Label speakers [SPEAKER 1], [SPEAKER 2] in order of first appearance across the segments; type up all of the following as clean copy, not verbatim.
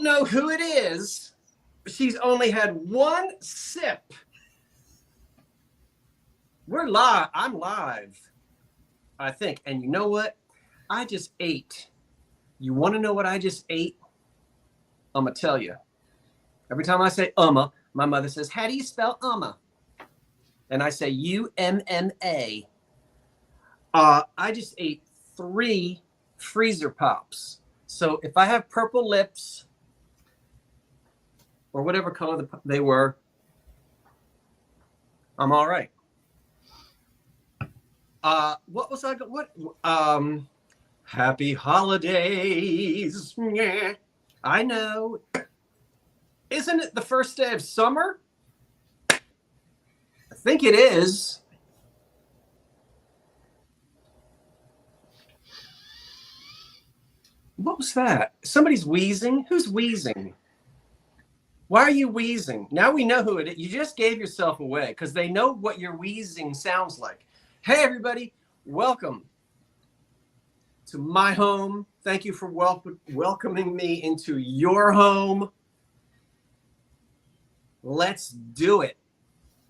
[SPEAKER 1] don't know who it is. She's only had one sip. We're live. I'm live, I think. And you know what? I just ate. You want to know what I just ate? I'm going to tell you. Every time I say my mother says, how do you spell And I say U-M-M-A. I just ate 3 freezer pops. So if I have purple lips or whatever color they were, I'm all right. What was I? Happy holidays. Yeah, I know. Isn't it the first day of summer? I think it is. What was that? Somebody's wheezing. Who's wheezing? Why are you wheezing? Now we know who it is. You just gave yourself away because they know what your wheezing sounds like. Hey, everybody. Welcome to my home. Thank you for welcoming me into your home. Let's do it.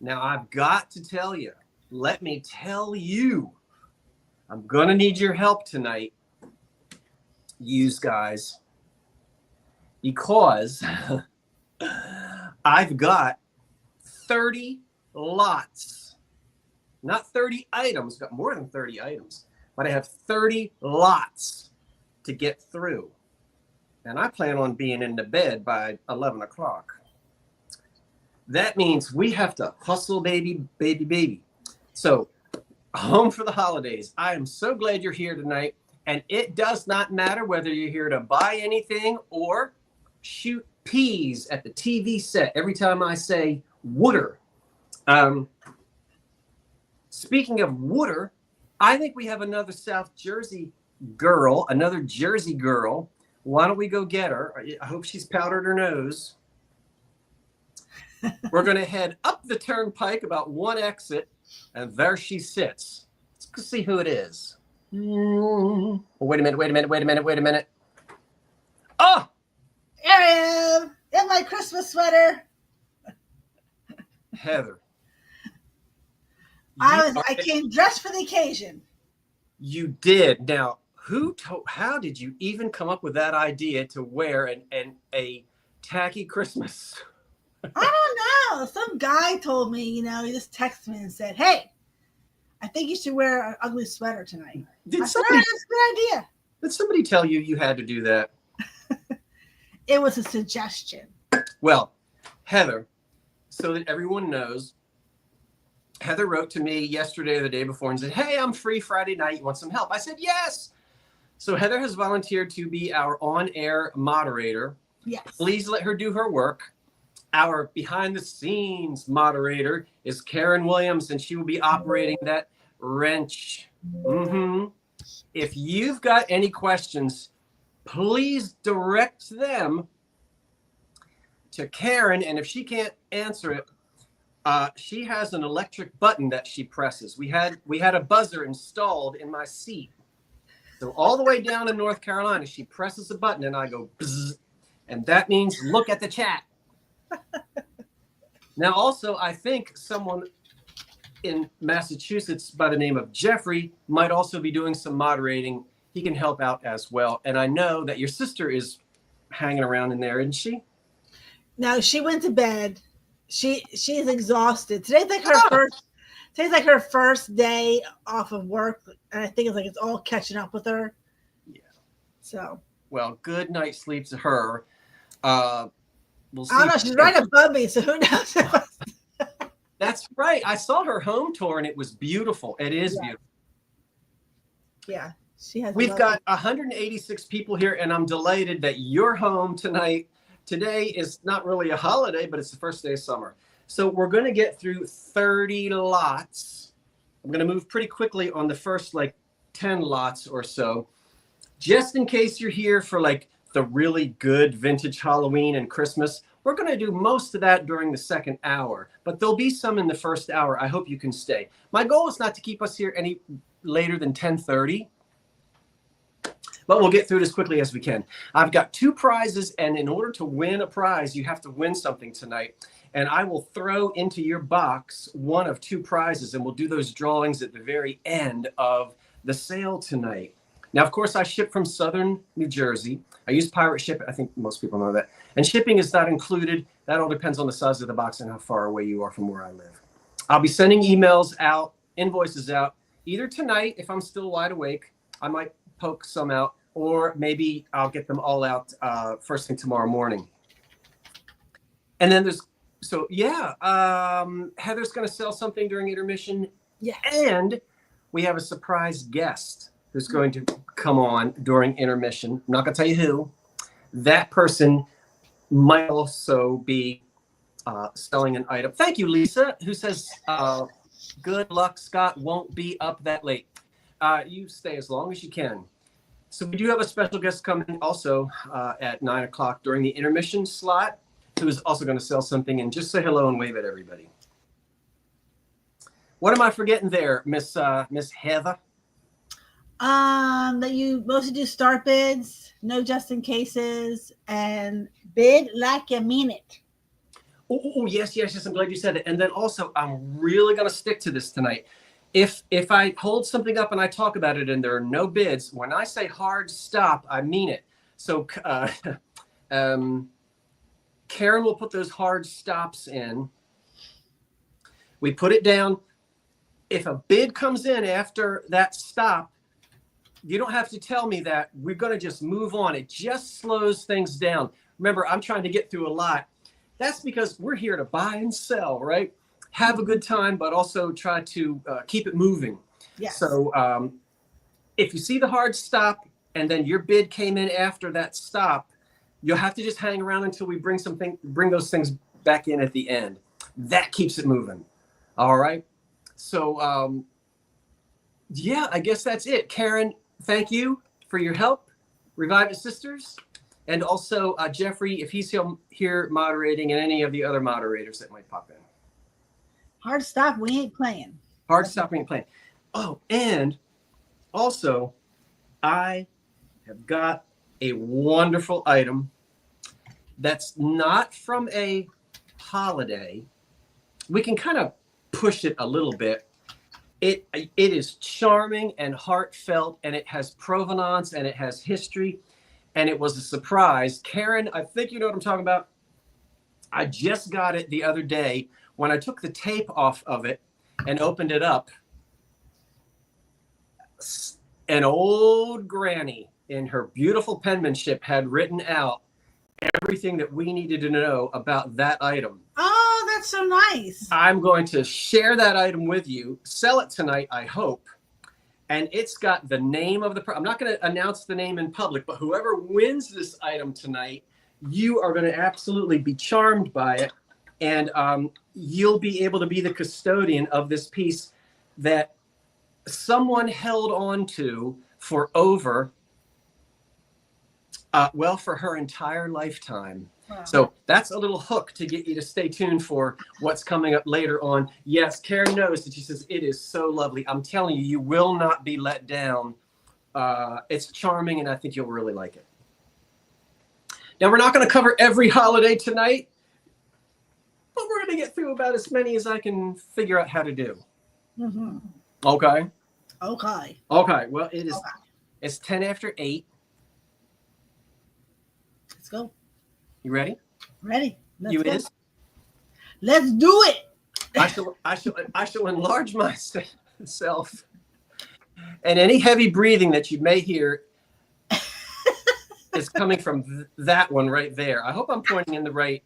[SPEAKER 1] Now, I've got to tell you, let me tell you, I'm going to need your help tonight, you guys, because I've got 30 lots, not 30 items, got more than 30 items, but I have 30 lots to get through. And I plan on being in the bed by 11 o'clock. That means we have to hustle, baby. So, home for the holidays. I am so glad you're here tonight. And it does not matter whether you're here to buy anything or shoot peas at the TV set every time I say wooder. Speaking of wooder, I think we have another South Jersey girl, another Jersey girl. Why don't we go get her? I hope she's powdered her nose. We're going to head up the turnpike about one exit, and there she sits. Let's go see who it is. Oh, wait a minute. Oh!
[SPEAKER 2] Here I am in my Christmas sweater.
[SPEAKER 1] Heather.
[SPEAKER 2] I came dressed for the occasion. You
[SPEAKER 1] did. Now, how did you even come up with that idea to wear a tacky Christmas?
[SPEAKER 2] I don't know. Some guy told me, he just texted me and said, hey, I think you should wear an ugly sweater tonight.
[SPEAKER 1] That's
[SPEAKER 2] a good idea.
[SPEAKER 1] Did somebody tell you had to do that?
[SPEAKER 2] It was a suggestion.
[SPEAKER 1] Well, Heather, so that everyone knows, Heather wrote to me yesterday or the day before and said, hey, I'm free Friday night. You want some help? I said, yes. So Heather has volunteered to be our on-air moderator.
[SPEAKER 2] Yes.
[SPEAKER 1] Please let her do her work. Our behind-the-scenes moderator is Karen Williams, and she will be operating that wrench. If you've got any questions, please direct them to Karen, and if she can't answer it, she has an electric button that she presses. We had a buzzer installed in my seat. So all the way down in North Carolina, she presses a button, and I go, bzz, and that means look at the chat. Now, also, I think someone in Massachusetts by the name of Jeffrey might also be doing some moderating. He can help out as well. And I know that your sister is hanging around in there, isn't she?
[SPEAKER 2] No, she went to bed. She's exhausted. Today's like her first day off of work, and I think it's all catching up with her. Yeah. So. Well,
[SPEAKER 1] good night sleep to her. We'll see.
[SPEAKER 2] I don't know. She's right above me, so who knows?
[SPEAKER 1] That's right. I saw her home tour, and it was beautiful. It is beautiful.
[SPEAKER 2] Yeah, she has.
[SPEAKER 1] We've got 186 people here, and I'm delighted that you're home tonight. Today is not really a holiday, but it's the first day of summer. So we're going to get through 30 lots. I'm going to move pretty quickly on the first 10 lots or so, just in case you're here for the really good vintage Halloween and Christmas. We're going to do most of that during the second hour, but there'll be some in the first hour. I hope you can stay. My goal is not to keep us here any later than 10:30. but we'll get through it as quickly as we can. I've got 2 prizes, and in order to win a prize, you have to win something tonight. And I will throw into your box one of 2 prizes, and we'll do those drawings at the very end of the sale tonight. Now, of course, I ship from Southern New Jersey. I use pirate ship. I think most people know that. And shipping is not included. That all depends on the size of the box and how far away you are from where I live. I'll be sending emails out, invoices out, either tonight, if I'm still wide awake. I might poke some out, or maybe I'll get them all out first thing tomorrow morning. And then there's, so yeah, Heather's going to sell something during intermission.
[SPEAKER 2] Yeah.
[SPEAKER 1] And we have a surprise guest who's going to come on during intermission. I'm not going to tell you who. That person might also be selling an item. Thank you, Lisa, who says, good luck, Scott won't be up that late. You stay as long as you can. So we do have a special guest coming also at 9 o'clock during the intermission slot, who is also going to sell something. And just say hello and wave at everybody. What am I forgetting there, Miss Heather?
[SPEAKER 2] That you mostly do start bids, no just in cases, and bid like you mean it.
[SPEAKER 1] Oh, yes. I'm glad you said it. And then also, I'm really going to stick to this tonight. If I hold something up and I talk about it and there are no bids, when I say hard stop, I mean it. So Karen will put those hard stops in. We put it down. If a bid comes in after that stop, you don't have to tell me that. We're going to just move on. It just slows things down. Remember, I'm trying to get through a lot. That's because we're here to buy and sell, right? Have a good time, but also try to keep it moving.
[SPEAKER 2] Yes.
[SPEAKER 1] So if you see the hard stop and then your bid came in after that stop, you'll have to just hang around until we bring those things back in at the end. That keeps it moving. All right. So yeah, I guess that's it. Karen, thank you for your help. Revive It Sisters. And also Jeffrey, if he's here moderating, and any of the other moderators that might pop in.
[SPEAKER 2] Hard stop, we ain't playing.
[SPEAKER 1] Hard stop, we ain't playing. Oh, and also, I have got a wonderful item that's not from a holiday. We can kind of push it a little bit. It is charming and heartfelt, and it has provenance, and it has history, and it was a surprise. Karen, I think you know what I'm talking about. I just got it the other day. When I took the tape off of it and opened it up, an old granny in her beautiful penmanship had written out everything that we needed to know about that item.
[SPEAKER 2] Oh, that's so nice.
[SPEAKER 1] I'm going to share that item with you, sell it tonight, I hope. And it's got the name of the I'm not going to announce the name in public, but whoever wins this item tonight, you are going to absolutely be charmed by it. And you'll be able to be the custodian of this piece that someone held on to for over, for her entire lifetime. Wow. So that's a little hook to get you to stay tuned for what's coming up later on. Yes, Karen knows that. She says, it is so lovely. I'm telling you, you will not be let down. It's charming, and I think you'll really like it. Now, we're not going to cover every holiday tonight, but we're going to get through about as many as I can figure out how to do.
[SPEAKER 2] Mm-hmm.
[SPEAKER 1] Okay. Well, it is.
[SPEAKER 2] Okay.
[SPEAKER 1] It's 10 after 8.
[SPEAKER 2] Let's go.
[SPEAKER 1] You ready?
[SPEAKER 2] Ready.
[SPEAKER 1] Let's go.
[SPEAKER 2] Let's do it.
[SPEAKER 1] I shall enlarge myself, and any heavy breathing that you may hear is coming from that one right there. I hope I'm pointing in the right.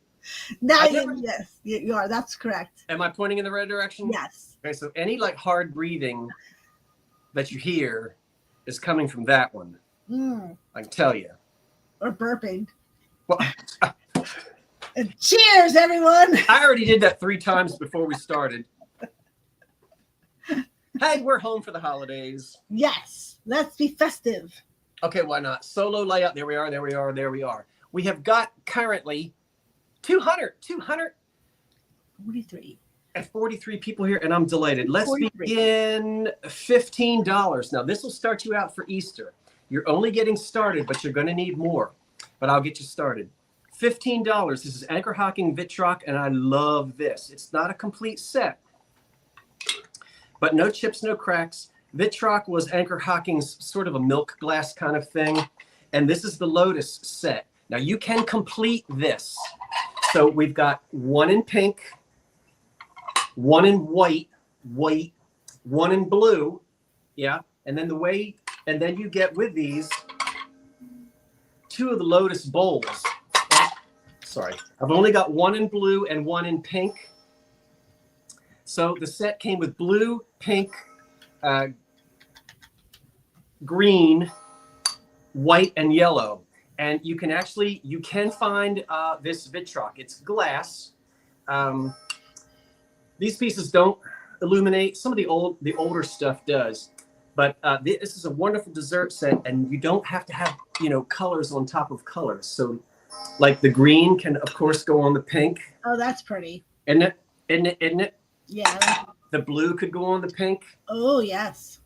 [SPEAKER 2] Yes, you are. That's correct.
[SPEAKER 1] Am I pointing in the right direction?
[SPEAKER 2] Yes.
[SPEAKER 1] Okay, so any hard breathing that you hear is coming from that one. I can tell you.
[SPEAKER 2] Or burping.
[SPEAKER 1] Well,
[SPEAKER 2] and cheers, everyone.
[SPEAKER 1] I already did that 3 times before we started. Hey, we're home for the holidays.
[SPEAKER 2] Yes, let's be festive.
[SPEAKER 1] Okay, why not? Solo layout. There we are. We have got currently 243 and 43 people here, and I'm delighted. Let's 43. Begin $15. Now, this will start you out for Easter. You're only getting started, but you're going to need more. But I'll get you started. $15. This is Anchor Hocking Vitrock, and I love this. It's not a complete set, but no chips, no cracks. Vitrock was Anchor Hocking's sort of a milk glass kind of thing, and this is the Lotus set. Now you can complete this. So we've got one in pink, one in white, one in blue, yeah, and then you get with these 2 of the Lotus bowls. Sorry, I've only got one in blue and one in pink. So the set came with blue, pink, green, white, and yellow. And you can find this Vitrock. It's glass. These pieces don't illuminate. Some of the older stuff does. But this is a wonderful dessert set, and you don't have to have, colors on top of colors. So like the green can, of course, go on the pink.
[SPEAKER 2] Oh, that's pretty.
[SPEAKER 1] Isn't it?
[SPEAKER 2] Yeah.
[SPEAKER 1] The blue could go on the pink.
[SPEAKER 2] Oh, yes.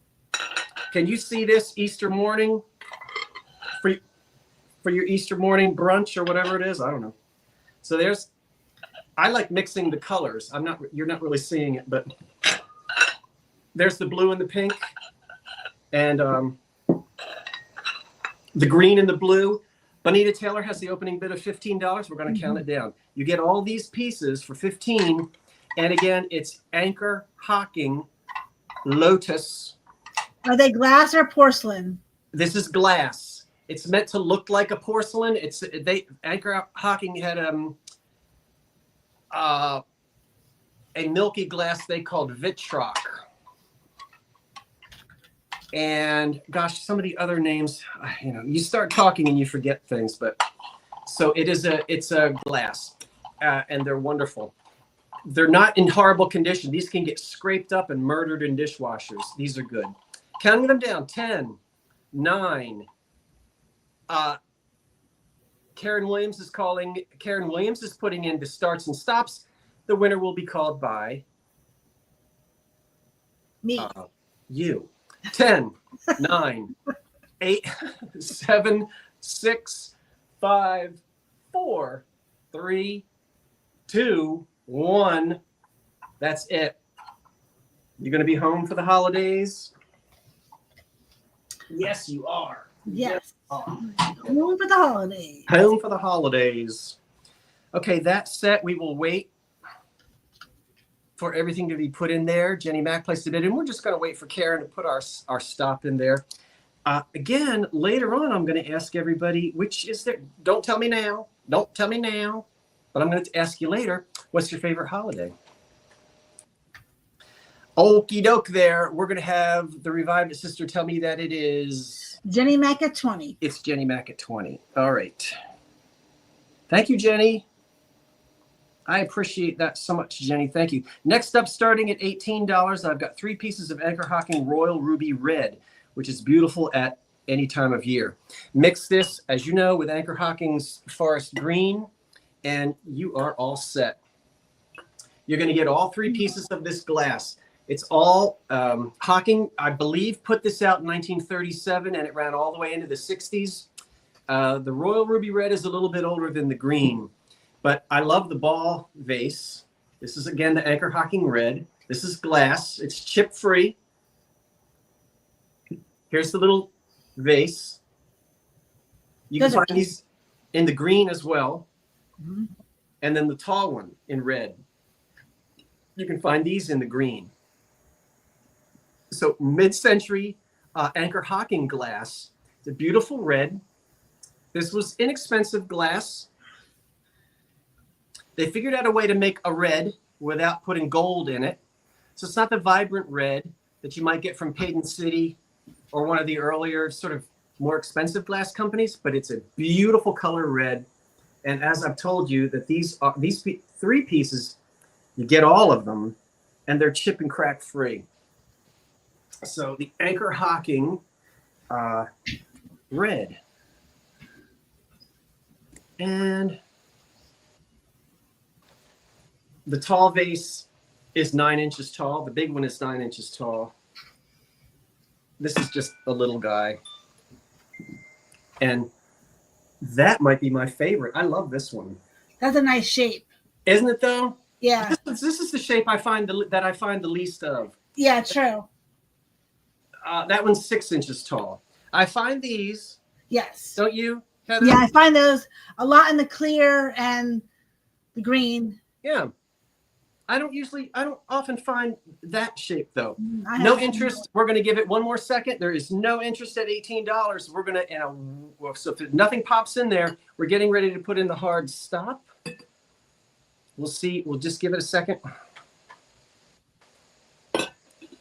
[SPEAKER 1] Can you see this Easter morning for your Easter morning brunch or whatever it is? I don't know. So I like mixing the colors. You're not really seeing it, but there's the blue and the pink and the green and the blue. Bonita Taylor has the opening bid of $15. We're going to count it down. You get all these pieces for $15. And again, it's Anchor Hocking Lotus.
[SPEAKER 2] Are they glass or porcelain?
[SPEAKER 1] This is glass. It's meant to look like a porcelain. Anchor Hocking had a milky glass they called Vitrock. And gosh, some of the other names, you start talking and you forget things, but so it's a glass, and they're wonderful. They're not in horrible condition. These can get scraped up and murdered in dishwashers. These are good. Counting them down, 10, 9. Karen Williams is putting in the starts and stops. The winner will be called by
[SPEAKER 2] me.
[SPEAKER 1] You. 10, 9, 8, 7, 6, 5, 4, 3, 2, 1. That's it. You're going to be home for the holidays? Yes, you are.
[SPEAKER 2] Yes. Home for the holidays.
[SPEAKER 1] Home for the holidays. Okay, that set, we will wait for everything to be put in there. Jenny Mack placed it in, and we're just going to wait for Karen to put our stop in there. Again, later on, I'm going to ask everybody, which is there. Don't tell me now. Don't tell me now. But I'm going to ask you later, what's your favorite holiday? Okie doke there. We're going to have the Revived Sister tell me that it is...
[SPEAKER 2] Jenny Mack at 20.
[SPEAKER 1] It's Jenny Mack at 20. All right. Thank you, Jenny. I appreciate that so much, Jenny. Thank you. Next up, starting at $18, I've got 3 pieces of Anchor Hocking Royal Ruby Red, which is beautiful at any time of year. Mix this, as you know, with Anchor Hocking's Forest Green, and you are all set. You're going to get all 3 pieces of this glass. It's all Hocking, I believe, put this out in 1937, and it ran all the way into the 60s. The Royal Ruby Red is a little bit older than the green. But I love the ball vase. This is, again, the Anchor Hocking Red. This is glass. It's chip-free. Here's the little vase. You can find these in the green as well. Mm-hmm. And then the tall one in red. You can find these in the green. So mid-century Anchor Hocking glass. It's a beautiful red. This was inexpensive glass. They figured out a way to make a red without putting gold in it. So it's not the vibrant red that you might get from Payton City or one of the earlier sort of more expensive glass companies, but it's a beautiful color red. And as I've told you, that these 3 pieces, you get all of them, and they're chip and crack free. So the Anchor Hocking red. And the tall vase is 9 inches tall. The big one is 9 inches tall. This is just a little guy. And that might be my favorite. I love this one.
[SPEAKER 2] That's a nice shape.
[SPEAKER 1] Isn't it though?
[SPEAKER 2] Yeah.
[SPEAKER 1] This is the shape I find that I find the least of.
[SPEAKER 2] Yeah, true.
[SPEAKER 1] That one's 6 inches tall. I find these.
[SPEAKER 2] Yes.
[SPEAKER 1] Don't you, Heather?
[SPEAKER 2] Yeah, I find those a lot in the clear and the green.
[SPEAKER 1] Yeah. I don't often find that shape though.
[SPEAKER 2] No
[SPEAKER 1] interest. We're going to give it one more second. There is no interest at $18. We're going to, so if nothing pops in there, we're getting ready to put in the hard stop. We'll see. We'll just give it a second.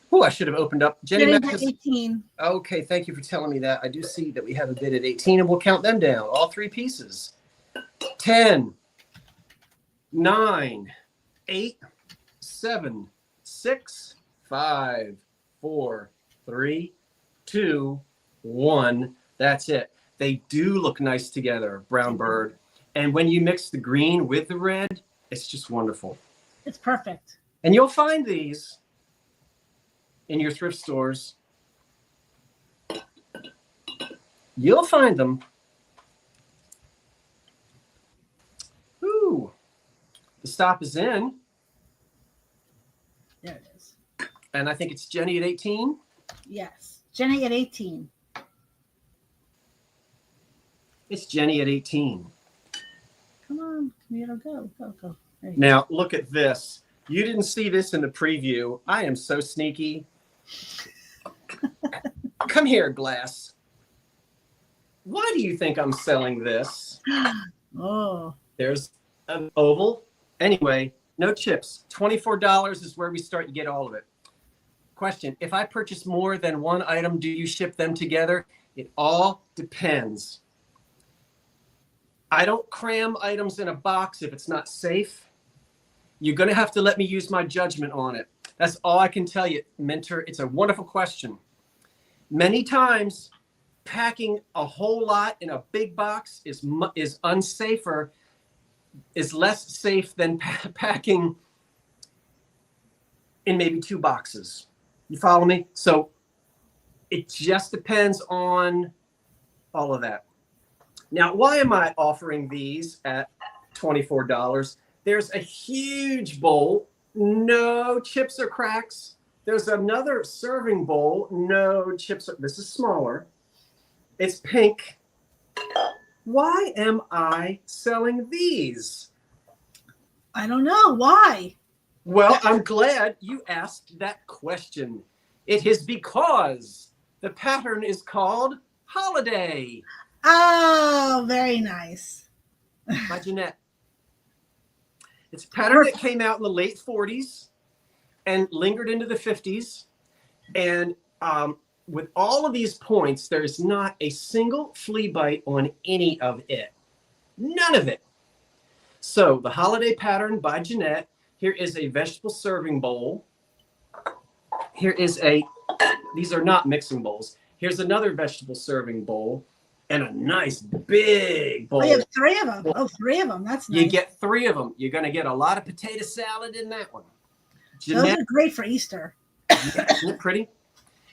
[SPEAKER 1] Oh, I should have opened up. Jenny
[SPEAKER 2] at 18.
[SPEAKER 1] Okay, thank you for telling me that. I do see that we have a bid at 18, and we'll count them down. All 3 pieces. 10, 9, 8, 7, 6, 5, 4, 3, 2, 1. That's it. They do look nice together, brown bird. And when you mix the green with the red, it's just wonderful.
[SPEAKER 2] It's perfect.
[SPEAKER 1] And you'll find these in your thrift stores. You'll find them. Ooh. The stop is in.
[SPEAKER 2] There it is.
[SPEAKER 1] And I think it's Jenny at 18.
[SPEAKER 2] Yes. Jenny at 18.
[SPEAKER 1] It's Jenny at 18.
[SPEAKER 2] Come on. Go. There you
[SPEAKER 1] Now, look at this. You didn't see this in the preview. I am so sneaky. Come here, Glass. Why do you think I'm selling this?
[SPEAKER 2] go. Oh.
[SPEAKER 1] There's an oval. Anyway, no chips. $24 is where we start. You get all of it. Question: if I purchase more than one item, do you ship them together? It all depends. I don't cram items in a box if it's not safe. You're going to have to let me use my judgment on it. That's all I can tell you, Mentor. It's a wonderful question. Many times, packing a whole lot in a big box is unsafer, is less safe than packing in maybe 2 boxes. You follow me? So it just depends on all of that. Now, why am I offering these at $24? There's a huge bowl, no chips or cracks. There's another serving bowl, no chips. This is smaller. It's pink. Why am I selling these?
[SPEAKER 2] I don't know. Why?
[SPEAKER 1] Well, I'm glad you asked that question. It is because the pattern is called Holiday.
[SPEAKER 2] Oh, very nice.
[SPEAKER 1] By Jeanette. It's a pattern that came out in the late 40s and lingered into the 50s. And with all of these points, there's not a single flea bite on any of it. None of it. So the Holiday pattern by Jeanette. Here is a vegetable serving bowl. Here is these are not mixing bowls. Here's another vegetable serving bowl and a nice big bowl.
[SPEAKER 2] Oh, you have 3 of them. Oh, 3 of them. That's nice.
[SPEAKER 1] You get 3 of them. You're going to get a lot of potato salad in that one.
[SPEAKER 2] Jeanette, those are great for Easter.
[SPEAKER 1] Yeah, isn't it pretty?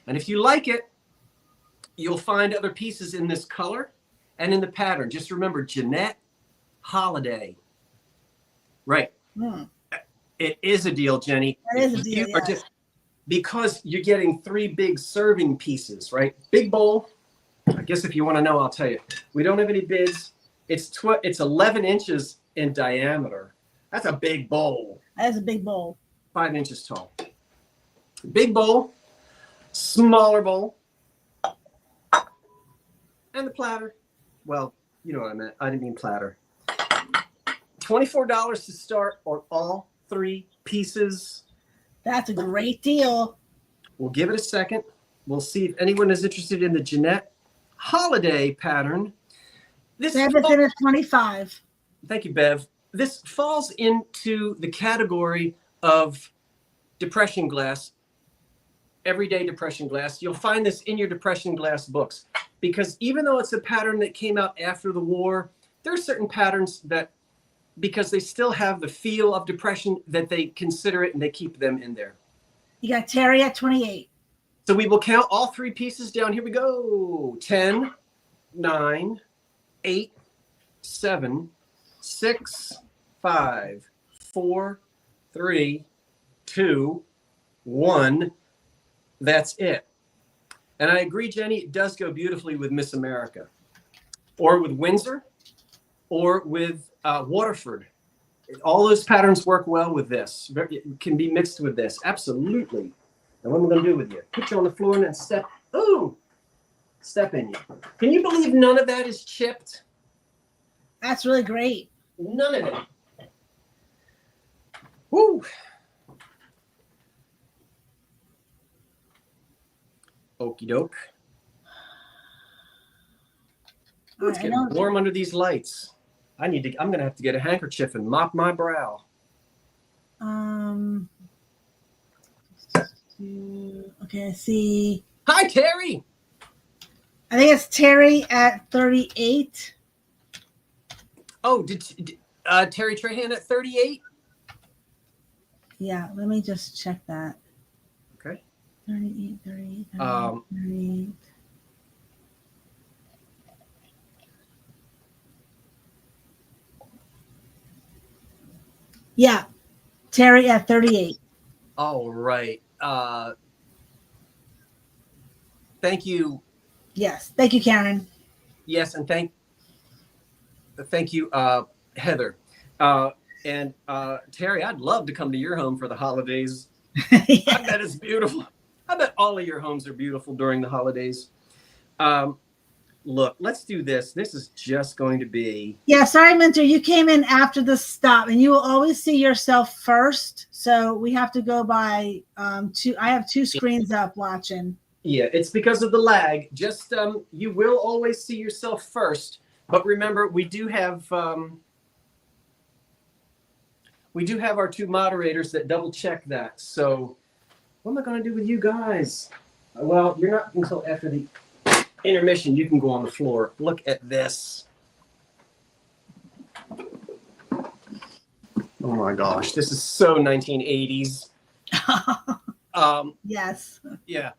[SPEAKER 1] And if you like it, you'll find other pieces in this color and in the pattern. Just remember, Jeanette Holiday. Right. It is a deal, Jenny.
[SPEAKER 2] That is a deal, yes.
[SPEAKER 1] Because you're getting 3 big serving pieces, right? Big bowl. I guess if you want to know, I'll tell you. We don't have any bids. It's 11 inches in diameter. That's a big bowl.
[SPEAKER 2] That is a big bowl.
[SPEAKER 1] 5 inches tall. Big bowl, smaller bowl, and the platter. Well, you know what I meant. I didn't mean platter. $24 to start on all 3 pieces.
[SPEAKER 2] That's a great deal.
[SPEAKER 1] We'll give it a second. We'll see if anyone is interested in the Jeanette Holiday pattern.
[SPEAKER 2] This Bev is in at 25.
[SPEAKER 1] Thank you, Bev. This falls into the category of depression glass, everyday depression glass. You'll find this in your depression glass books because even though it's a pattern that came out after the war, there are certain patterns that, because they still have the feel of depression, that they consider it and they keep them in there.
[SPEAKER 2] You got Terry at 28.
[SPEAKER 1] So we will count all 3 pieces down. Here we go. 10, 9, 8, 7, 6, 5, 4, 3, 2, 1. That's it. And I agree, Jenny, it does go beautifully with Miss America, or with Windsor, or with Waterford. All those patterns work well with this. It can be mixed with this. Absolutely. And what am I going to do with you? Put you on the floor and then step. Ooh! Step in you. Can you believe none of that is chipped?
[SPEAKER 2] That's really great.
[SPEAKER 1] None of it. Woo! Okie doke. It's getting warm under these lights. I'm gonna have to get a handkerchief and mop my brow.
[SPEAKER 2] Okay, I see.
[SPEAKER 1] Hi, Terry.
[SPEAKER 2] I think it's Terry at 38.
[SPEAKER 1] Oh, did Terry Trahan at 38?
[SPEAKER 2] Yeah, let me just check that.
[SPEAKER 1] Okay.
[SPEAKER 2] 38, 38, 38. Yeah, Terry at 38.
[SPEAKER 1] All right. Thank you.
[SPEAKER 2] Yes, thank you, Karen.
[SPEAKER 1] Yes, and thank you, Heather. And Terry, I'd love to come to your home for the holidays.
[SPEAKER 2] Yes.
[SPEAKER 1] I bet it's beautiful. I bet all of your homes are beautiful during the holidays. Look, let's do this. This is just going to be...
[SPEAKER 2] Yeah, sorry, Mentor. You came in after the stop, and you will always see yourself first. So we have to go by two. I have two screens up watching.
[SPEAKER 1] Yeah, it's because of the lag. Just you will always see yourself first. But remember, we do have our two moderators that double check that. So what am I going to do with you guys? Well, you're not until after the intermission. You can go on the floor. Look at this. Oh my gosh, this is so 1980s.
[SPEAKER 2] Yes.
[SPEAKER 1] Yeah.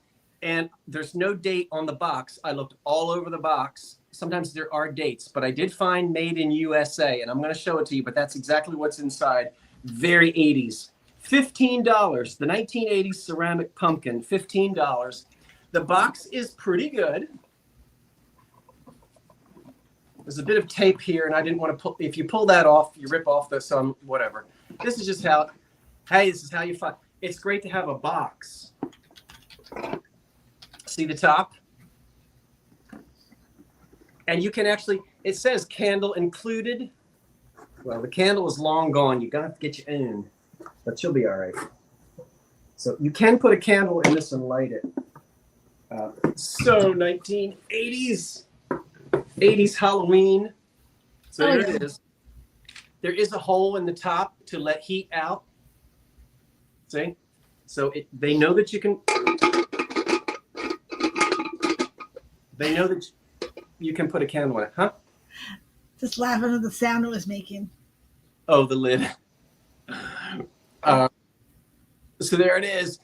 [SPEAKER 1] And there's no date on the box. I looked all over the box. Sometimes there are dates, but I did find made in USA, and I'm going to show it to you, but that's exactly what's inside. Very 80s. $15. The 1980s ceramic pumpkin, $15. The box is pretty good. There's a bit of tape here, and I didn't want to pull. If you pull that off, you rip off the whatever. This is just how, hey, this is how you find. It's great to have a box. See the top? And you can actually, it says candle included. Well, the candle is long gone. You're going to have to get your own, but you'll be all right. So you can put a candle in this and light it. So 1980s. 80s Halloween. So there it is. There is a hole in the top to let heat out. See? So they know that you can. They know that you can put a candle in it, huh?
[SPEAKER 2] Just laughing at the sound it was making.
[SPEAKER 1] Oh, the lid. So there it is.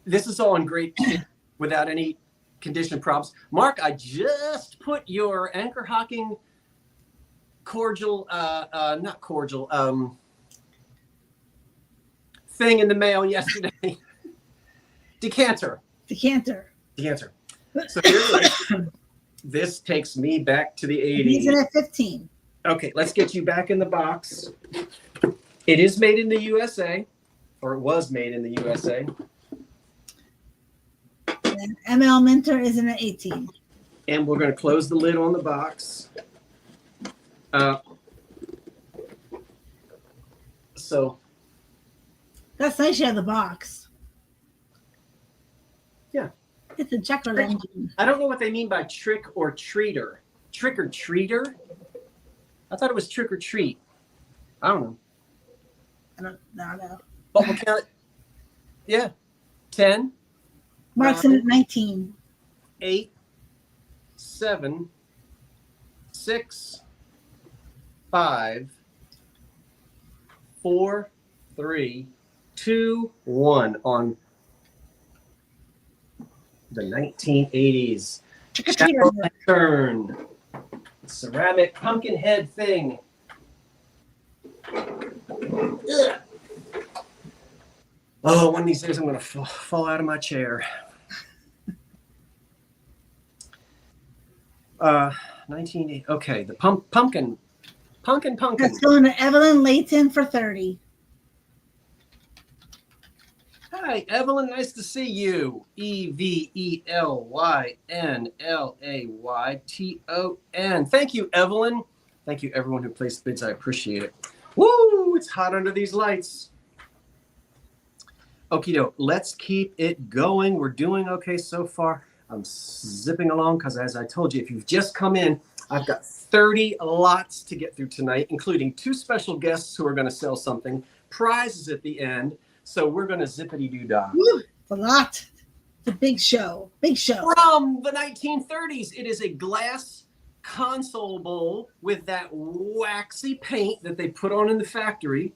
[SPEAKER 1] This is all in great shape without any condition problems. Mark, I just put your anchor hocking cordial, not cordial, thing in the mail yesterday. Decanter. So here it is. This takes me back to the 80s.
[SPEAKER 2] He's in at 15.
[SPEAKER 1] Okay, let's get you back in the box. It is made in the USA, or it was made in the USA.
[SPEAKER 2] And ML Mentor is in at 18.
[SPEAKER 1] And we're going to close the lid on the box. So
[SPEAKER 2] that's nice. You have the box.
[SPEAKER 1] Yeah.
[SPEAKER 2] It's a checkered engine.
[SPEAKER 1] I don't know what they mean by trick or treater. Trick or treater? I thought it was trick or treat. I don't know.
[SPEAKER 2] I don't know.
[SPEAKER 1] But we'll count it. Yeah. 10.
[SPEAKER 2] Mark's in at 19.
[SPEAKER 1] 8, 7, 6, 5, 4, 3, 2, 1 on the 1980s. Turn. ceramic pumpkin head thing. Ugh. Oh, one of these days I'm going to fall out of my chair. 1980. Okay, the pumpkin.
[SPEAKER 2] That's going to Evelyn Layton for 30.
[SPEAKER 1] Hi, Evelyn. Nice to see you. EVELYNLAYTON. Thank you, Evelyn. Thank you, everyone who placed bids. I appreciate it. Woo! It's hot under these lights. Okie doke. Let's keep it going. We're doing okay so far. I'm zipping along because, as I told you, if you've just come in, I've got 30 lots to get through tonight, including 2 special guests who are going to sell something, prizes at the end. So we're going to zippity-doo-dah.
[SPEAKER 2] It's a lot. It's a big show. Big show.
[SPEAKER 1] From the 1930s, it is a glass console bowl with that waxy paint that they put on in the factory.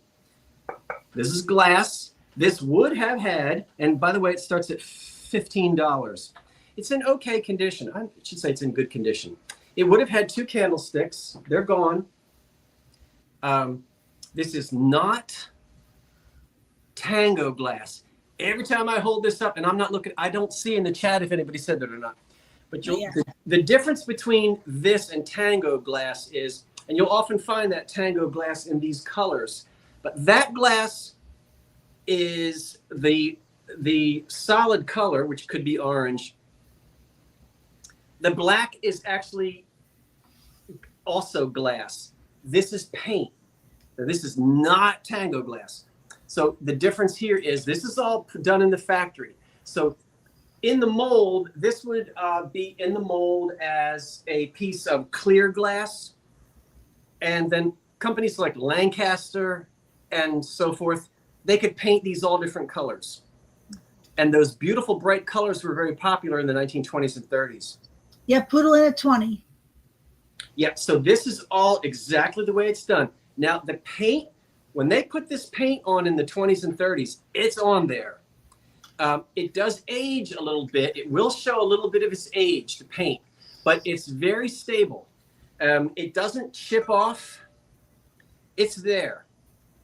[SPEAKER 1] This is glass. This would have had, and by the way, it starts at $15. It's in okay condition. I should say it's in good condition. It would have had 2 candlesticks. They're gone. This is not tango glass. Every time I hold this up, and I'm not looking, I don't see in the chat if anybody said that or not. But the difference between this and tango glass is, and you'll often find that tango glass in these colors, but that glass is the solid color, which could be orange. The black is actually also glass. This is paint. Now, this is not tango glass. So the difference here is this is all done in the factory. So in the mold, this would be in the mold as a piece of clear glass. And then companies like Lancaster and so forth, they could paint these all different colors. And those beautiful bright colors were very popular in the 1920s and 30s.
[SPEAKER 2] Yeah, poodle in at 20.
[SPEAKER 1] Yeah, so this is all exactly the way it's done. Now, the paint, when they put this paint on in the 20s and 30s, it's on there. It does age a little bit. It will show a little bit of its age, the paint, but it's very stable. It doesn't chip off. It's there.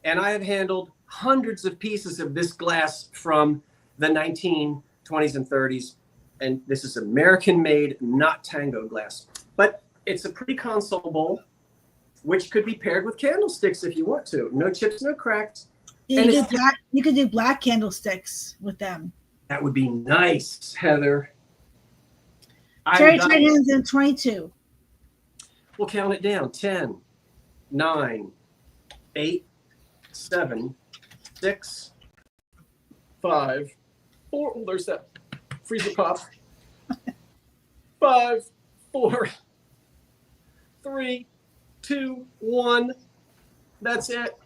[SPEAKER 1] And I have handled hundreds of pieces of this glass from the 1920s and 30s. And this is American-made, not tango glass. But it's a pretty console bowl, which could be paired with candlesticks if you want to. No chips, no cracks.
[SPEAKER 2] Yeah, you could do black candlesticks with them.
[SPEAKER 1] That would be nice, Heather.
[SPEAKER 2] Terry Trahan's in 22.
[SPEAKER 1] We'll count it down. 10, 9, 8, 7, 6, 5, 4. Oh, there's that freezer pop. 5, 4, 3, 2, 1. That's it.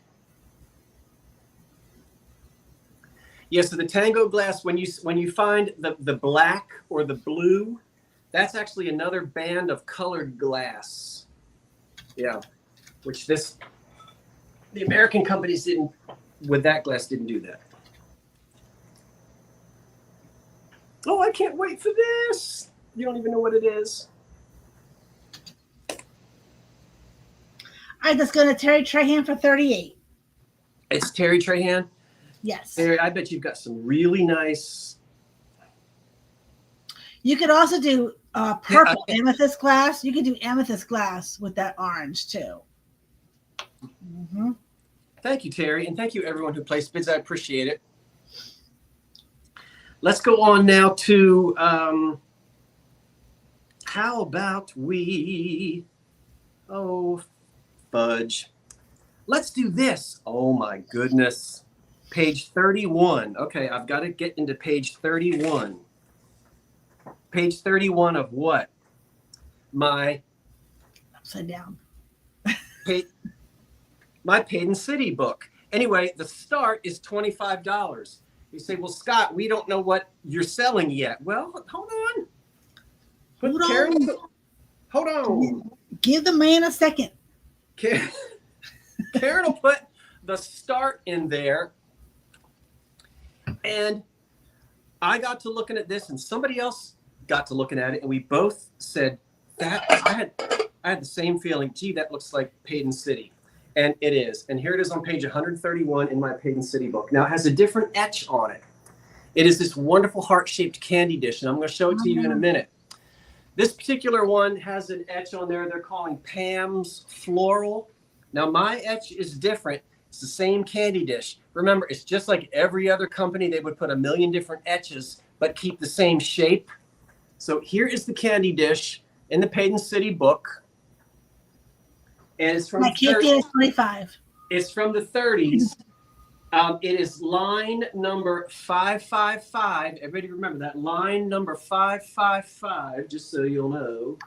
[SPEAKER 1] Yeah, so the tango glass, when you find the black or the blue, that's actually another band of colored glass. Yeah, which the American companies with that glass didn't do that. Oh, I can't wait for this. You don't even know what it is.
[SPEAKER 2] All right, let's go to Terry Trahan for 38.
[SPEAKER 1] It's Terry Trahan?
[SPEAKER 2] Yes.
[SPEAKER 1] Terry, I bet you've got some really nice.
[SPEAKER 2] You could also do purple amethyst glass. You could do amethyst glass with that orange too. Mm-hmm.
[SPEAKER 1] Thank you, Terry, and thank you everyone who placed bids. I appreciate it. Let's go on now to how about we? Oh, fudge. Let's do this. Oh my goodness. Page 31. Okay, I've got to get into page 31. Page 31 of what? My
[SPEAKER 2] upside down.
[SPEAKER 1] My Paid in City book. Anyway, the start is $25. You say, well, Scott, we don't know what you're selling yet. Well, hold on. Hold on.
[SPEAKER 2] Give the man a second.
[SPEAKER 1] Karen will put the start in there. And I got to looking at this, and somebody else got to looking at it, and we both said that I had the same feeling. Gee, that looks like Paden City. And it is. And here it is on page 131 in my Paden City book. Now, it has a different etch on it. It is this wonderful heart-shaped candy dish, and I'm going to show it to you in a minute. This particular one has an etch on there they're calling Pam's Floral. Now, my etch is different. It's the same candy dish. Remember, it's just like every other company. They would put a million different etches, but keep the same shape. So here is the candy dish in the Paden City book. And it's from,
[SPEAKER 2] 25.
[SPEAKER 1] It's from the 30s. It is line number 555. Everybody remember that. Line number 555, just so you'll know.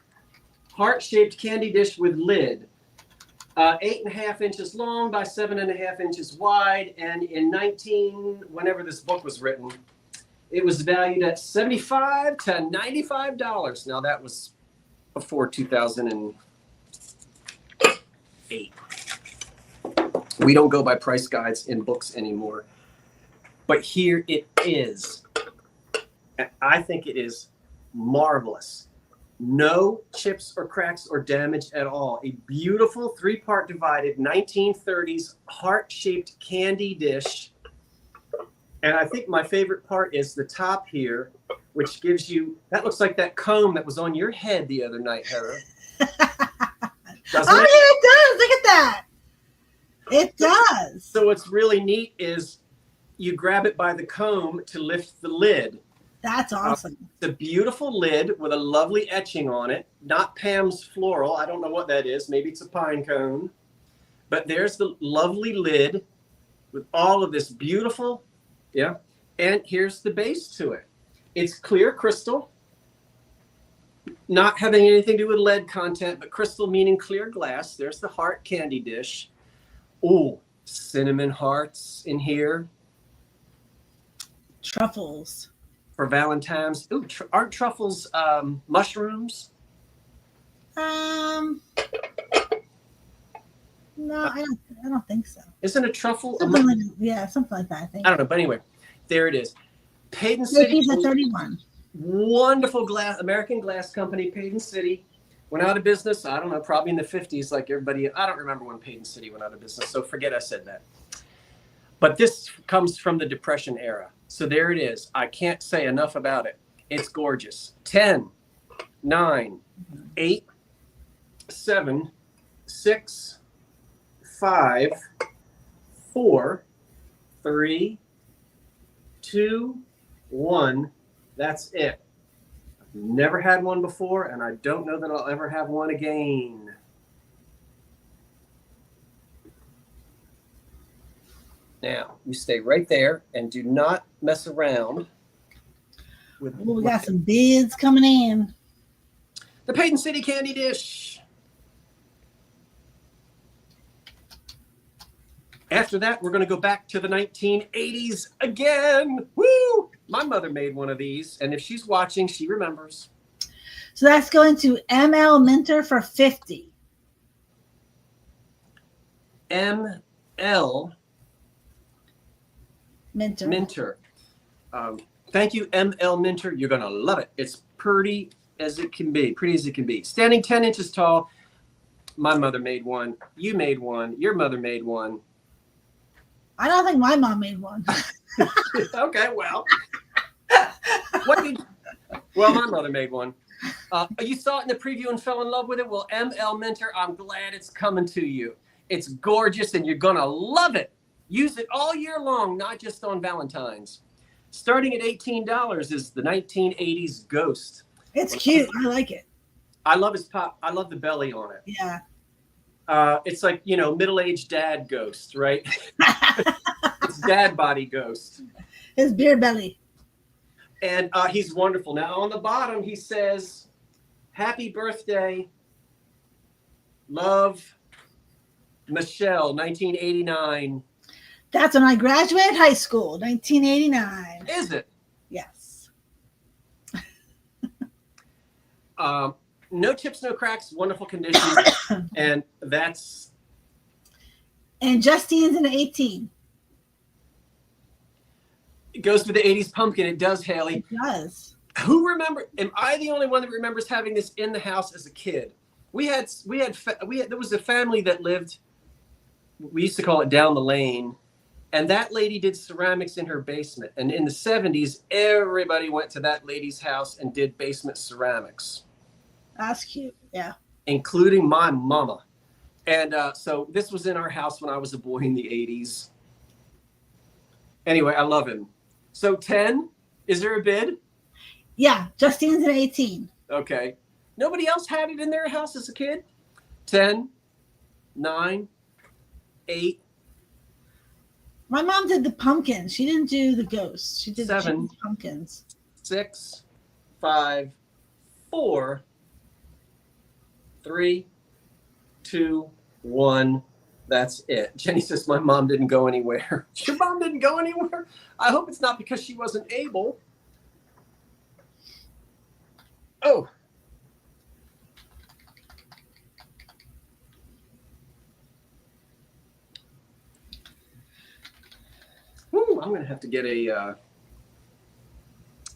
[SPEAKER 1] Heart-shaped candy dish with lid. 8.5 inches long by 7.5 inches wide. And in whenever this book was written, it was valued at $75 to $95. Now, that was before 2008. We don't go by price guides in books anymore. But here it is. And I think it is marvelous. No chips or cracks or damage at all. A beautiful 3-part divided 1930s heart-shaped candy dish. And I think my favorite part is the top here, which gives you, that looks like that comb that was on your head the other night, Heather. Doesn't it?
[SPEAKER 2] It does. Look at that. It does.
[SPEAKER 1] So what's really neat is you grab it by the comb to lift the lid.
[SPEAKER 2] That's awesome.
[SPEAKER 1] It's a beautiful lid with a lovely etching on it. Not Pam's Floral. I don't know what that is. Maybe it's a pine cone. But there's the lovely lid with all of this beautiful, yeah. And here's the base to it. It's clear crystal. Not having anything to do with lead content, but crystal meaning clear glass. There's the heart candy dish. Oh, cinnamon hearts in here.
[SPEAKER 2] Truffles.
[SPEAKER 1] For Valentine's. Ooh, aren't truffles mushrooms?
[SPEAKER 2] No, I don't think so.
[SPEAKER 1] Isn't a truffle?
[SPEAKER 2] Something like that, I think.
[SPEAKER 1] I don't know, but anyway, there it is. Paden City.
[SPEAKER 2] 31.
[SPEAKER 1] Wonderful American glass company, Paden City. Went out of business, I don't know, probably in the 50s, like everybody. I don't remember when Paden City went out of business, so forget I said that. But this comes from the Depression era. So there it is. I can't say enough about it. It's gorgeous. 10, 9, 8, 7, 6, 5, 4, 3, 2, 1. That's it. Never had one before, and I don't know that I'll ever have one again. Now, you stay right there and do not mess around with.
[SPEAKER 2] Ooh, we got some bids coming in.
[SPEAKER 1] The Paden City candy dish. After that, we're going to go back to the 1980s again. Woo! My mother made one of these, and if she's watching, she remembers.
[SPEAKER 2] So that's going to ML Minter for $50.
[SPEAKER 1] ML Minter. Thank you, ML Minter. You're going to love it. It's pretty as it can be. Pretty as it can be. Standing 10 inches tall. My mother made one. You made one. Your mother made one.
[SPEAKER 2] I don't think my mom made one.
[SPEAKER 1] Okay, well. Well, my mother made one. You saw it in the preview and fell in love with it? Well, ML Minter, I'm glad it's coming to you. It's gorgeous, and you're going to love it. Use it all year long, not just on Valentine's. Starting at $18 is the 1980s Ghost.
[SPEAKER 2] It's cute. I like it.
[SPEAKER 1] I love his pop. I love the belly on it.
[SPEAKER 2] Yeah.
[SPEAKER 1] It's like, you know, middle-aged dad ghost, right? It's dad body ghost.
[SPEAKER 2] His beer belly.
[SPEAKER 1] And he's wonderful. Now, on the bottom, he says, happy birthday, love, Michelle, 1989.
[SPEAKER 2] That's when I graduated high school, 1989.
[SPEAKER 1] Is it?
[SPEAKER 2] Yes.
[SPEAKER 1] No chips, no cracks, wonderful condition. And that's...
[SPEAKER 2] And Justine's in 18.
[SPEAKER 1] It goes with the 80s pumpkin. It does, Haley.
[SPEAKER 2] It does.
[SPEAKER 1] Who remember? Am I the only one that remembers having this in the house as a kid? There was a family that lived, we used to call it down the lane, and that lady did ceramics in her basement. And in the 70s, everybody went to that lady's house and did basement ceramics.
[SPEAKER 2] That's cute. Yeah.
[SPEAKER 1] Including my mama. And so this was in our house when I was a boy in the 80s. Anyway, I love him. So 10, is there a bid?
[SPEAKER 2] Yeah, Justine's at 18.
[SPEAKER 1] Okay. Nobody else had it in their house as a kid? 10, 9, 8.
[SPEAKER 2] My mom did the pumpkins. She didn't do the ghosts. She did
[SPEAKER 1] 7,
[SPEAKER 2] the pumpkins.
[SPEAKER 1] 6, 5, 4, 3, 2, 1. That's it. Jenny says my mom didn't go anywhere. Your mom didn't go anywhere? I hope it's not because she wasn't able. Oh. Ooh, I'm going to have to get a...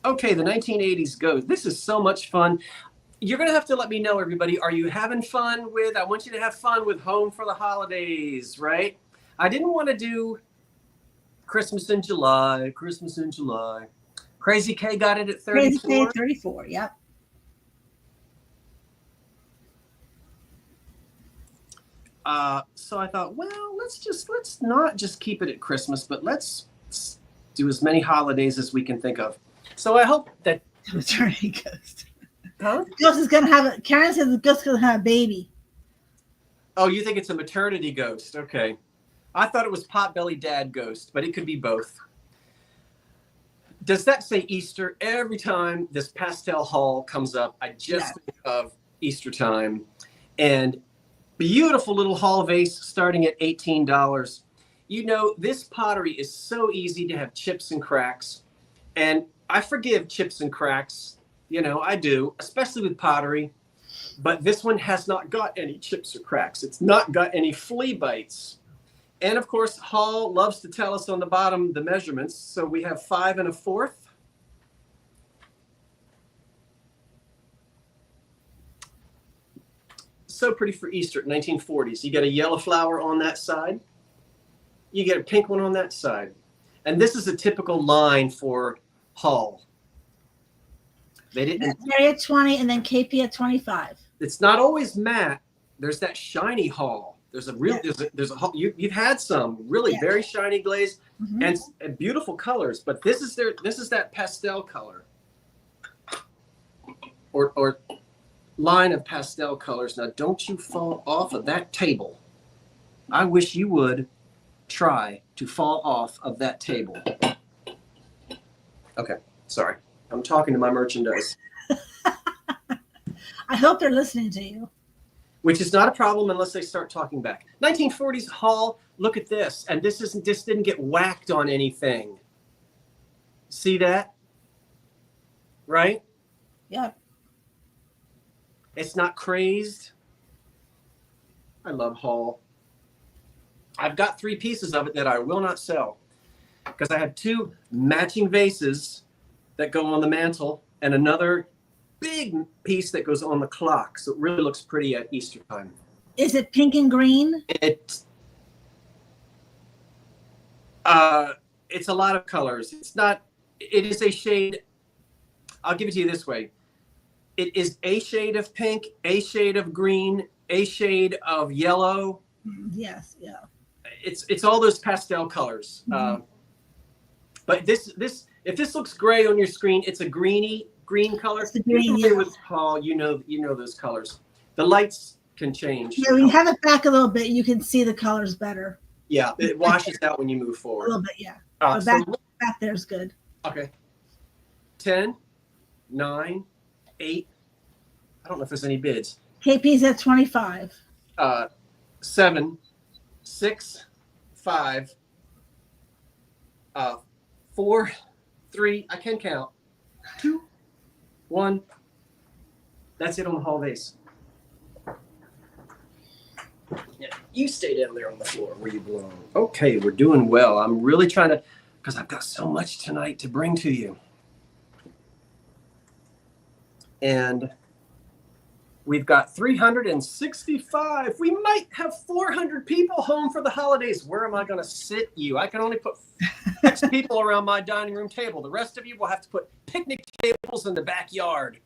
[SPEAKER 1] Okay, the 1980s ghost. This is so much fun. You're going to have to let me know, everybody. Are you having fun with... I want you to have fun with Home for the Holidays, right? I didn't want to do Christmas in July. Christmas in July. Crazy K got it at 34.
[SPEAKER 2] Crazy K at 34, yep.
[SPEAKER 1] So I thought, well, let's not just keep it at Christmas, but let's do as many holidays as we can think of. So I hope that
[SPEAKER 2] maternity ghost.
[SPEAKER 1] Huh?
[SPEAKER 2] The ghost is gonna have Karen says the ghost is gonna have a baby.
[SPEAKER 1] Oh, you think it's a maternity ghost? Okay. I thought it was Potbelly Dad ghost, but it could be both. Does that say Easter? Every time this pastel haul comes up, I just think of Easter time. And beautiful little hall vase starting at $18. You know, this pottery is so easy to have chips and cracks. And I forgive chips and cracks. You know, I do, especially with pottery. But this one has not got any chips or cracks. It's not got any flea bites. And of course, Hall loves to tell us on the bottom the measurements. So we have 5 1/4. So pretty for Easter, 1940s. You get a yellow flower on that side. You get a pink one on that side. And this is a typical line for Hall. They didn't.
[SPEAKER 2] Mary at 20 and then KP at 25.
[SPEAKER 1] It's not always matte. There's that shiny Hall. There's a real, there's a Hall. You've had some really very shiny glaze and beautiful colors, but this is that pastel color or line of pastel colors. Now, don't you fall off of that table. I wish you would try to fall off of that table. Okay, sorry. I'm talking to my merchandise.
[SPEAKER 2] I hope they're listening to you.
[SPEAKER 1] Which is not a problem unless they start talking back. 1940s Hall, look at this. And this didn't get whacked on anything. See that? Right?
[SPEAKER 2] Yeah.
[SPEAKER 1] It's not crazed. I love Hall. I've got 3 pieces of it that I will not sell because I have 2 matching vases that go on the mantle and another big piece that goes on the clock. So it really looks pretty at Easter time.
[SPEAKER 2] Is it pink and green?
[SPEAKER 1] It's a lot of colors. It is a shade. I'll give it to you this way. It is a shade of pink, a shade of green, a shade of yellow.
[SPEAKER 2] Yes, yeah.
[SPEAKER 1] It's all those pastel colors. But if this looks gray on your screen, it's a green color.
[SPEAKER 2] It's the green,
[SPEAKER 1] with Paul, you know those colors. The lights can change.
[SPEAKER 2] Yeah, when you have it back a little bit, you can see the colors better.
[SPEAKER 1] Yeah, it washes out when you move forward.
[SPEAKER 2] A little bit, yeah. But back there's good.
[SPEAKER 1] Okay. 10, 9, 8. I don't know if there's any bids.
[SPEAKER 2] KP's at 25.
[SPEAKER 1] 7, 6, 5, 4, 3. I can count. 2, 1. That's it on the hall vase. Yeah, you stay down there on the floor where you belong. Okay, we're doing well. I'm really trying to, because I've got so much tonight to bring to you. And We've got 365. We might have 400 people home for the holidays. Where am I going to sit you? I can only put 6 people around my dining room table. The rest of you will have to put picnic tables in the backyard.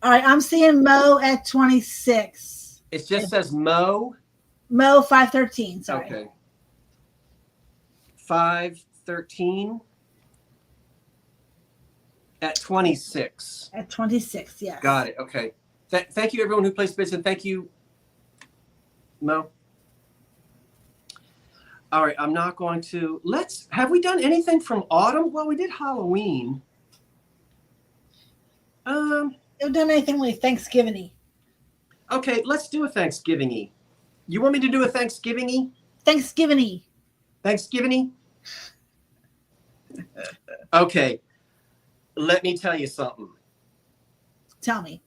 [SPEAKER 2] All right, I'm seeing Mo at 26.
[SPEAKER 1] It just says Mo.
[SPEAKER 2] Mo 513. Sorry.
[SPEAKER 1] Okay. 513 at 26.
[SPEAKER 2] At 26, yes.
[SPEAKER 1] Got it. Okay. Thank you, everyone who placed bids, and thank you, Mo. All right, I'm not going to. Have we done anything from autumn? Well, we did Halloween.
[SPEAKER 2] You've done anything like Thanksgiving-y.
[SPEAKER 1] Okay, let's do a Thanksgiving-y. You want me to do a Thanksgiving-y?
[SPEAKER 2] Thanksgiving-y.
[SPEAKER 1] Thanksgiving-y? Okay. Let me tell you something.
[SPEAKER 2] Tell me.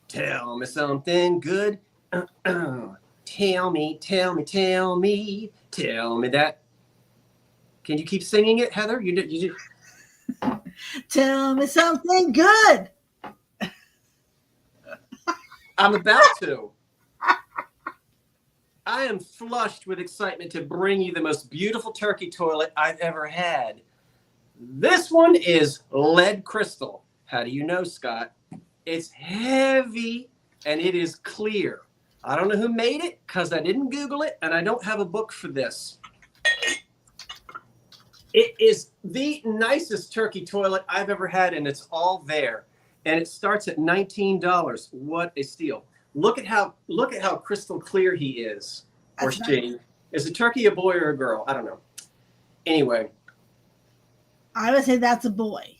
[SPEAKER 1] Tell me something good. Tell me that. Can you keep singing it, Heather? You did.
[SPEAKER 2] Tell me something good.
[SPEAKER 1] I'm about to. I am flushed with excitement to bring you the most beautiful turkey toilet I've ever had. This one is lead crystal. How do you know, Scott? It's heavy and it is clear. I don't know who made it because I didn't Google it and I don't have a book for this. It is the nicest turkey toilet I've ever had, and it's all there. And it starts at $19. What a steal. Look at how crystal clear he is. Or she. Is a turkey a boy or a girl? I don't know. Anyway.
[SPEAKER 2] I would say that's a boy.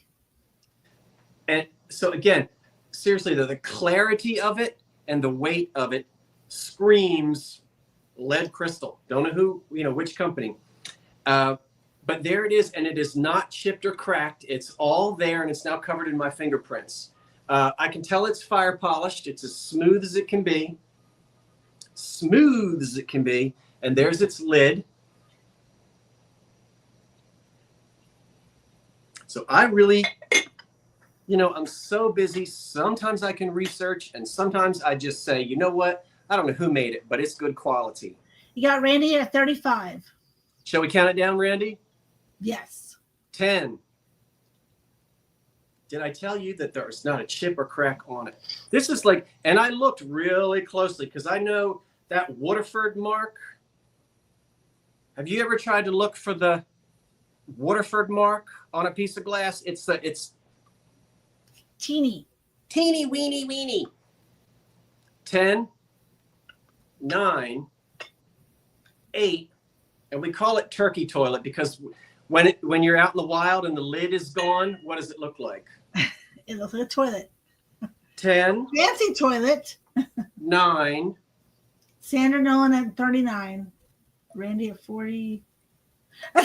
[SPEAKER 1] And so again, seriously though, the clarity of it and the weight of it screams lead crystal. Don't know which company. But there it is, and it is not chipped or cracked. It's all there, and it's now covered in my fingerprints. I can tell it's fire polished. It's as smooth as it can be. Smooth as it can be. And there's its lid. So I really, I'm so busy. Sometimes I can research, and sometimes I just say, you know what? I don't know who made it, but it's good quality.
[SPEAKER 2] You got Randy at 35.
[SPEAKER 1] Shall we count it down, Randy?
[SPEAKER 2] Yes.
[SPEAKER 1] 10. Did I tell you that there's not a chip or crack on it? This is like, and I looked really closely because I know that Waterford mark. Have you ever tried to look for the Waterford mark on a piece of glass? It's
[SPEAKER 2] teeny
[SPEAKER 1] weeny. 10, 9, 8, and we call it turkey toilet because when you're out in the wild and the lid is gone, what does it look like?
[SPEAKER 2] It looks like a toilet.
[SPEAKER 1] 10.
[SPEAKER 2] Fancy toilet.
[SPEAKER 1] 9.
[SPEAKER 2] Sandra Nolan at 39. Randy at 40.
[SPEAKER 1] 8.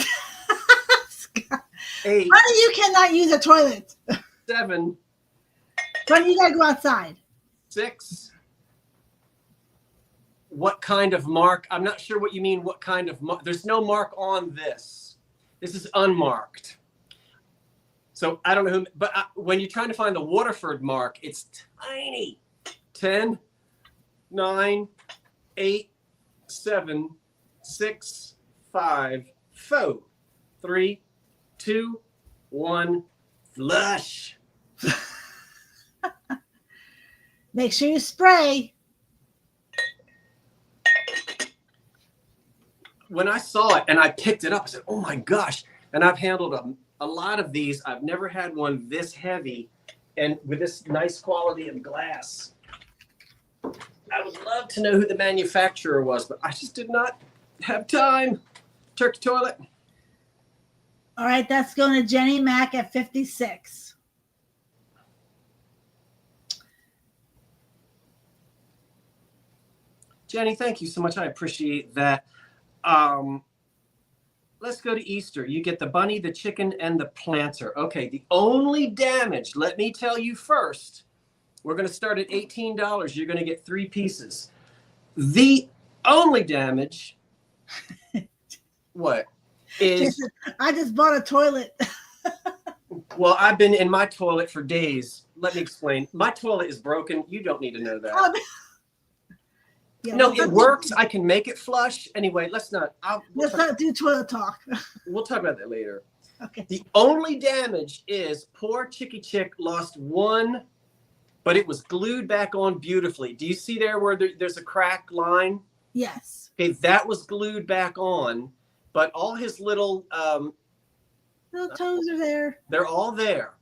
[SPEAKER 2] Honey, you cannot use a toilet.
[SPEAKER 1] 7.
[SPEAKER 2] Honey, you gotta go outside.
[SPEAKER 1] 6. What kind of mark? I'm not sure what you mean. What kind of mark? There's no mark on this. This is unmarked. So I don't know who, but when you're trying to find the Waterford mark, it's tiny. 10, 9, 8, 7, 6, 5, 4, 3, 2, 1, flush.
[SPEAKER 2] Make sure you spray.
[SPEAKER 1] When I saw it and I picked it up, I said, oh my gosh. And I've handled a lot of these. I've never had one this heavy and with this nice quality of glass. I would love to know who the manufacturer was, but I just did not have time. Turkey toilet.
[SPEAKER 2] All right, that's going to Jenny Mack at 56.
[SPEAKER 1] Jenny, thank you so much. I appreciate that. Let's go to Easter. You get the bunny, the chicken, and the planter. Okay, the only damage, let me tell you first, we're going to start at $18. You're going to get 3 pieces. The only damage, what, is...
[SPEAKER 2] I just bought a toilet.
[SPEAKER 1] Well, I've been in my toilet for days. Let me explain. My toilet is broken. You don't need to know that.
[SPEAKER 2] Yeah,
[SPEAKER 1] No, it works. I can make it flush. Anyway, let's not.
[SPEAKER 2] Let's not do toilet talk.
[SPEAKER 1] We'll talk about that later.
[SPEAKER 2] Okay.
[SPEAKER 1] The only damage is poor Chicky Chick lost one, but it was glued back on beautifully. Do you see there where there's a crack line?
[SPEAKER 2] Yes.
[SPEAKER 1] Okay, that was glued back on, but all his little
[SPEAKER 2] little toes are there.
[SPEAKER 1] They're all there.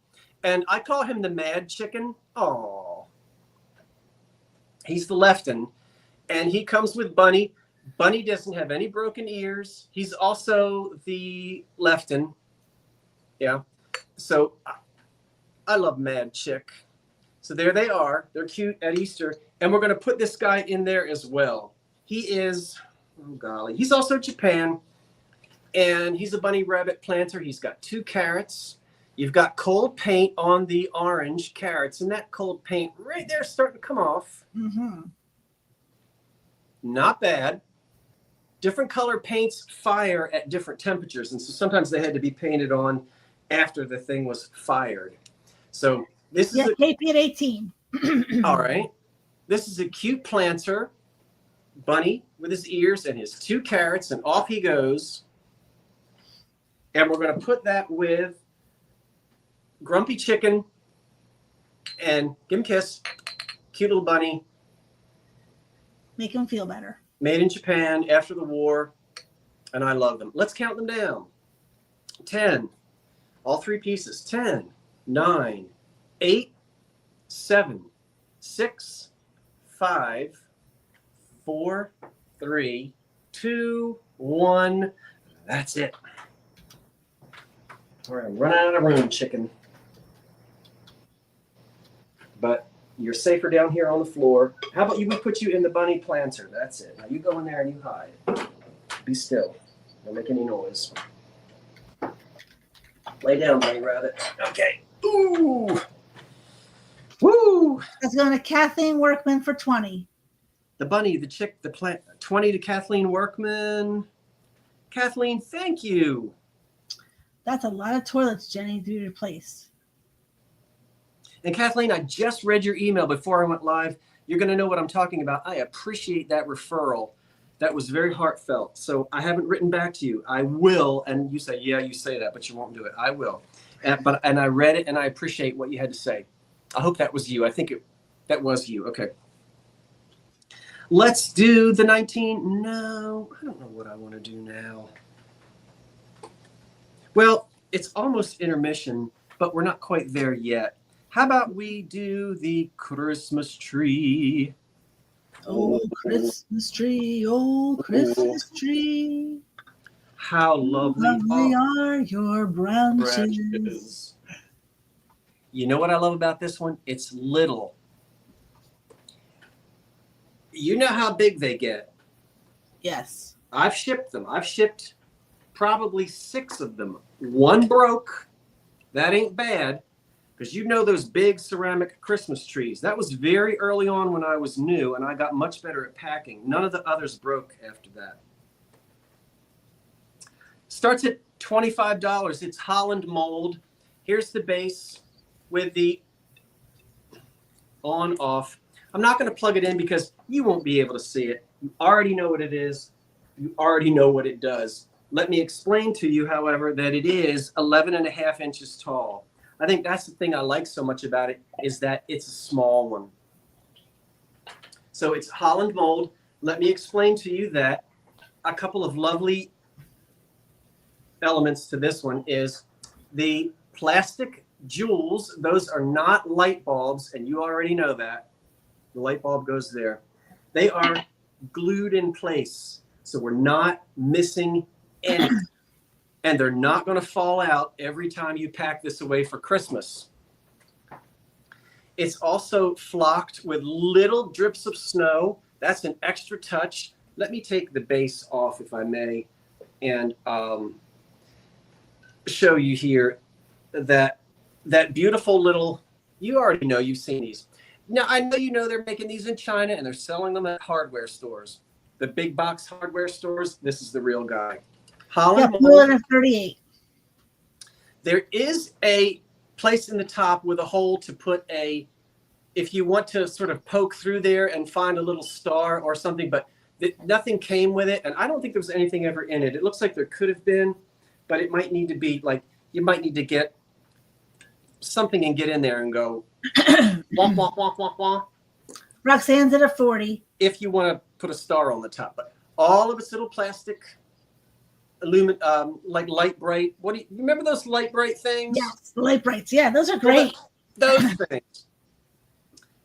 [SPEAKER 1] And I call him the mad chicken. Oh. He's the Lefton. And he comes with Bunny. Bunny doesn't have any broken ears. He's also the Lefton. Yeah. So I love Mad Chick. So there they are. They're cute at Easter. And we're going to put this guy in there as well. He is, oh golly, he's also Japan. And he's a bunny rabbit planter. He's got 2 carrots. You've got cold paint on the orange carrots. And that cold paint right there is starting to come off.
[SPEAKER 2] Mm-hmm.
[SPEAKER 1] Not bad. Different color paints fire at different temperatures. And so sometimes they had to be painted on after the thing was fired. So this is
[SPEAKER 2] KP at 18.
[SPEAKER 1] All right. This is a cute planter. Bunny with his ears and his 2 carrots. And off he goes. And we're going to put that with Grumpy Chicken and give him a kiss. Cute little bunny.
[SPEAKER 2] Make him feel better.
[SPEAKER 1] Made in Japan after the war. And I love them. Let's count them down. 10. All 3 pieces. 10, 9, 8, 7, 6, 5, 4, 3, 2, 1. That's it. We're going to run out of room, chicken. But you're safer down here on the floor. How about we put you in the bunny planter? That's it. Now you go in there and you hide. Be still. Don't make any noise. Lay down, bunny rabbit. Okay. Ooh. Woo.
[SPEAKER 2] That's going to Kathleen Workman for 20.
[SPEAKER 1] The bunny, the chick, the plant. 20 to Kathleen Workman. Kathleen, thank you.
[SPEAKER 2] That's a lot of toilets Jenny to replace.
[SPEAKER 1] And Kathleen, I just read your email before I went live. You're going to know what I'm talking about. I appreciate that referral. That was very heartfelt. So I haven't written back to you. I will. And you say, yeah, you say that, but you won't do it. I will. And I read it and I appreciate what you had to say. I hope that was you. I think that was you. Okay. Let's do the 19. No, I don't know what I want to do now. Well, it's almost intermission, but we're not quite there yet. How about we do the Christmas tree?
[SPEAKER 2] Oh, Christmas tree, oh, Christmas tree.
[SPEAKER 1] How lovely
[SPEAKER 2] are your branches.
[SPEAKER 1] You know what I love about this one? It's little. You know how big they get.
[SPEAKER 2] Yes.
[SPEAKER 1] I've shipped them. I've shipped probably 6 of them. 1 broke. That ain't bad. Because you know those big ceramic Christmas trees. That was very early on when I was new, and I got much better at packing. None of the others broke after that. Starts at $25. It's Holland mold. Here's the base with the on-off. I'm not going to plug it in because you won't be able to see it. You already know what it is. You already know what it does. Let me explain to you, however, that it is 11.5 inches tall. I think that's the thing I like so much about it is that it's a small one. So it's Holland mold. Let me explain to you that a couple of lovely elements to this one is the plastic jewels. Those are not light bulbs, and you already know that. The light bulb goes there. They are glued in place, so we're not missing any. And they're not going to fall out every time you pack this away for Christmas. It's also flocked with little drips of snow. That's an extra touch. Let me take the base off, if I may, and show you here that beautiful little, you already know, you've seen these. Now, I know you know they're making these in China and they're selling them at hardware stores. The big box hardware stores, this is the real guy. Holland mold.
[SPEAKER 2] 38.
[SPEAKER 1] There is a place in the top with a hole to put if you want to sort of poke through there and find a little star or something, but nothing came with it. And I don't think there was anything ever in it. It looks like there could have been, but it might need to be like, you might need to get something and get in there and go, wah, wah, wah, wah, wah.
[SPEAKER 2] Roxanne's at a 40.
[SPEAKER 1] If you want to put a star on the top, but all of its little plastic like light bright. What do you remember those light bright things?
[SPEAKER 2] Yes, the light brights. Yeah, those are great.
[SPEAKER 1] Those things.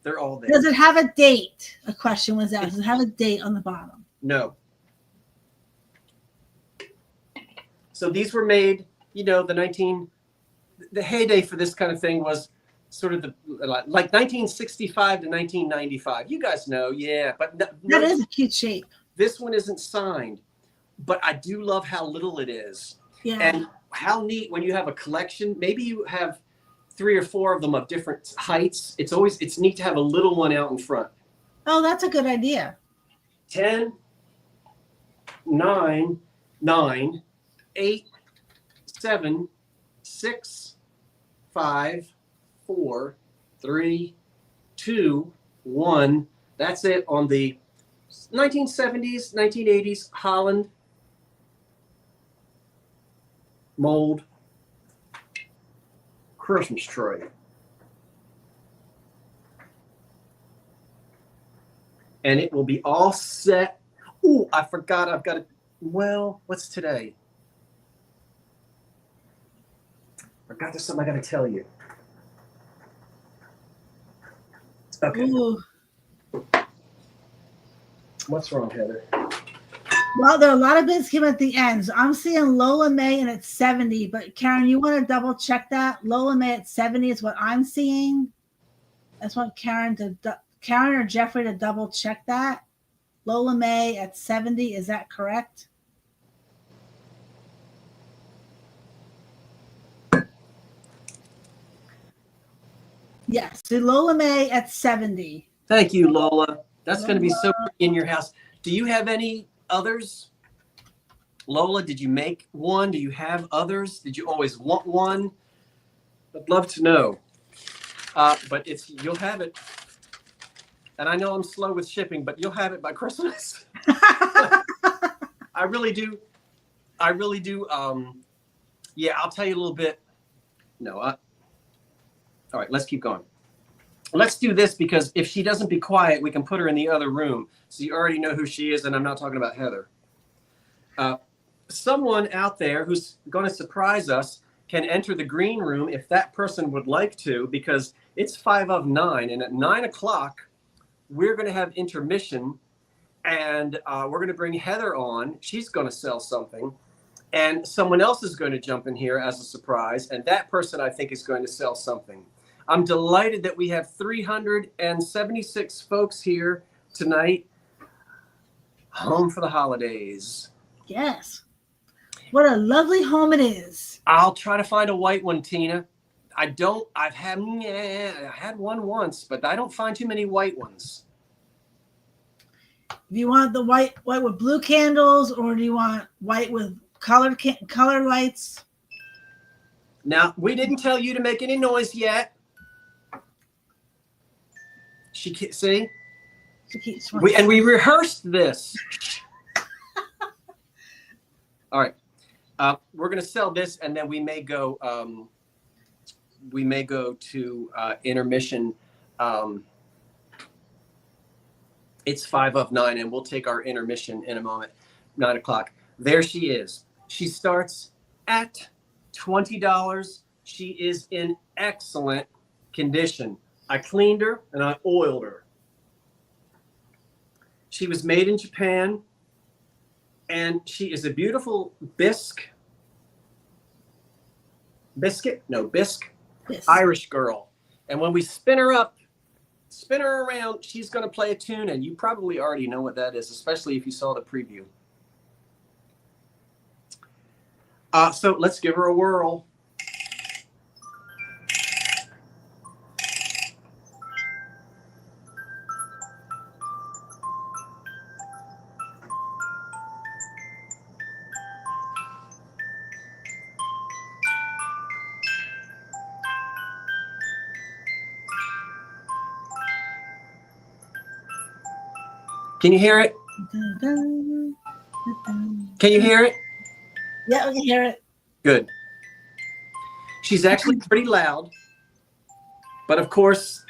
[SPEAKER 1] They're all there.
[SPEAKER 2] Does it have a date? A question was asked. Does it have a date on the bottom?
[SPEAKER 1] No. So these were made, the heyday for this kind of thing was sort of like 1965 to 1995. You guys know, yeah. But
[SPEAKER 2] that is a cute shape.
[SPEAKER 1] This one isn't signed, but I do love how little it is.
[SPEAKER 2] Yeah.
[SPEAKER 1] And how neat when you have a collection. Maybe you have 3 or 4 of them of different heights. It's neat to have a little one out in front.
[SPEAKER 2] Oh, that's a good idea.
[SPEAKER 1] 10, 9, 8, 7, 6, 5, 4, 3, 2, 1. That's it on the 1970s, 1980s Holland mold Christmas tree. And it will be all set. Ooh, I forgot. I've got it. Well, what's today? Forgot there's something I got to tell you. Okay.
[SPEAKER 2] Ooh.
[SPEAKER 1] What's wrong, Heather?
[SPEAKER 2] Well, there are a lot of bids came at the end. So I'm seeing Lola May and it's 70. But Karen, you want to double check that? Lola May at 70 is what I'm seeing. I just want Karen or Jeffrey to double check that. Lola May at 70, is that correct? Yes, so Lola May at 70.
[SPEAKER 1] Thank you, Lola. That's going to be so pretty in your house. Do you have any others? Lola, did you make one? Do you have others? Did you always want one? I'd love to know. But you'll have it. And I know I'm slow with shipping, but you'll have it by Christmas. I really do. Yeah, I'll tell you a little bit. No, all right, let's keep going. Let's do this because if she doesn't be quiet, we can put her in the other room. So you already know who she is, and I'm not talking about Heather. Someone out there who's going to surprise us can enter the green room if that person would like to, because it's 5 of 9, and at 9 o'clock, we're going to have intermission, and we're going to bring Heather on. She's going to sell something, and someone else is going to jump in here as a surprise, and that person, I think, is going to sell something. I'm delighted that we have 376 folks here tonight, home for the holidays.
[SPEAKER 2] Yes. What a lovely home it is.
[SPEAKER 1] I'll try to find a white one, Tina. I had one once, but I don't find too many white ones.
[SPEAKER 2] Do you want the white with blue candles, or do you want white with colored lights?
[SPEAKER 1] Now, we didn't tell you to make any noise yet. See? We rehearsed this. All right. We're going to sell this, and then we may go to intermission. It's 5 of 9, and we'll take our intermission in a moment. 9 o'clock. There she is. She starts at $20. She is in excellent condition. I cleaned her and I oiled her. She was made in Japan, and she is a beautiful bisque Irish girl. And when we spin her around, she's going to play a tune, and you probably already know what that is, especially if you saw the preview. So let's give her a whirl. Can you hear it?
[SPEAKER 2] Dun, dun, dun, dun.
[SPEAKER 1] Can you hear it?
[SPEAKER 2] Yeah, we can hear it.
[SPEAKER 1] Good. She's actually pretty loud, but of course,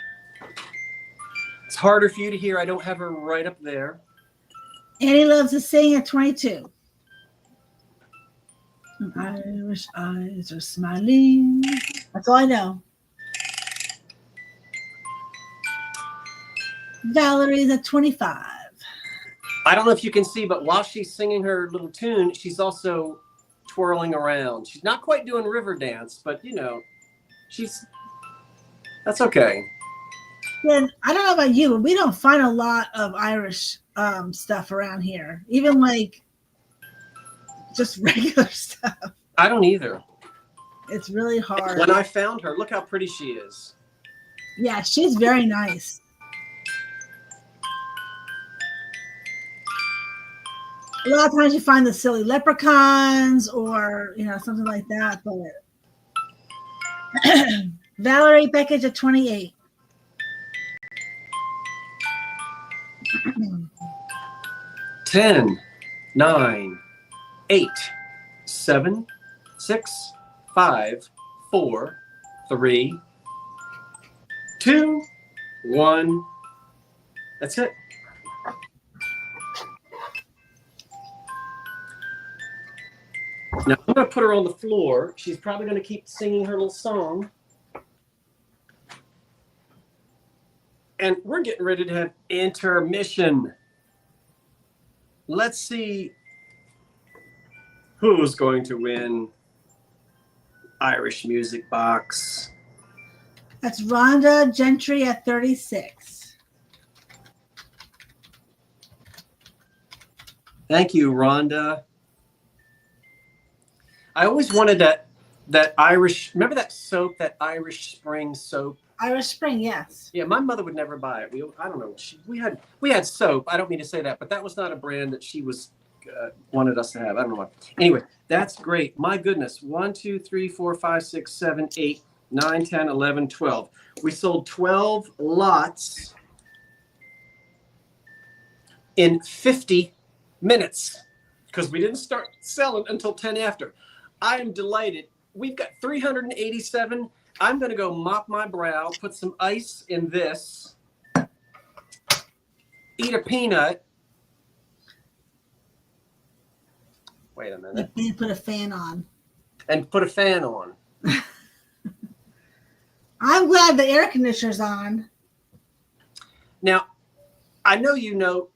[SPEAKER 1] it's harder for you to hear. I don't have her right up there.
[SPEAKER 2] Annie loves to sing at 22. Irish eyes are smiling. That's all I know. Valerie's at 25.
[SPEAKER 1] I don't know if you can see, but while she's singing her little tune, she's also twirling around. She's not quite doing river dance, but you know, that's okay.
[SPEAKER 2] Then I don't know about you, but we don't find a lot of Irish stuff around here. Even like just regular stuff.
[SPEAKER 1] I don't either.
[SPEAKER 2] It's really hard.
[SPEAKER 1] When I found her, look how pretty she is.
[SPEAKER 2] Yeah, she's very nice. A lot of times you find the silly leprechauns or, you know, something like that. But Valerie Beckett at 28.
[SPEAKER 1] Ten, 9, 8, 7, 6, 5, 4, 3, 2, 1. That's it. Now I'm going to put her on the floor. She's probably going to keep singing her little song. And we're getting ready to have intermission. Let's see who's going to win Irish Music Box.
[SPEAKER 2] That's Rhonda Gentry at 36.
[SPEAKER 1] Thank you, Rhonda. I always wanted that Irish, remember that soap, that Irish Spring soap?
[SPEAKER 2] Irish Spring, yes.
[SPEAKER 1] Yeah, my mother would never buy it. I don't know. We had soap. I don't mean to say that, but that was not a brand that she was wanted us to have. I don't know why. Anyway, that's great. My goodness. 1, 2, 3, 4, 5, 6, 7, 8, 9, 10, 11, 12. We sold 12 lots in 50 minutes because we didn't start selling until 10 after. I am delighted. We've got 387. I'm going to go mop my brow, put some ice in this, eat a peanut. Wait a minute.
[SPEAKER 2] You put a fan on.
[SPEAKER 1] And put a fan on.
[SPEAKER 2] I'm glad the air conditioner's on.
[SPEAKER 1] Now, I know you know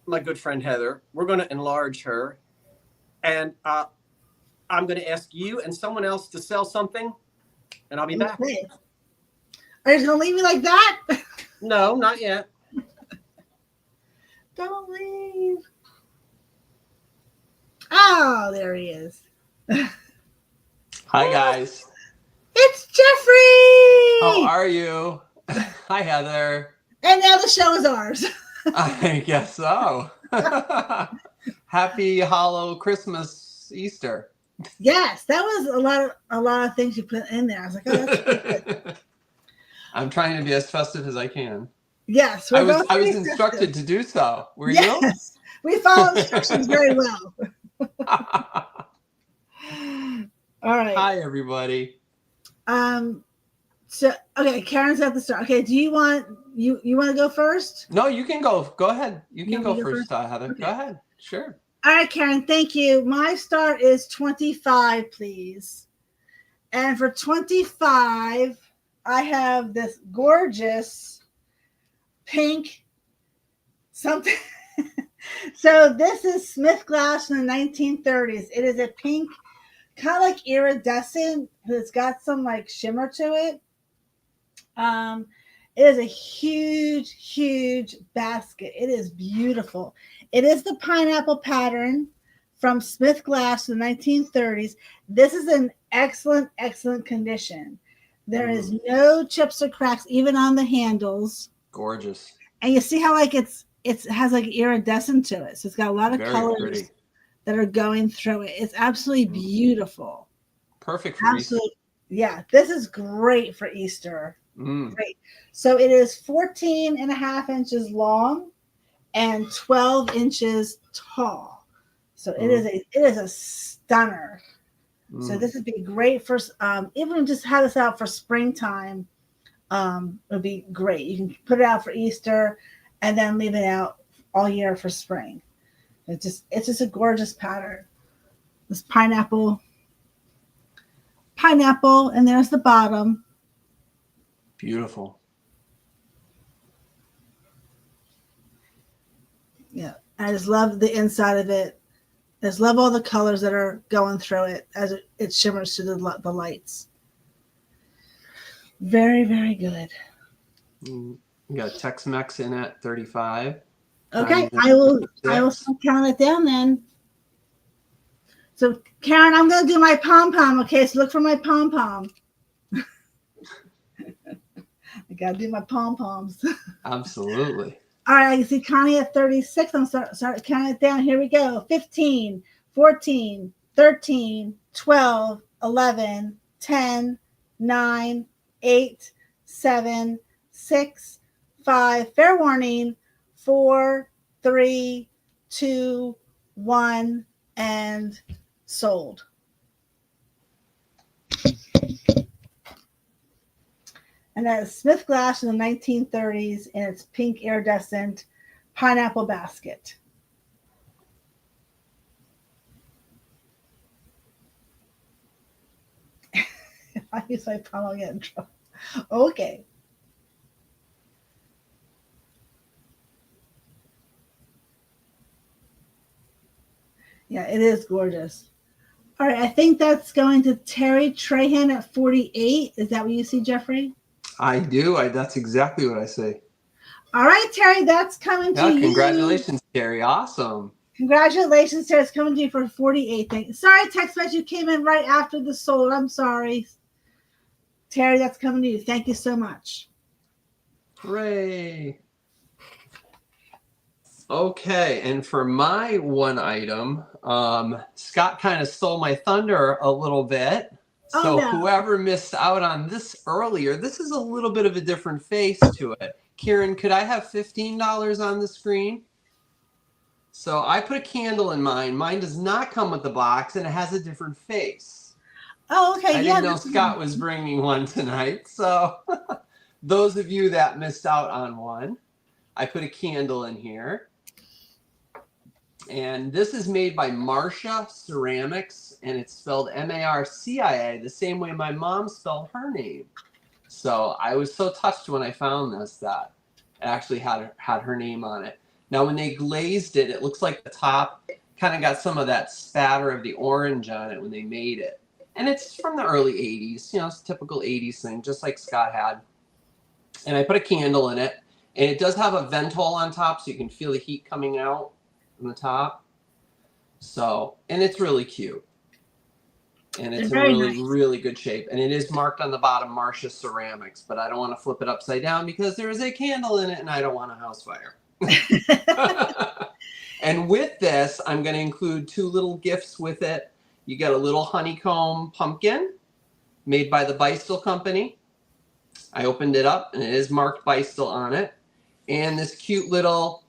[SPEAKER 1] my good friend Heather. We're going to enlarge her. And I'm going to ask you and someone else to sell something. And I'll be back.
[SPEAKER 2] Okay. Are you going to leave me like that?
[SPEAKER 1] No, not yet.
[SPEAKER 2] Don't leave. Oh, there he is.
[SPEAKER 3] Hi, guys.
[SPEAKER 2] It's Jeffrey.
[SPEAKER 3] How are you? Hi, Heather.
[SPEAKER 2] And now the show is ours.
[SPEAKER 3] I guess so. Happy Hollow Christmas Easter.
[SPEAKER 2] Yes, that was a lot of things you put in there. I was like, oh, that's good.
[SPEAKER 3] I'm trying to be as festive as I can.
[SPEAKER 2] Yes,
[SPEAKER 3] I was instructed to do so. Were you?
[SPEAKER 2] Yes, we follow instructions very well. All right.
[SPEAKER 3] Hi, everybody.
[SPEAKER 2] So okay, Karen's at the start. Okay, do you want to go first?
[SPEAKER 3] No, you can go. Go ahead. You can go
[SPEAKER 2] go
[SPEAKER 3] first,
[SPEAKER 2] first?
[SPEAKER 3] Heather.
[SPEAKER 2] Okay.
[SPEAKER 3] Go ahead. Sure.
[SPEAKER 2] All right, Karen, thank you. My start is 25, please. And for 25, I have this gorgeous pink something. So this is Smith glass from the 1930s. It is a pink, kind of like iridescent, but it's got some like shimmer to it. It is a huge, huge basket. It is beautiful. It is the pineapple pattern from Smith glass from the 1930s. This is in excellent, excellent condition. There is no chips or cracks, even on the handles.
[SPEAKER 3] Gorgeous.
[SPEAKER 2] And you see how like it has like iridescent to it. So it's got a lot of
[SPEAKER 3] Very
[SPEAKER 2] colors
[SPEAKER 3] pretty.
[SPEAKER 2] that are going through it. It's absolutely beautiful.
[SPEAKER 3] Perfect for Easter.
[SPEAKER 2] Absolutely. Yeah, this is great for Easter.
[SPEAKER 3] Mm.
[SPEAKER 2] Great. So it is 14 and a half inches long and 12 inches tall. So it is a stunner. So this would be great for even just have this out for springtime. Would be great. You can put it out for Easter and then leave it out all year for spring. It's just a gorgeous pattern. This pineapple, and there's the bottom.
[SPEAKER 3] Beautiful.
[SPEAKER 2] Yeah, I just love the inside of it. I just love all the colors that are going through it as it shimmers through the lights. Very, very good.
[SPEAKER 3] You got Tex-Mex in at 35.
[SPEAKER 2] Okay, I will count it down then. So Karen, I'm going to do my pom-pom. Okay, so look for my pom-pom. I got to do my pom-poms.
[SPEAKER 3] Absolutely.
[SPEAKER 2] All right, I can see Connie at 36. I'm start counting it down. Here we go. 15, 14, 13, 12, 11, 10, 9, 8, 7, 6, 5. Fair warning. 4, 3, 2, 1, and sold. And that is Smith glass in the 1930s in its pink iridescent pineapple basket. If I use my palm, I'll get in trouble. Okay. Yeah, it is gorgeous. All right, I think that's going to Terry Trahan at 48. Is that what you see, Jeffrey?
[SPEAKER 3] I do. That's exactly what I say.
[SPEAKER 2] All right, Terry, that's coming to you.
[SPEAKER 3] Congratulations, Terry. Awesome.
[SPEAKER 2] Congratulations, Terry. It's coming to you for 48. Thank you. Sorry, text message, you came in right after the sold. I'm sorry. Terry, that's coming to you. Thank you so much.
[SPEAKER 3] Hooray. Okay, and for my one item, Scott kind of stole my thunder a little bit. So whoever missed out on this earlier, this is a little bit of a different face to it. Kieran, could I have $15 on the screen? So I put a candle in mine. Mine does not come with the box, and it has a different face.
[SPEAKER 2] Oh, okay.
[SPEAKER 3] I didn't know Scott was bringing one tonight. So those of you that missed out on one, I put a candle in here. And this is made by Marcia Ceramics, and it's spelled M-A-R-C-I-A, the same way my mom spelled her name. So I was so touched when I found this that it actually had her name on it. Now, when they glazed it, it looks like the top kind of got some of that spatter of the orange on it when they made it. And it's from the early 80s, it's a typical 80s thing, just like Scott had. And I put a candle in it, and it does have a vent hole on top, so you can feel the heat coming out on the top. So, and it's really cute. And it's in really good shape. And it is marked on the bottom, Marcia Ceramics, but I don't want to flip it upside down because there is a candle in it and I don't want a house fire. And with this, I'm going to include 2 little gifts with it. You get a little honeycomb pumpkin made by the Beistel Company. I opened it up and it is marked Beistel on it. And this cute little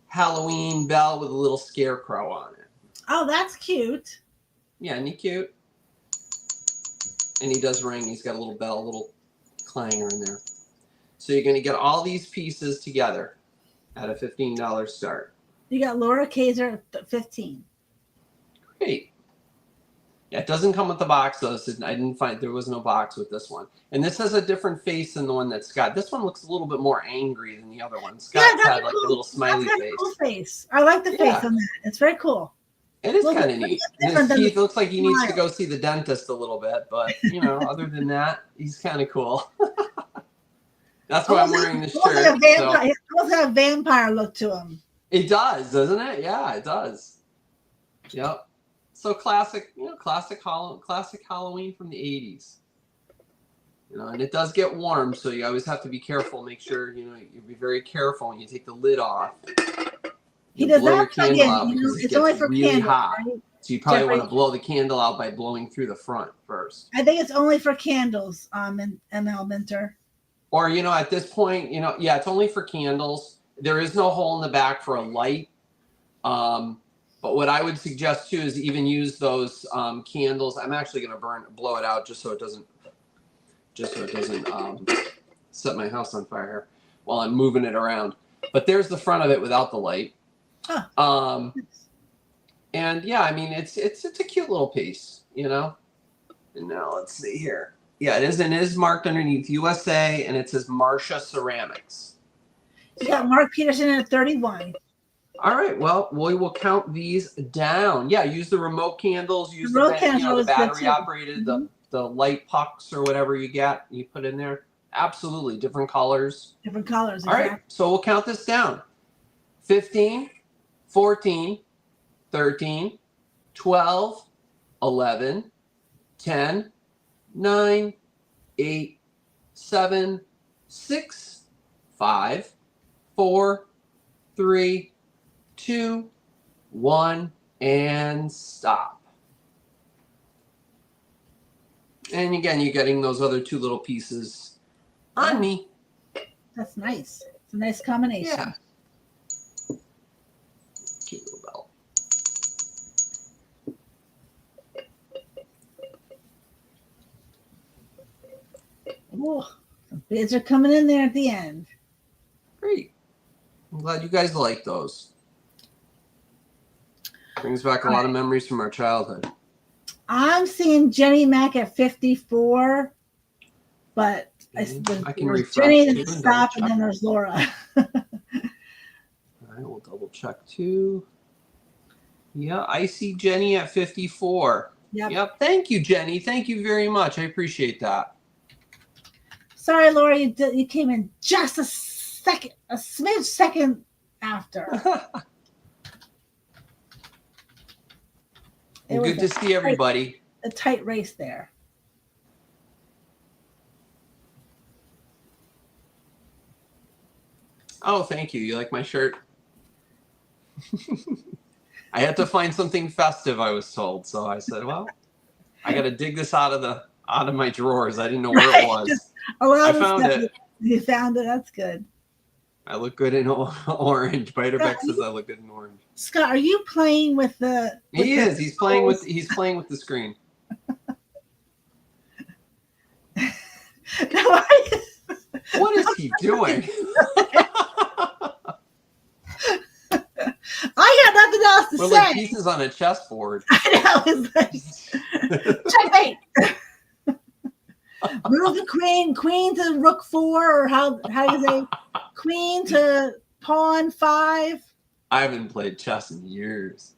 [SPEAKER 3] Halloween bell with a little scarecrow on it.
[SPEAKER 2] Oh, that's cute.
[SPEAKER 3] Yeah, isn't he cute? And he does ring. He's got a little bell, a little clanger in there. So you're going to get all these pieces together at a $15 start.
[SPEAKER 2] You got Laura Kaiser at 15.
[SPEAKER 3] Great. Yeah, it doesn't come with the box, though. So I didn't find there was no box with this one. And this has a different face than the one that Scott. This one looks a little bit more angry than the other one. Scott's had like a little smiley face.
[SPEAKER 2] Cool face. I like the face on that. It's very cool.
[SPEAKER 3] It is kind of neat. And his teeth looks like he needs to go see the dentist a little bit, but other than that, he's kind of cool. That's why I'm wearing this shirt.
[SPEAKER 2] He almost has a vampire look to him.
[SPEAKER 3] It does, doesn't it? Yeah, it does. Yep. So classic, classic Halloween from the 80s. And it does get warm, so you always have to be careful. Make sure, you be very careful when you take the lid off.
[SPEAKER 2] He does not plug in. It's only for candles.
[SPEAKER 3] Hot. Right? So you probably want to blow the candle out by blowing through the front first.
[SPEAKER 2] I think it's only for candles, ML Minter.
[SPEAKER 3] Or, at this point, it's only for candles. There is no hole in the back for a light. But what I would suggest too is even use those candles. I'm actually going to blow it out just so it doesn't set my house on fire here while I'm moving it around. But there's the front of it without the light.
[SPEAKER 2] Huh.
[SPEAKER 3] And yeah, I mean, it's a cute little piece, you know. And now let's see here. Yeah, it is, and it is marked underneath USA, and it says Marcia Ceramics.
[SPEAKER 2] You got Mark Peterson at 31.
[SPEAKER 3] All right, well, we will count these down. Yeah, use the remote candles, use
[SPEAKER 2] The remote
[SPEAKER 3] the
[SPEAKER 2] candle is good
[SPEAKER 3] battery
[SPEAKER 2] too.
[SPEAKER 3] operated, the light pucks or whatever you get, you put in there. Absolutely, different colors.
[SPEAKER 2] Different colors.
[SPEAKER 3] All right, so we'll count this down. 15, 14, 13, 12, 11, 10, 9, 8, 7, 6, 5, 4, 3, 2, 1, and stop. And again, you're getting those other two little pieces on me.
[SPEAKER 2] That's nice. It's a nice combination.
[SPEAKER 3] Yeah. Cute little belt.
[SPEAKER 2] Oh, some bids are coming in there at the end.
[SPEAKER 3] Great. I'm glad you guys like those. Brings back a lot of memories from our childhood.
[SPEAKER 2] I'm seeing Jenny Mac at 54, but
[SPEAKER 3] I can
[SPEAKER 2] there's
[SPEAKER 3] refresh
[SPEAKER 2] Jenny,
[SPEAKER 3] too
[SPEAKER 2] then
[SPEAKER 3] and
[SPEAKER 2] stop, and
[SPEAKER 3] double
[SPEAKER 2] then
[SPEAKER 3] check.
[SPEAKER 2] there's Laura.
[SPEAKER 3] All right, we'll double check too. Yeah, I see Jenny at 54. Yep. Thank you, Jenny. Thank you very much. I appreciate that.
[SPEAKER 2] Sorry, Laura, you came in just a smidge second after.
[SPEAKER 3] Well, good to see everybody.
[SPEAKER 2] A tight race there.
[SPEAKER 3] Oh, thank you. You like my shirt? I had to find something festive, I was told. So I said, well, I got to dig this out of my drawers. I didn't know where it was. I found it.
[SPEAKER 2] You found it. That's good.
[SPEAKER 3] I look good in orange. Biterbeck says I look good in orange.
[SPEAKER 2] Scott, are you playing with the?
[SPEAKER 3] He is. He's playing with the screen. What is he doing?
[SPEAKER 2] I got nothing else to
[SPEAKER 3] We're
[SPEAKER 2] say.
[SPEAKER 3] like pieces on a chessboard.
[SPEAKER 2] I know. It's like, checkmate. Move the queen to rook 4, or how do you say queen to pawn 5?
[SPEAKER 3] I haven't played chess in years.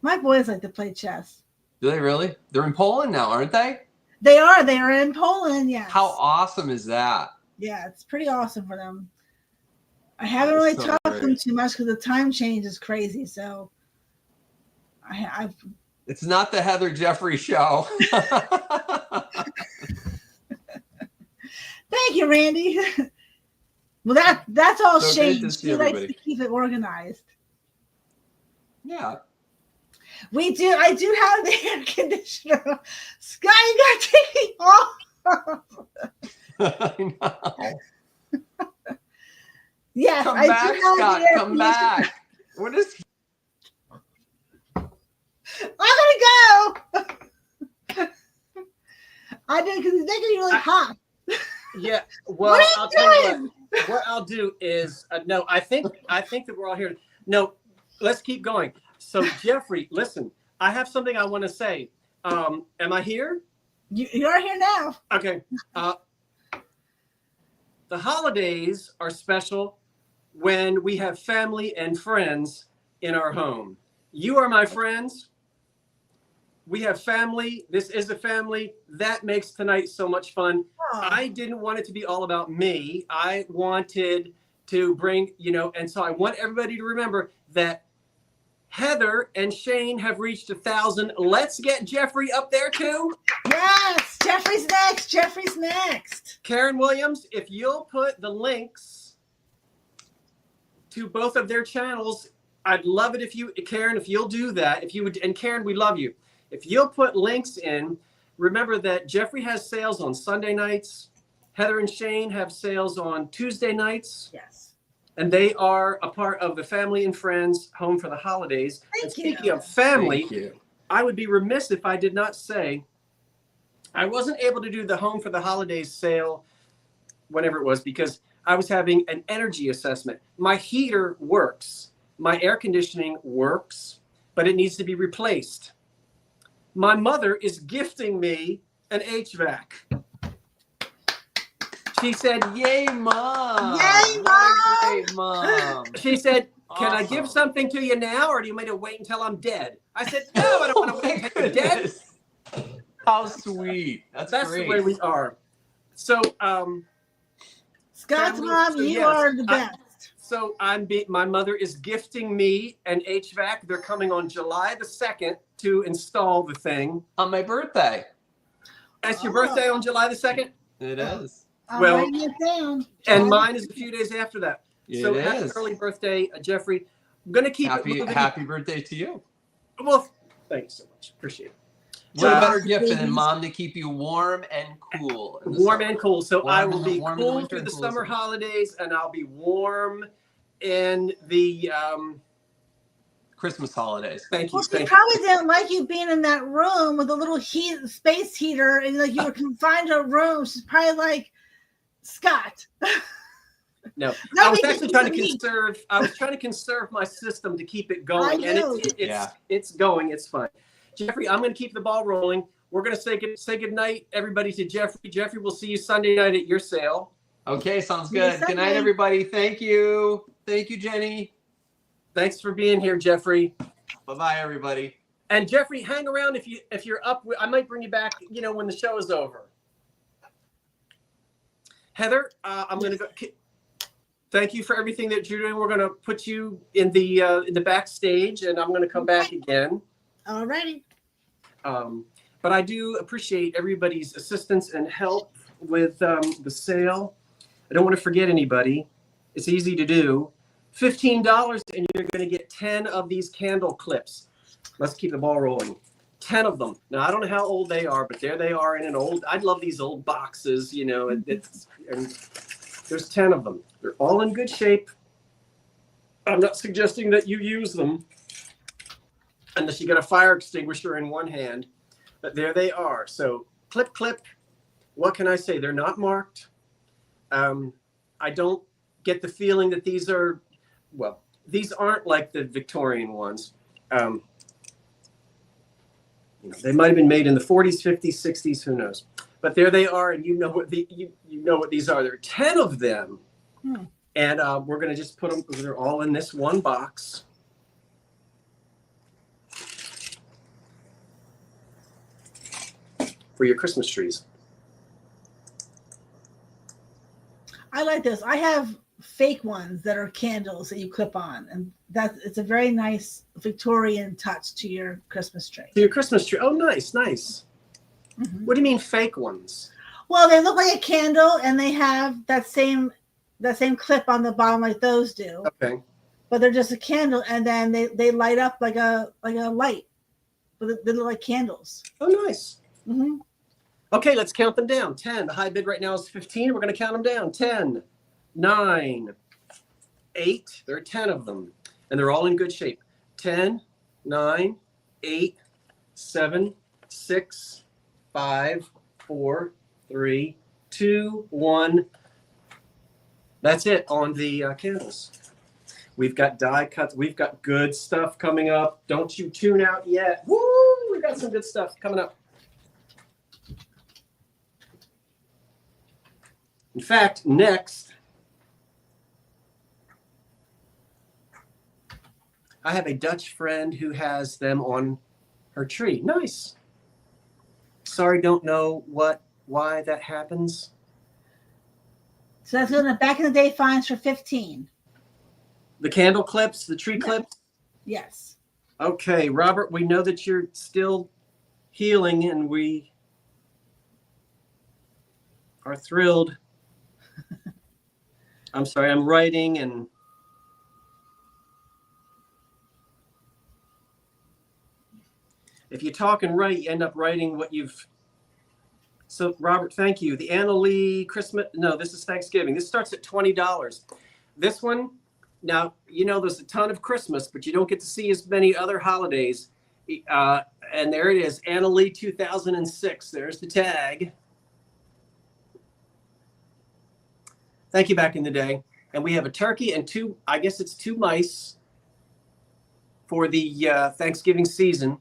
[SPEAKER 2] My boys like to play chess.
[SPEAKER 3] Do they really? They're in Poland now, aren't they?
[SPEAKER 2] They are. They are in Poland. Yes.
[SPEAKER 3] How awesome is that?
[SPEAKER 2] Yeah, it's pretty awesome for them. I haven't really talked to them too much because the time change is crazy. So, I've.
[SPEAKER 3] It's not the Heather Jeffrey show.
[SPEAKER 2] Thank you, Randy. Well, that's all
[SPEAKER 3] So
[SPEAKER 2] Shane. She likes to keep it organized.
[SPEAKER 3] Yeah.
[SPEAKER 2] We do. I do have the air conditioner. Scott, you got to take me off.
[SPEAKER 3] I know.
[SPEAKER 2] Yes,
[SPEAKER 3] Come
[SPEAKER 2] I
[SPEAKER 3] back,
[SPEAKER 2] do have
[SPEAKER 3] Scott.
[SPEAKER 2] the air
[SPEAKER 3] Come back. What is?
[SPEAKER 2] I'm gonna go. I did because it's making me really hot.
[SPEAKER 1] Yeah. Well, I'll tell you what I'll do is no. I think that we're all here. No, let's keep going. So Jeffrey, listen. I have something I want to say. Am I here?
[SPEAKER 2] You're here now.
[SPEAKER 1] Okay. The holidays are special when we have family and friends in our home. You are my friends. We have family. This is a family. That makes tonight so much fun.
[SPEAKER 2] Aww.
[SPEAKER 1] I didn't want it to be all about me. I wanted to bring, and so I want everybody to remember that Heather and Shane have reached 1,000. Let's get Jeffrey up there too.
[SPEAKER 2] Yes, Jeffrey's next. Jeffrey's next.
[SPEAKER 1] Karen Williams, if you'll put the links to both of their channels, I'd love it if you'll do that. If you would, and Karen, we love you. If you'll put links in, remember that Jeffrey has sales on Sunday nights. Heather and Shane have sales on Tuesday nights.
[SPEAKER 2] Yes.
[SPEAKER 1] and they are a part of the Family and Friends Home for the Holidays. And speaking of family,
[SPEAKER 3] Thank you.
[SPEAKER 1] I would be remiss if I did not say I wasn't able to do the Home for the Holidays sale whenever it was because I was having an energy assessment. My heater works, my air conditioning works, but it needs to be replaced. My mother is gifting me an HVAC. She said,
[SPEAKER 3] Yay, Mom!
[SPEAKER 2] Yay,
[SPEAKER 3] What
[SPEAKER 2] Mom!
[SPEAKER 3] a great mom!
[SPEAKER 1] she said, can I give
[SPEAKER 3] Awesome.
[SPEAKER 1] something to you now, or do you want me to wait until I'm dead? I said, no, I don't want to wait until you're dead.
[SPEAKER 3] Goodness. How sweet. That's
[SPEAKER 1] the
[SPEAKER 3] great.
[SPEAKER 1] way we are. So,
[SPEAKER 2] Scott's
[SPEAKER 1] family-
[SPEAKER 2] mom,
[SPEAKER 1] so
[SPEAKER 2] you
[SPEAKER 1] yes,
[SPEAKER 2] are the best.
[SPEAKER 1] So my mother is gifting me an HVAC. They're coming on July the 2nd to install the thing.
[SPEAKER 3] On my birthday.
[SPEAKER 1] That's your birthday on July the 2nd?
[SPEAKER 3] It is.
[SPEAKER 2] I'm
[SPEAKER 1] well,
[SPEAKER 2] writing it down.
[SPEAKER 1] And mine is a few days after that. So
[SPEAKER 3] It
[SPEAKER 1] happy
[SPEAKER 3] is.
[SPEAKER 1] early birthday, Jeffrey. I'm going to keep it moving.
[SPEAKER 3] Happy birthday to you.
[SPEAKER 1] Well, thanks so much. Appreciate it.
[SPEAKER 3] What a
[SPEAKER 1] Uh,
[SPEAKER 3] better gift than Mom to keep you warm and cool. in the
[SPEAKER 1] Warm
[SPEAKER 3] summer.
[SPEAKER 1] and cool. So
[SPEAKER 3] Warm
[SPEAKER 1] I will
[SPEAKER 3] in
[SPEAKER 1] be
[SPEAKER 3] the- warm in the
[SPEAKER 1] cool
[SPEAKER 3] winter
[SPEAKER 1] through
[SPEAKER 3] and
[SPEAKER 1] the
[SPEAKER 3] cool in the
[SPEAKER 1] summer
[SPEAKER 3] summer.
[SPEAKER 1] holidays, and I'll be warm in the
[SPEAKER 3] Christmas holidays.
[SPEAKER 1] thank you.
[SPEAKER 2] Well, she
[SPEAKER 1] Thank you.
[SPEAKER 2] probably didn't like you being in that room with a little space heater, and like you were confined to a room. She's probably like, Scott.
[SPEAKER 1] No,
[SPEAKER 2] Not
[SPEAKER 1] I was
[SPEAKER 2] making
[SPEAKER 1] actually trying to
[SPEAKER 2] me.
[SPEAKER 1] conserve. I was trying to conserve my system to keep it going,
[SPEAKER 2] I
[SPEAKER 1] and
[SPEAKER 2] know.
[SPEAKER 1] it's going. It's fine. Jeffrey, I'm going to keep the ball rolling. We're going to say good night, everybody, to Jeffrey. Jeffrey, we'll see you Sunday night at your sale.
[SPEAKER 3] Okay, sounds
[SPEAKER 2] See you
[SPEAKER 3] good. Good
[SPEAKER 2] Sunday.
[SPEAKER 3] night, everybody. Thank you. Thank you, Jenny.
[SPEAKER 1] Thanks for being here, Jeffrey.
[SPEAKER 3] Bye-bye, everybody.
[SPEAKER 1] And Jeffrey, hang around if you're up. I might bring you back. When the show is over. Heather, I'm going to go. Thank you for everything that you're doing. We're going to put you in the backstage, and I'm going to come back again.
[SPEAKER 2] Alrighty.
[SPEAKER 1] But I do appreciate everybody's assistance and help with the sale. I don't want to forget anybody. It's easy to do. $15, and you're going to get 10 of these candle clips. Let's keep the ball rolling. 10 of them. Now, I don't know how old they are, but there they are in an old. I love these old boxes, and there's 10 of them. They're all in good shape. I'm not suggesting that you use them unless you got a fire extinguisher in one hand. But there they are. So clip. What can I say? They're not marked. I don't get the feeling that these are, well, these aren't like the Victorian ones. They might have been made in the 40s, 50s, 60s, who knows? But there they are, and you know what these are. There are 10 of them, and we're going to just put them. They're all in this one box. For your Christmas trees.
[SPEAKER 2] I like this. I have fake ones that are candles that you clip on, and it's a very nice Victorian touch to your Christmas tree.
[SPEAKER 1] To your Christmas tree. Oh, nice.
[SPEAKER 2] Mm-hmm.
[SPEAKER 1] What do you mean fake ones?
[SPEAKER 2] Well, they look like a candle, and they have that same clip on the bottom like those do.
[SPEAKER 1] Okay.
[SPEAKER 2] But they're just a candle, and then they light up like a light, but they look like candles.
[SPEAKER 1] Oh, nice.
[SPEAKER 2] Mm-hmm.
[SPEAKER 1] Okay, let's count them down. 10. The high bid right now is 15. We're going to count them down. 10, 9, 8. There are 10 of them, and they're all in good shape. 10, 9, 8, 7, 6, 5, 4, 3, 2, 1. That's it on the candles. We've got die cuts. We've got good stuff coming up. Don't you tune out yet. Woo! We've got some good stuff coming up. In fact, next, I have a Dutch friend who has them on her tree. Nice. Sorry, don't know why that happens.
[SPEAKER 2] So that's going to back in the day finds for 15.
[SPEAKER 1] The candle clips, the tree clips.
[SPEAKER 2] Yes.
[SPEAKER 1] Okay, Robert, we know that you're still healing, and we are thrilled. I'm sorry, I'm writing, and if you talk and write, you end up writing what you've. So, Robert, thank you. The Anna Lee Christmas. No, this is Thanksgiving. This starts at $20. This one Now, there's a ton of Christmas, but you don't get to see as many other holidays. And there it is, Anna Lee 2006. There's the tag. Thank you, back in the day. And we have a turkey and two mice for the Thanksgiving season.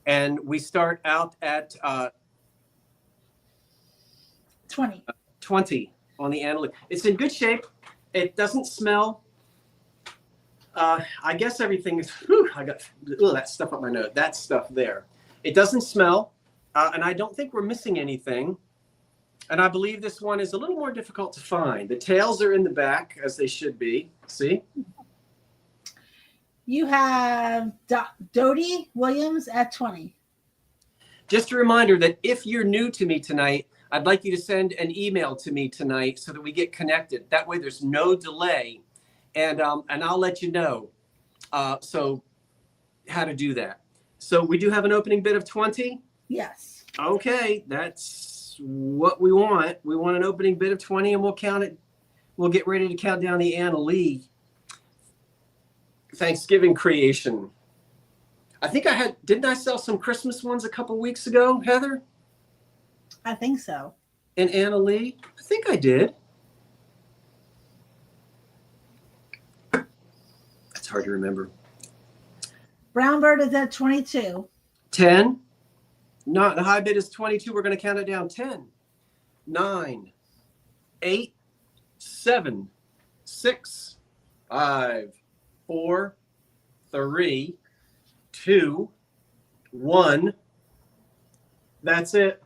[SPEAKER 1] And we start out at 20 on the Anna Lee. It's in good shape. It doesn't smell. I guess everything is, I got that stuff up my nose. That stuff there. It doesn't smell. And I don't think we're missing anything. And I believe this one is a little more difficult to find. The tails are in the back, as they should be. See?
[SPEAKER 2] You have Dodie Williams at 20.
[SPEAKER 1] Just a reminder that if you're new to me tonight, I'd like you to send an email to me tonight so that we get connected. That way there's no delay. And I'll let you know so how to do that. So we do have an opening bid of 20?
[SPEAKER 2] Yes.
[SPEAKER 1] Okay, that's what we want. We want an opening bid of 20, and we'll count it. We'll get ready to count down the Anna Lee Thanksgiving creation. I think didn't I sell some Christmas ones a couple weeks ago, Heather?
[SPEAKER 2] I think so.
[SPEAKER 1] And Anna Lee? I think I did. That's hard to remember.
[SPEAKER 2] Brownbird is at 22.
[SPEAKER 1] 10. Not the high bid is 22. We're going to count it down. 10, 9, 8, 7, 6, 5, 4, 3, 2, 1. That's it.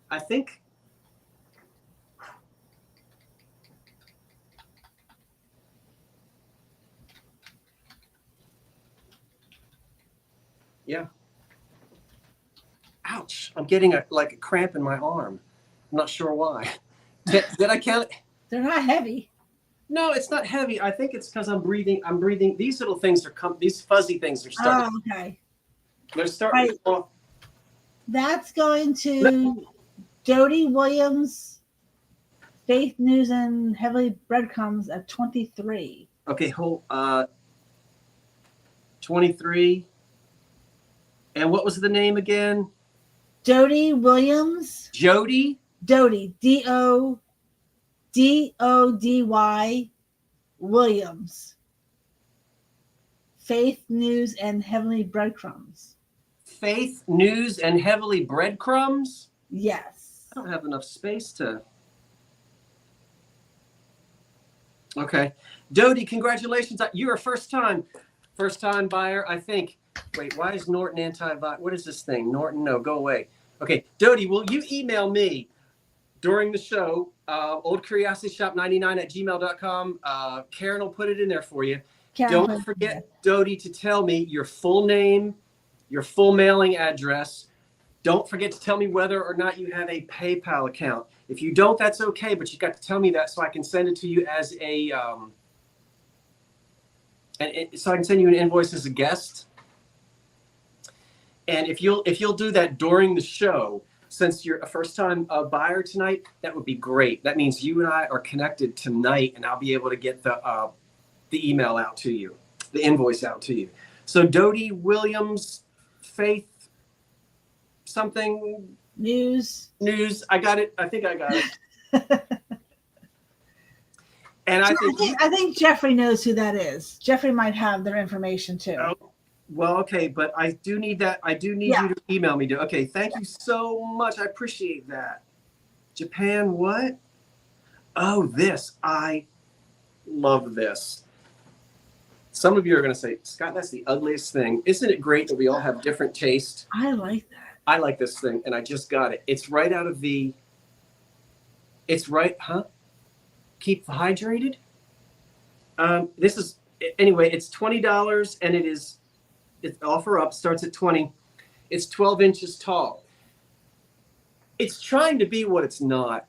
[SPEAKER 1] I think. Yeah. Ouch. I'm getting a cramp in my arm. I'm not sure why. Did I count it?
[SPEAKER 2] They're not heavy.
[SPEAKER 1] No, it's not heavy. I think it's because I'm breathing. These little things these fuzzy things are starting.
[SPEAKER 2] Oh, okay.
[SPEAKER 1] They're starting.
[SPEAKER 2] Right. That's going to Dodie Williams, Faith News and Heavily Breadcrumbs at 23.
[SPEAKER 1] Okay, hold 23. And what was the name again?
[SPEAKER 2] Dodie Williams.
[SPEAKER 1] Jody?
[SPEAKER 2] Dodie. Doddy Williams. Faith News and Heavenly Breadcrumbs.
[SPEAKER 1] Faith News and Heavily Breadcrumbs?
[SPEAKER 2] Yes.
[SPEAKER 1] I don't have enough space to. Okay. Dodie, congratulations. You're a first time buyer, I think. Wait, why is Norton anti-vi? What is this thing? Norton, no, go away. Okay, Dodie, will you email me during the show, oldcuriosityshop99@gmail.com. Karen will put it in there for you. Don't forget, Dodie, to tell me your full name, your full mailing address. Don't forget to tell me whether or not you have a PayPal account. If you don't, that's okay, but you got to tell me that so I can send it to you as so I can send you an invoice as a guest. And if you'll do that during the show, since you're a first-time buyer tonight, that would be great. That means you and I are connected tonight, and I'll be able to get the email out to you, the invoice out to you. So Dodie Williams, Faith, something
[SPEAKER 2] News.
[SPEAKER 1] I got it. I think I got it. And
[SPEAKER 2] I think Jeffrey knows who that is. Jeffrey might have their information too.
[SPEAKER 1] Oh, well, okay, but I do need that. I do need you to email me. Okay, thank you so much. I appreciate that. Japan, what? Oh, this. I love this. Some of you are going to say, Scott, that's the ugliest thing. Isn't it great that we all have different taste?
[SPEAKER 2] I like that.
[SPEAKER 1] I like this thing, and I just got it. It's right out of the. It's right, huh? Keep hydrated. This is anyway. It's $20, and it's offer up starts at 20. It's 12 inches tall. It's trying to be what it's not.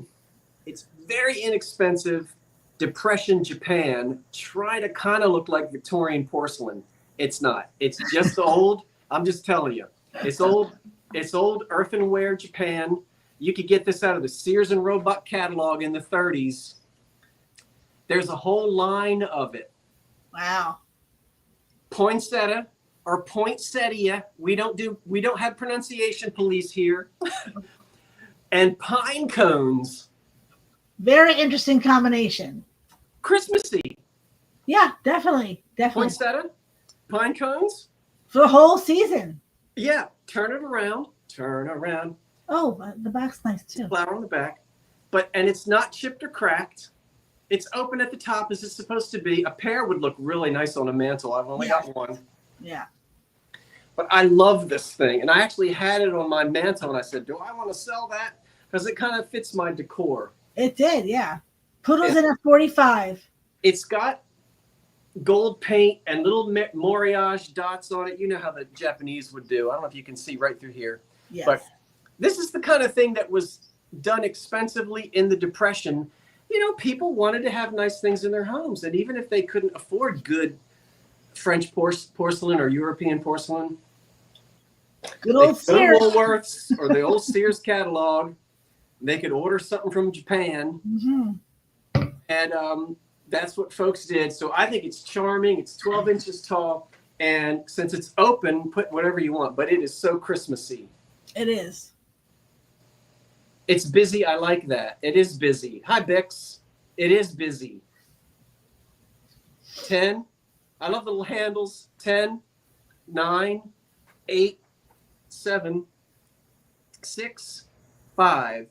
[SPEAKER 1] It's very inexpensive. Depression Japan, trying to kind of look like Victorian porcelain. It's not. It's just old. I'm just telling you. It's old. It's old earthenware Japan. You could get this out of the Sears and Roebuck catalog in the 30s. There's a whole line of it.
[SPEAKER 2] Wow.
[SPEAKER 1] Poinsettia or poinsettia. We don't have pronunciation police here. And pine cones.
[SPEAKER 2] Very interesting combination.
[SPEAKER 1] Christmassy.
[SPEAKER 2] Yeah, definitely.
[SPEAKER 1] Poinsettia, pine cones.
[SPEAKER 2] For the whole season.
[SPEAKER 1] Yeah, turn it around. Turn around.
[SPEAKER 2] Oh, the back's nice too.
[SPEAKER 1] Flower on the back. And it's not chipped or cracked. It's open at the top as it's supposed to be. A pair would look really nice on a mantle. I've only got one.
[SPEAKER 2] Yeah.
[SPEAKER 1] But I love this thing. And I actually had it on my mantle, and I said, do I want to sell that? Because it kind of fits my decor.
[SPEAKER 2] It did, yeah. Poodle's in a 45.
[SPEAKER 1] It's got gold paint and little moirage dots on it. You know how the Japanese would do. I don't know if you can see right through here.
[SPEAKER 2] Yes.
[SPEAKER 1] But this is the kind of thing that was done expensively in the Depression. You know, people wanted to have nice things in their homes. And even if they couldn't afford good French porcelain or European porcelain,
[SPEAKER 2] Good old Sears.
[SPEAKER 1] Woolworths or the old Sears catalog, they could order something from Japan.
[SPEAKER 2] Mm-hmm.
[SPEAKER 1] And that's what folks did. So I think it's charming. It's 12 inches tall. And since it's open, put whatever you want. But it is so Christmassy.
[SPEAKER 2] It is.
[SPEAKER 1] It's busy. I like that. It is busy. Hi, Bix. It is busy. 10. I love the little handles. 10, 9, 8, 7, 6, 5,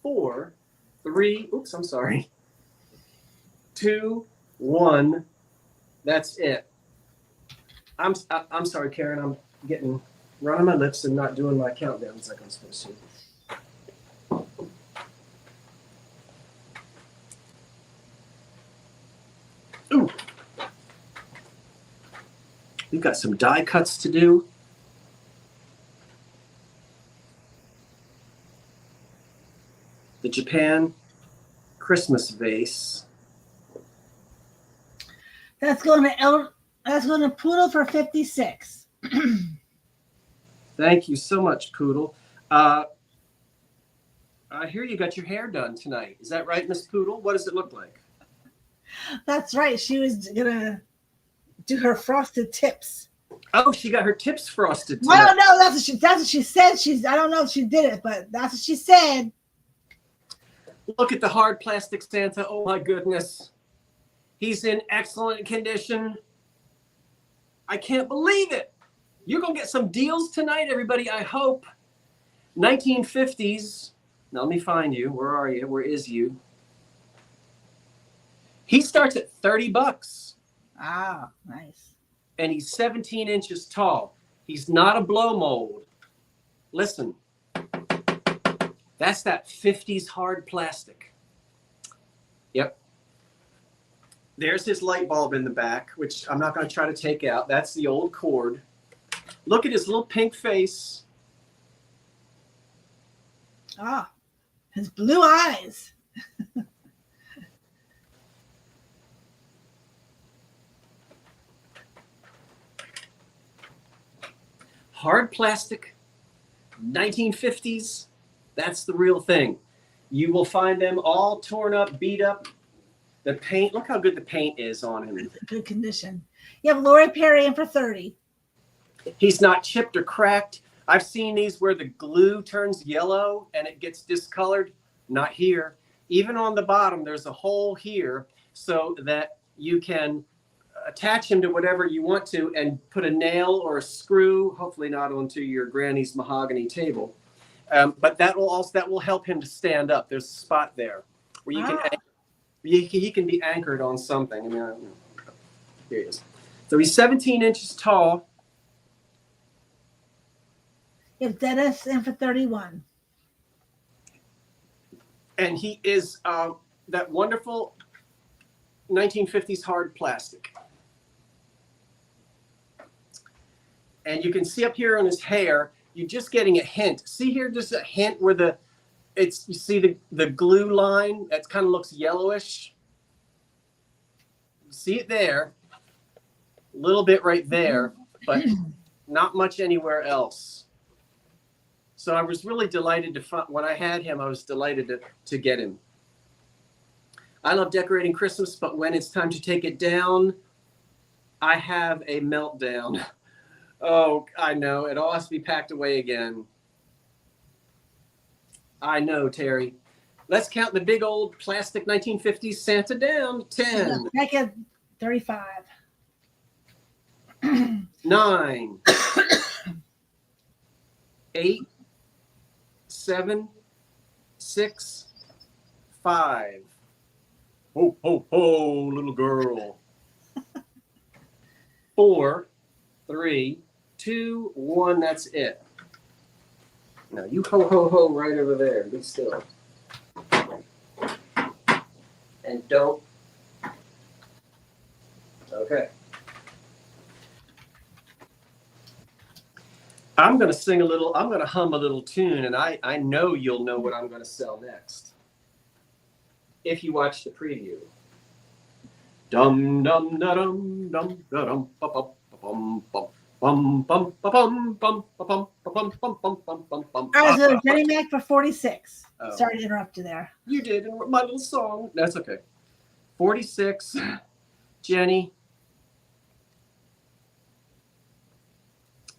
[SPEAKER 1] 4, 3. Oops, I'm sorry. 2, 1. That's it. I'm sorry, Karen. I'm getting running my lips and not doing my countdowns like I'm supposed to. Ooh. We've got some die cuts to do. The Japan Christmas vase.
[SPEAKER 2] That's going to Poodle for 56.
[SPEAKER 1] Thank you so much, Poodle. I hear you got your hair done tonight. Is that right, Miss Poodle? What does it look like?
[SPEAKER 2] That's right. She was gonna do her frosted tips.
[SPEAKER 1] Oh, she got her tips frosted tonight.
[SPEAKER 2] I don't know. That's what she said. I don't know if she did it, but that's what she said.
[SPEAKER 1] Look at the hard plastic Santa. Oh my goodness. He's in excellent condition. I can't believe it. You're going to get some deals tonight, everybody, I hope. 1950s. Now, let me find you. Where are you? Where is you? He starts at $30.
[SPEAKER 2] Ah, nice.
[SPEAKER 1] And he's 17 inches tall. He's not a blow mold. Listen. That's that 50s hard plastic. Yep. There's his light bulb in the back, which I'm not going to try to take out. That's the old cord. Look at his little pink face.
[SPEAKER 2] Ah, his blue eyes.
[SPEAKER 1] Hard plastic, 1950s. That's the real thing. You will find them all torn up, beat up. The paint, look how good the paint is on him.
[SPEAKER 2] Good condition. You have Lori Perry in for 30.
[SPEAKER 1] He's not chipped or cracked. I've seen these where the glue turns yellow and it gets discolored. Not here. Even on the bottom, there's a hole here so that you can attach him to whatever you want to and put a nail or a screw, hopefully not onto your granny's mahogany table. But that will help him to stand up. There's a spot there where you can he can be anchored on something. I mean, here he is. So he's 17 inches tall.
[SPEAKER 2] You have Dennis in for 31.
[SPEAKER 1] And he is that wonderful 1950s hard plastic. And you can see up here on his hair, you're just getting a hint. See here, just a hint where you see the glue line that kind of looks yellowish. See it there, a little bit right there, but not much anywhere else. So I was really delighted to find, when I had him, I was delighted to get him. I love decorating Christmas, but when it's time to take it down, I have a meltdown. Oh, I know. It all has to be packed away again. I know, Terry. Let's count the big old plastic 1950s Santa down. 10.
[SPEAKER 2] Back at 35.
[SPEAKER 1] 9. 8. 7. 6. 5. Ho, ho, ho, little girl. 4, 3, 2, 1. That's it. Now you ho, ho, ho right over there. Be still. And don't. Okay. I'm going to sing a little, I'm going to hum a little tune, and I know you'll know what I'm going to sell next. If you watch the preview. Dum dum da dum dum da dum bum bum bum bum bum bum bum bum bum bum bum bum.
[SPEAKER 2] I was at Jenny Mac for 46.
[SPEAKER 1] Oh.
[SPEAKER 2] Sorry to interrupt you there.
[SPEAKER 1] You did in my little song. That's okay. 46. Jenny.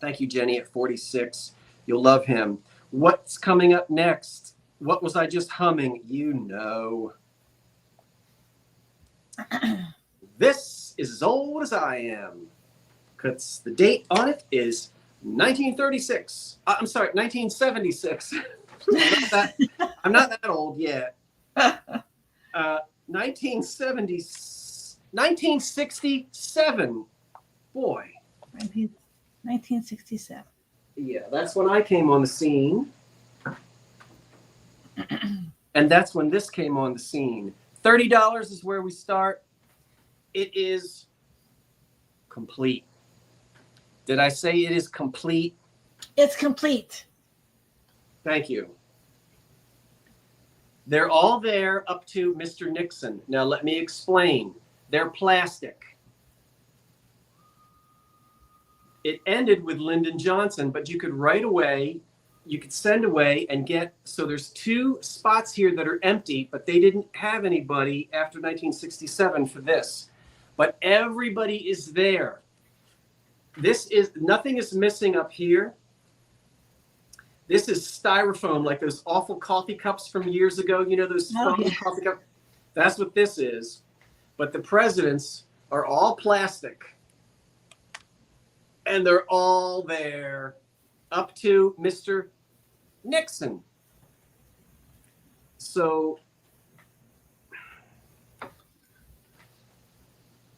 [SPEAKER 1] Thank you, Jenny, at 46. You'll love him. What's coming up next? What was I just humming? You know. This is as old as I am. Because the date on it is 1936. I'm sorry, 1976. I'm not that old yet. 1967. Boy.
[SPEAKER 2] 1967.
[SPEAKER 1] Yeah, that's when I came on the scene. And that's when this came on the scene. $30 is where we start. It is complete. Did I say it is complete?
[SPEAKER 2] It's complete.
[SPEAKER 1] Thank you. They're all there up to Mr. Nixon. Now let me explain. They're plastic. It ended with Lyndon Johnson, but you could right away, you could send away and get, so there's 2 spots here that are empty, but they didn't have anybody after 1967 for this. But everybody is there. This is, nothing is missing up here. This is styrofoam, like those awful coffee cups from years ago. You know, those coffee cups? That's what this is. But the presidents are all plastic. And they're all there up to Mr. Nixon. So,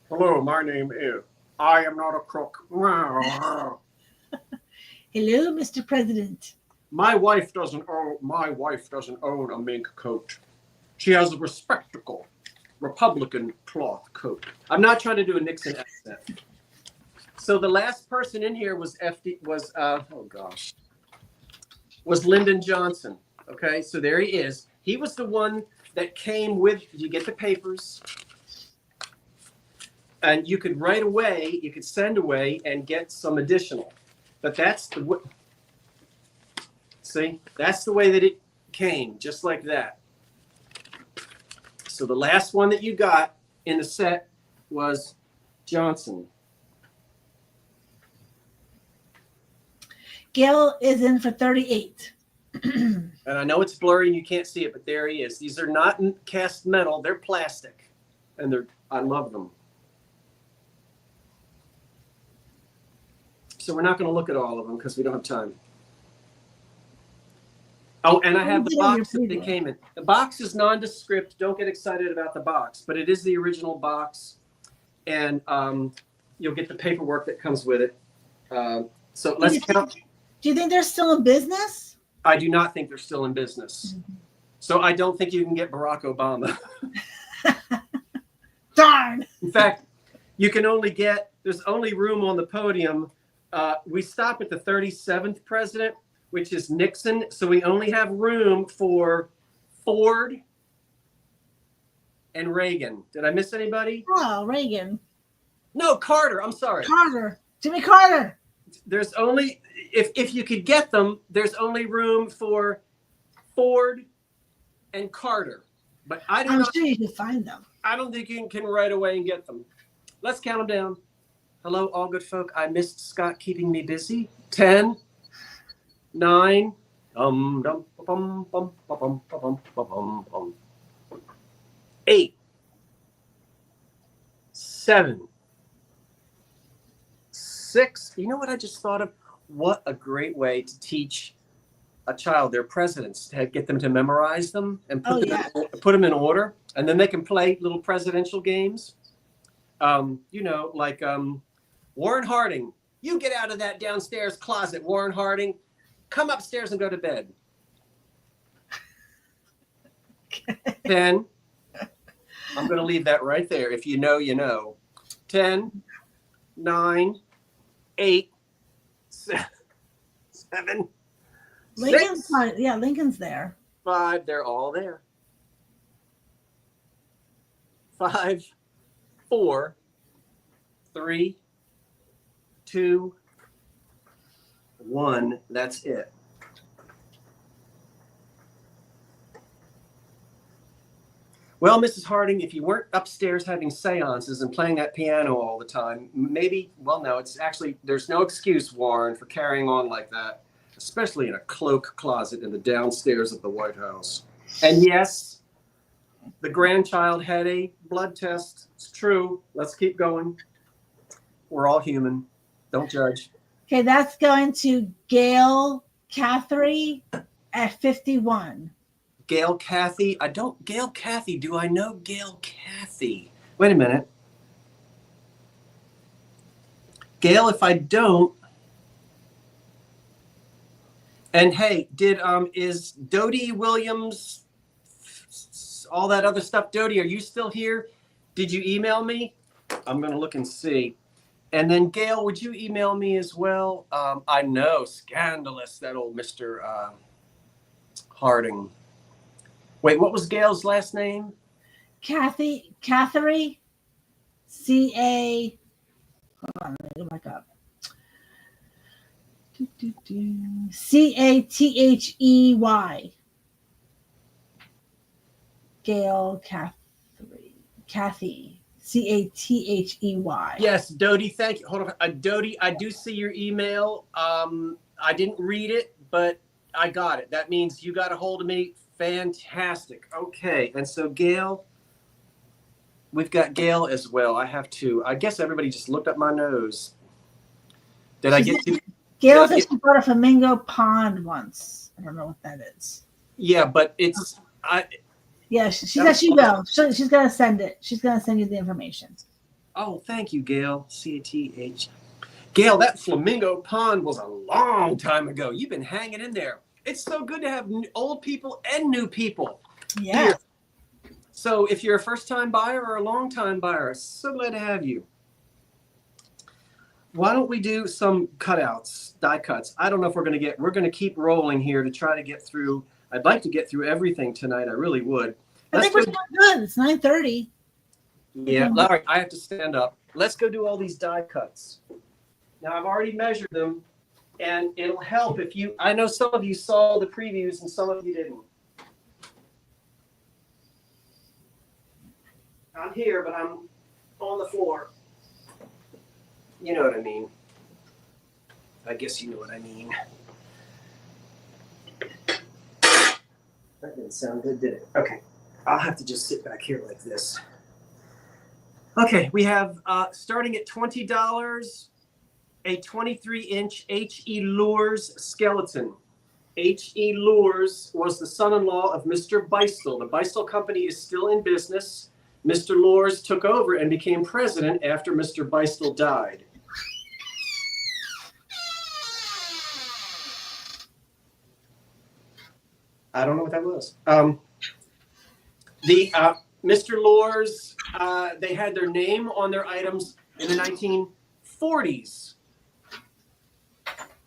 [SPEAKER 1] hello, my name is, I am not a crook.
[SPEAKER 2] Hello, Mr. President.
[SPEAKER 1] My wife doesn't own a mink coat. She has a respectable Republican cloth coat. I'm not trying to do a Nixon accent. So the last person in here was was Lyndon Johnson. Okay, so there he is. He was the one that came with, you get the papers, and you could right away, you could send away and get some additional. But that's the, see, that's the way that it came, just like that. So the last one that you got in the set was Johnson.
[SPEAKER 2] Gail is in for 38.
[SPEAKER 1] And I know it's blurry and you can't see it, but there he is. These are not cast metal, they're plastic. And I love them. So we're not going to look at all of them because we don't have time. Oh, and I have the box that they came in. The box is nondescript. Don't get excited about the box, but it is the original box. And you'll get the paperwork that comes with it. So let's count.
[SPEAKER 2] Do you think they're still in business?
[SPEAKER 1] I do not think they're still in business. Mm-hmm. So I don't think you can get Barack Obama.
[SPEAKER 2] Darn.
[SPEAKER 1] In fact, you can only get, there's only room on the podium. We stop at the 37th president, which is Nixon. So we only have room for Ford and Reagan. Did I miss anybody?
[SPEAKER 2] Oh, Reagan.
[SPEAKER 1] No, Carter. I'm sorry.
[SPEAKER 2] Carter. Jimmy Carter.
[SPEAKER 1] there's only if you could get them, there's only room for Ford and Carter. But I
[SPEAKER 2] I'm sure you can find them.
[SPEAKER 1] I don't think you can right away and get them. Let's count them down. Hello, all good folk. I missed Scott keeping me busy. 10, 9, 8, 7, 6. You know what I just thought of? What a great way to teach a child their presidents, to get them to memorize them and put them in order, and then they can play little presidential games. Like Warren Harding, you get out of that downstairs closet, Warren Harding. Come upstairs and go to bed. Okay. 10. I'm going to leave that right there. If you know, you know. 10, 9, 8, 7,
[SPEAKER 2] Lincoln's
[SPEAKER 1] 6,
[SPEAKER 2] Lincoln's there.
[SPEAKER 1] 5. They're all there. 5, 4, 3, 2, 1. That's it. Well, Mrs. Harding, if you weren't upstairs having seances and playing that piano all the time, maybe, well, no, it's actually, there's no excuse, Warren, for carrying on like that, especially in a cloak closet in the downstairs of the White House. And yes, the grandchild had a blood test. It's true. Let's keep going. We're all human. Don't judge.
[SPEAKER 2] Okay, that's going to Gail Cathy at 51.
[SPEAKER 1] Gail Cathy. Gail Cathy. Do I know Gail Cathy? Wait a minute. Gail, if I don't. And hey, is Dodie Williams, all that other stuff? Dodie, are you still here? Did you email me? I'm going to look and see. And then Gail, would you email me as well? I know, scandalous, that old Mr. Harding. Wait, what was Gail's last name?
[SPEAKER 2] Cathy, C-A, hold on, let me go back up. C-A-T-H-E-Y. Gail Cathy. C-A-T-H-E-Y.
[SPEAKER 1] Yes, Dodie, thank you. Hold on. Dodie, I do see your email. I didn't read it, but I got it. That means you got a hold of me. Fantastic. Okay. And so Gail, we've got Gail as well. I guess everybody just looked up my nose. Did I get to?
[SPEAKER 2] Gail said she bought a flamingo pond once. I don't know what that is.
[SPEAKER 1] Yeah, but it's,
[SPEAKER 2] yeah, she said she will. She's going to send it. She's going to send you the information.
[SPEAKER 1] Oh, thank you, Gail. C-A-T-H. Gail, that flamingo pond was a long time ago. You've been hanging in there. It's so good to have old people and new people.
[SPEAKER 2] Yeah.
[SPEAKER 1] Here. So if you're a first-time buyer or a long-time buyer, so glad to have you. Why don't we do some cutouts, die cuts? I don't know if we're going to keep rolling here to try to get through. I'd like to get through everything tonight. I really would.
[SPEAKER 2] I think we're doing good. It's 9:30.
[SPEAKER 1] Yeah. All right. I have to stand up. Let's go do all these die cuts. Now, I've already measured them, and it'll help if you, I know some of you saw the previews and some of you didn't. I'm here, but I'm on the floor. You know what I mean. I guess you know what I mean. That didn't sound good, did it? Okay. I'll have to just sit back here like this. Okay, we have, starting at $20, a 23-inch H.E. Lures skeleton. H.E. Lures was the son-in-law of Mr. Beistel. The Beistel Company is still in business. Mr. Lures took over and became president after Mr. Beistel died. I don't know what that was. Mr. Lures, they had their name on their items in the 1940s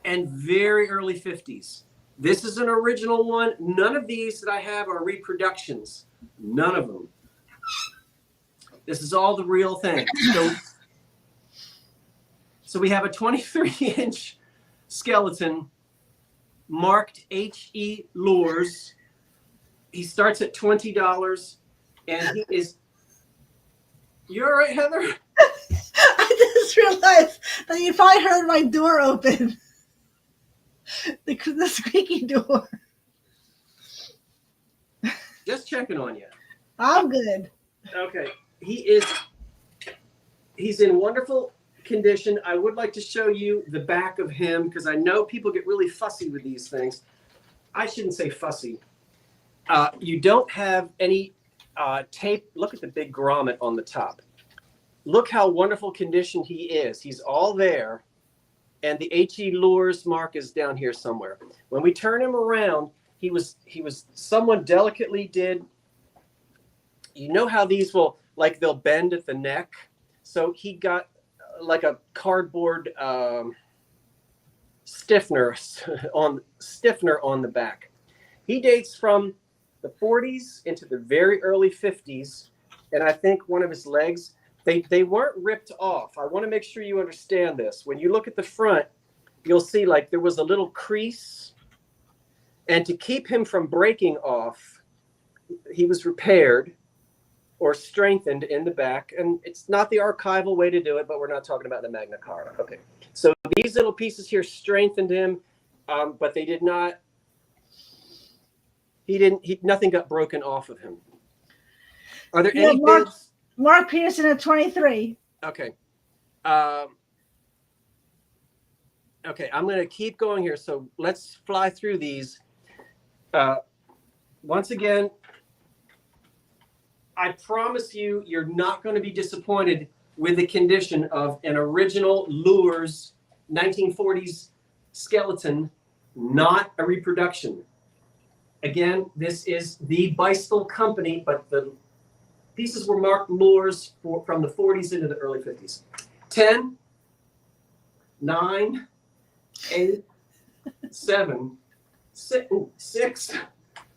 [SPEAKER 1] and very early 50s. This is an original one. None of these that I have are reproductions. None of them. This is all the real thing. So we have a 23-inch skeleton marked HE Lures. He starts at $20, and he is. You all right, Heather?
[SPEAKER 2] I just realized that you probably heard my door open. The squeaky door.
[SPEAKER 1] Just checking on you.
[SPEAKER 2] I'm good.
[SPEAKER 1] Okay. He's in wonderful condition. I would like to show you the back of him because I know people get really fussy with these things. I shouldn't say fussy. You don't have any tape. Look at the big grommet on the top. Look how wonderful condition he is. He's all there. And the HE Lures mark is down here somewhere. When we turn him around, he was someone delicately did. You know how these will, like, they'll bend at the neck. So he got like a cardboard stiffener on the back. He dates from the 40s into the very early 50s, and I think one of his legs, they weren't ripped off. I want to make sure you understand this. When you look at the front, you'll see like there was a little crease, and to keep him from breaking off, he was repaired or strengthened in the back. And it's not the archival way to do it, but we're not talking about the Magna Carta. Okay, so these little pieces here strengthened him, but they did not. Nothing got broken off of him. Are there any bids?
[SPEAKER 2] Mark Peterson at 23.
[SPEAKER 1] Okay. Okay, I'm going to keep going here. So let's fly through these. Once again, I promise you, you're not going to be disappointed with the condition of an original Lures 1940s skeleton, not a reproduction. Again, this is the Bisque company, but the pieces were marked Lures from the 40s into the early 50s. 10, 9, 8, 7, 6,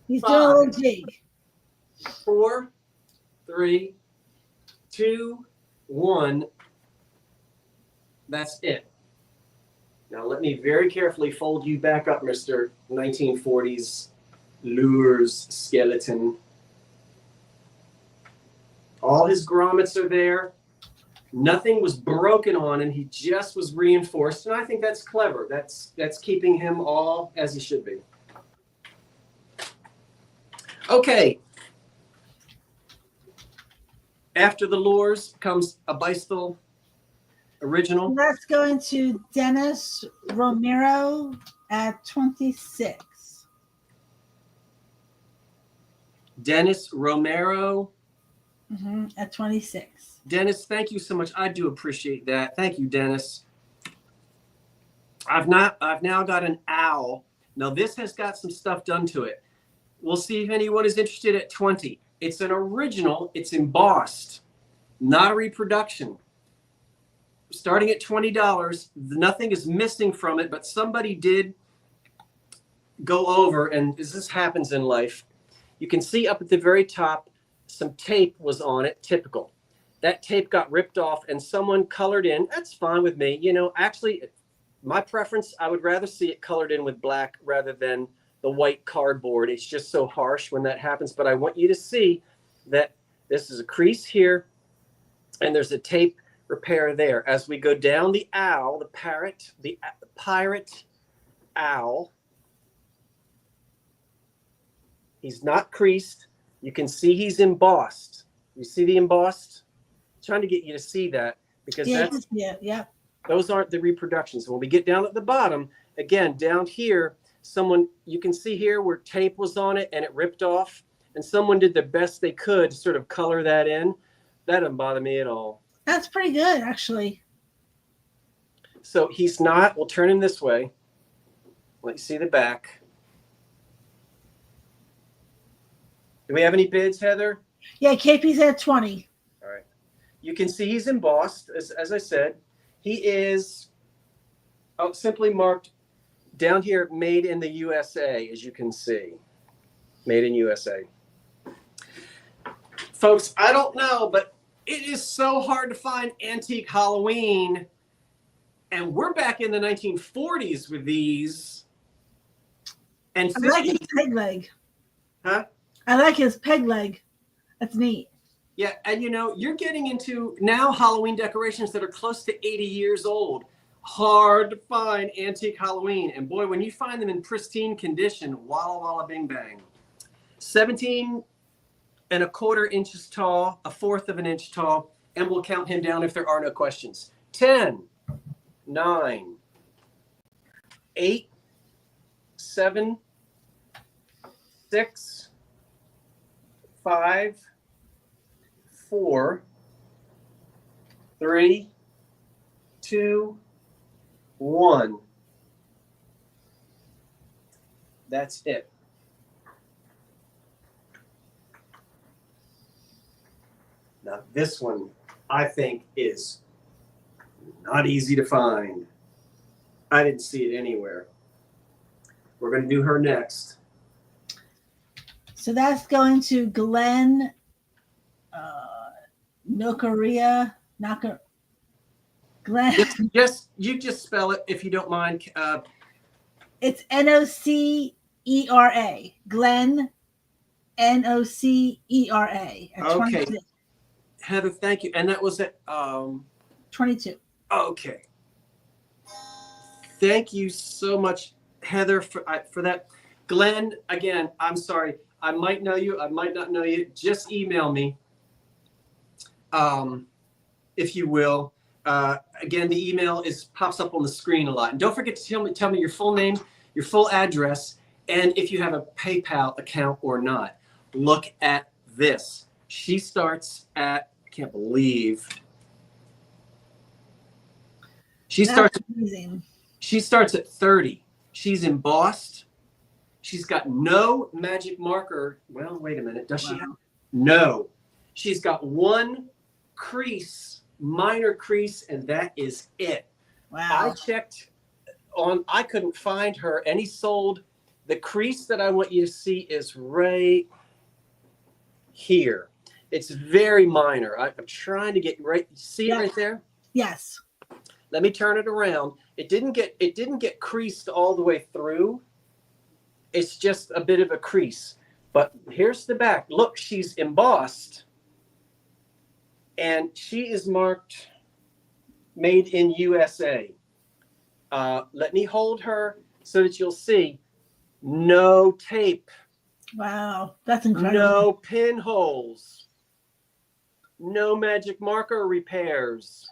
[SPEAKER 2] He's
[SPEAKER 1] 5,
[SPEAKER 2] doing a little jig.
[SPEAKER 1] 4, 3, 2, 1. That's it. Now let me very carefully fold you back up, Mr. 1940s Lures skeleton. All his grommets are there. Nothing was broken on him. He just was reinforced, and I think that's clever. That's keeping him all as he should be. Okay. After the Lures comes a Bisque original.
[SPEAKER 2] That's going to Dennis Romero at 26.
[SPEAKER 1] Dennis Romero.
[SPEAKER 2] At 26.
[SPEAKER 1] Dennis, thank you so much. I do appreciate that. Thank you, Dennis. I've now got an owl. Now this has got some stuff done to it. We'll see if anyone is interested at 20. It's an original. It's embossed, not a reproduction. Starting at $20, nothing is missing from it, but somebody did go over, and as this happens in life, you can see up at the very top, some tape was on it, typical. That tape got ripped off and someone colored in. That's fine with me. You know, actually, my preference, I would rather see it colored in with black rather than the white cardboard. It's just so harsh when that happens. But I want you to see that this is a crease here and there's a tape repair there. As we go down the owl, the parrot, the pirate owl, he's not creased. You can see he's embossed. You see the embossed? I'm trying to get you to see that because those aren't the reproductions. When we get down at the bottom, again, down here, you can see here where tape was on it and it ripped off, and someone did the best they could to sort of color that in. That doesn't bother me at all.
[SPEAKER 2] That's pretty good, actually.
[SPEAKER 1] So he's not, we'll turn him this way. Let you see the back. Do we have any bids, Heather?
[SPEAKER 2] Yeah, KP's at 20.
[SPEAKER 1] All right. You can see he's embossed, as I said. He is simply marked down here, made in the USA, as you can see. Made in USA. Folks, I don't know, but it is so hard to find antique Halloween And we're back in the 1940s with these. And
[SPEAKER 2] I like
[SPEAKER 1] 50s.
[SPEAKER 2] his peg leg.
[SPEAKER 1] Huh?
[SPEAKER 2] I like his peg leg. That's neat.
[SPEAKER 1] Yeah, and you know, you're getting into now Halloween decorations that are close to 80 years old. Hard to find antique Halloween. And boy, when you find them in pristine condition, walla walla bing bang. 17 and a quarter inches tall, a fourth of an inch tall, and we'll count him down if there are no questions. 10, 9, 8, 7, 6, 5, 4, 3, 2, 1. That's it. Now this one I think is not easy to find. I didn't see it anywhere. We're going to do her next.
[SPEAKER 2] So that's going to Glenn Nocaria. Glenn.
[SPEAKER 1] You just spell it if you don't mind.
[SPEAKER 2] It's Nocera. Glenn Nocera. At
[SPEAKER 1] Okay.
[SPEAKER 2] 22.
[SPEAKER 1] Heather, thank you. And that was at
[SPEAKER 2] 22.
[SPEAKER 1] okay. Thank you so much, Heather, for that. Glenn, again, I'm sorry. I might know you. I might not know you. Just email me, if you will. Again, the email pops up on the screen a lot. And don't forget to tell me your full name, your full address, and if you have a PayPal account or not. Look at this. She starts at, I can't believe.
[SPEAKER 2] That's amazing.
[SPEAKER 1] She starts at 30. She's embossed. She's got no magic marker. Well, wait a minute. Does she have? No. She's got one crease, minor crease, and that is it.
[SPEAKER 2] Wow.
[SPEAKER 1] I checked I couldn't find her. And he sold, the crease that I want you to see is right here. It's very minor. I'm trying to get right. See it right there?
[SPEAKER 2] Yes.
[SPEAKER 1] Let me turn it around. It didn't get creased all the way through. It's just a bit of a crease. But here's the back. Look, she's embossed. And she is marked made in USA. Let me hold her so that you'll see. No tape.
[SPEAKER 2] Wow. That's incredible.
[SPEAKER 1] No pinholes. No magic marker repairs.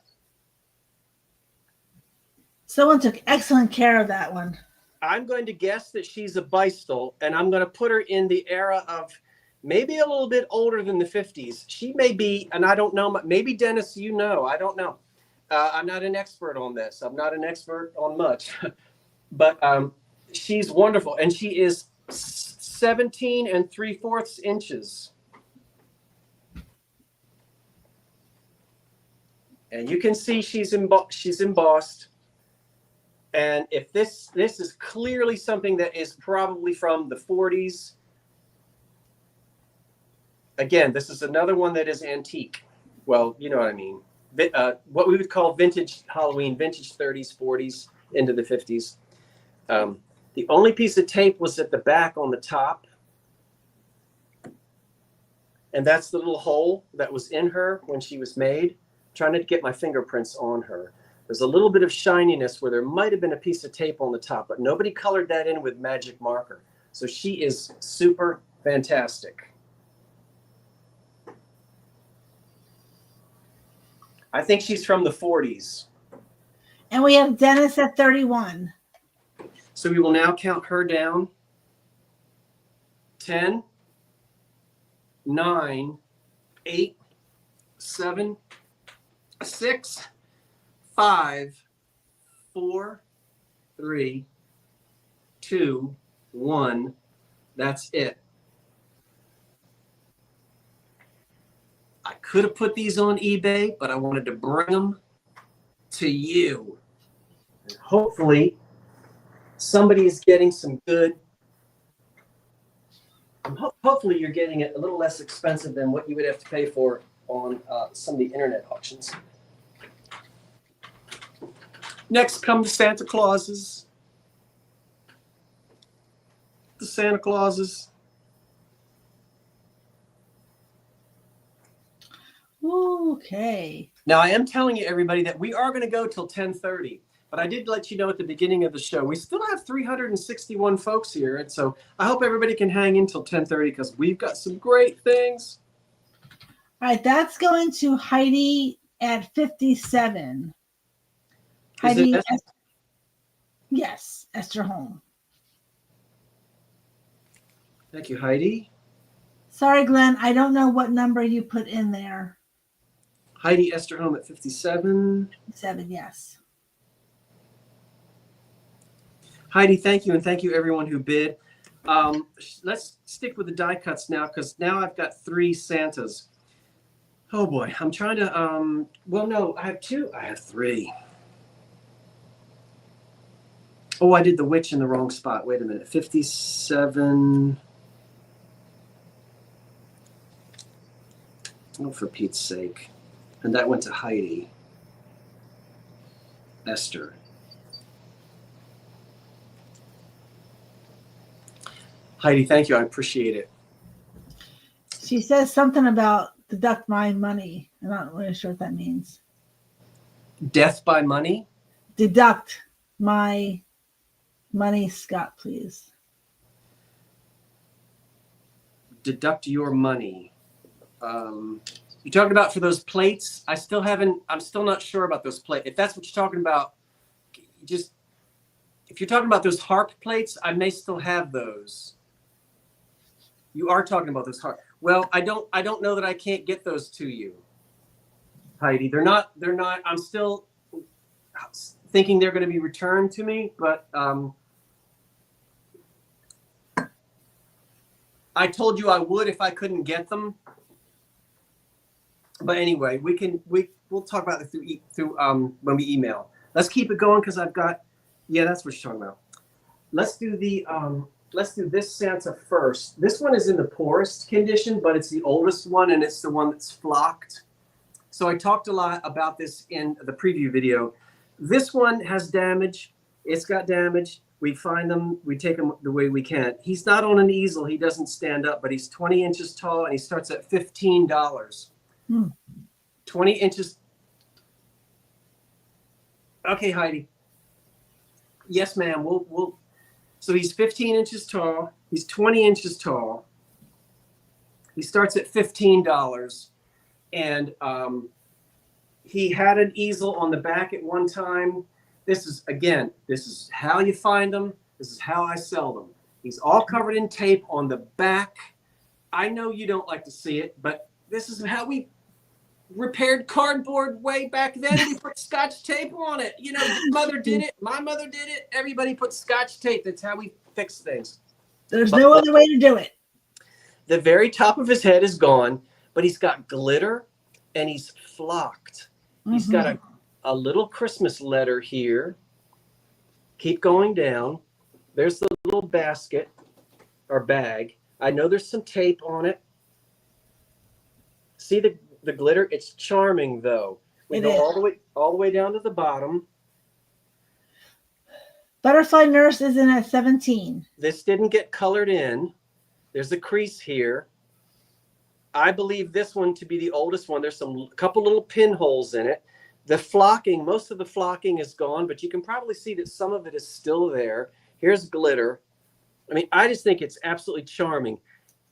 [SPEAKER 2] Someone took excellent care of that one.
[SPEAKER 1] I'm going to guess that she's a Beistel, and I'm going to put her in the era of maybe a little bit older than the 50s. She may be, and I don't know, maybe Dennis, you know, I don't know. I'm not an expert on this. I'm not an expert on much, but she's wonderful, and she is 17 3/4 inches. And you can see she's embossed. And if this is clearly something that is probably from the 40s. Again, this is another one that is antique. Well, you know what I mean. What we would call vintage Halloween, vintage 30s, 40s, into the 50s. The only piece of tape was at the back on the top. And that's the little hole that was in her when she was made. I'm trying to get my fingerprints on her. There's a little bit of shininess where there might have been a piece of tape on the top, but nobody colored that in with magic marker. So she is super fantastic. I think she's from the 40s.
[SPEAKER 2] And we have Dennis at 31.
[SPEAKER 1] So we will now count her down. 10, 9, 8, 7, 6, 5, 4, 3, 2, 1. That's it. I could have put these on eBay, but I wanted to bring them to you. And hopefully somebody is getting some good. Hopefully you're getting it a little less expensive than what you would have to pay for on some of the internet auctions. Next come the Santa Clauses. The Santa Clauses.
[SPEAKER 2] Okay.
[SPEAKER 1] Now, I am telling you, everybody, that we are going to go till 10:30. But I did let you know at the beginning of the show, we still have 361 folks here. And so I hope everybody can hang in till 10:30 because we've got some great things.
[SPEAKER 2] All right, that's going to Heidi at 57. Heidi, yes, Esther Home.
[SPEAKER 1] Thank you, Heidi.
[SPEAKER 2] Sorry, Glenn, I don't know what number you put in there.
[SPEAKER 1] Heidi Esther Home at 57.
[SPEAKER 2] 7, yes.
[SPEAKER 1] Heidi, thank you, and thank you everyone who bid. Let's stick with the die cuts now because now I've got 3 Santas. Oh boy, I'm trying to. Well, no, I have 2. I have 3. Oh, I did the witch in the wrong spot. Wait a minute. 57. Oh, for Pete's sake. And that went to Heidi. Esther. Heidi, thank you. I appreciate it.
[SPEAKER 2] She says something about deduct my money. I'm not really sure what that means.
[SPEAKER 1] Death by money?
[SPEAKER 2] Deduct my money, Scott, please.
[SPEAKER 1] Deduct your money. You talking about for those plates? I'm still not sure about those plates. If that's what you're talking about, if you're talking about those harp plates, I may still have those. You are talking about those harp. Well, I don't know that I can't get those to you, Heidi. They're not, I'm still thinking they're going to be returned to me, but I told you I would if I couldn't get them. But anyway, we'll talk about it through when we email. Let's keep it going because I've got, yeah, that's what you're talking about. Let's do this Santa first. This one is in the poorest condition, but it's the oldest one and it's the one that's flocked. So I talked a lot about this in the preview video. This one has damage. It's got damage. We find them, we take them the way we can. He's not on an easel. He doesn't stand up, but he's 20 inches tall and he starts at $15. 20 inches. Okay, Heidi. Yes, ma'am. We'll. So he's 15 inches tall. He's 20 inches tall. He starts at $15, and he had an easel on the back at one time. This is how you find them. This is how I sell them. He's all covered in tape on the back. I know you don't like to see it, but this is how we repaired cardboard way back then. We put Scotch tape on it. You know, your mother did it. My mother did it. Everybody put Scotch tape. That's how we fix things.
[SPEAKER 2] There's no other way to do it.
[SPEAKER 1] The very top of his head is gone, but he's got glitter and he's flocked. He's got a little Christmas letter here. Keep going down. There's the little basket or bag. I know there's some tape on it. See the glitter? It's charming though. We go all the way down to the bottom.
[SPEAKER 2] Butterfly Nurse is in at 17.
[SPEAKER 1] This didn't get colored in. There's a crease here. I believe this one to be the oldest one. There's a couple little pinholes in it. The flocking, most of the flocking is gone, but you can probably see that some of it is still there. Here's glitter. I mean, I just think it's absolutely charming,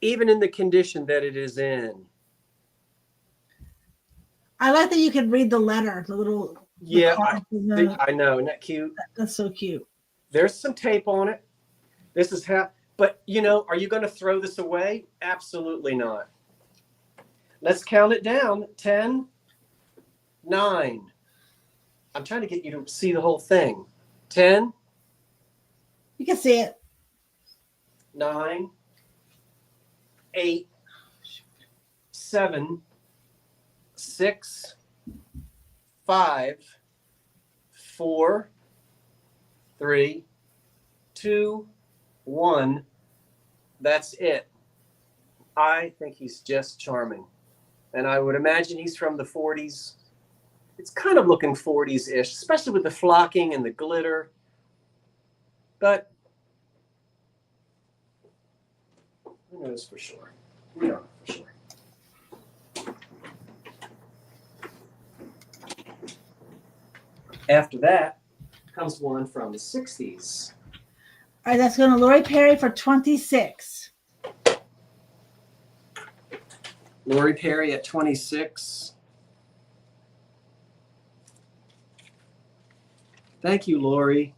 [SPEAKER 1] even in the condition that it is in.
[SPEAKER 2] I like that you can read the letter, the little.
[SPEAKER 1] Yeah, I know. Isn't that cute?
[SPEAKER 2] That's so cute.
[SPEAKER 1] There's some tape on it. This is how, but you know, are you going to throw this away? Absolutely not. Let's count it down. 10, 9. I'm trying to get you to see the whole thing. 10.
[SPEAKER 2] You can see it.
[SPEAKER 1] 9, 8, 7, 6, 5, 4, 3, 2, 1. That's it. I think he's just charming. And I would imagine he's from the 40s. It's kind of looking 40s-ish, especially with the flocking and the glitter. But who knows for sure? We don't know for sure. After that comes one from the 60s.
[SPEAKER 2] All right, that's going to Lori Perry for 26.
[SPEAKER 1] Lori Perry at 26. Thank you, Lori.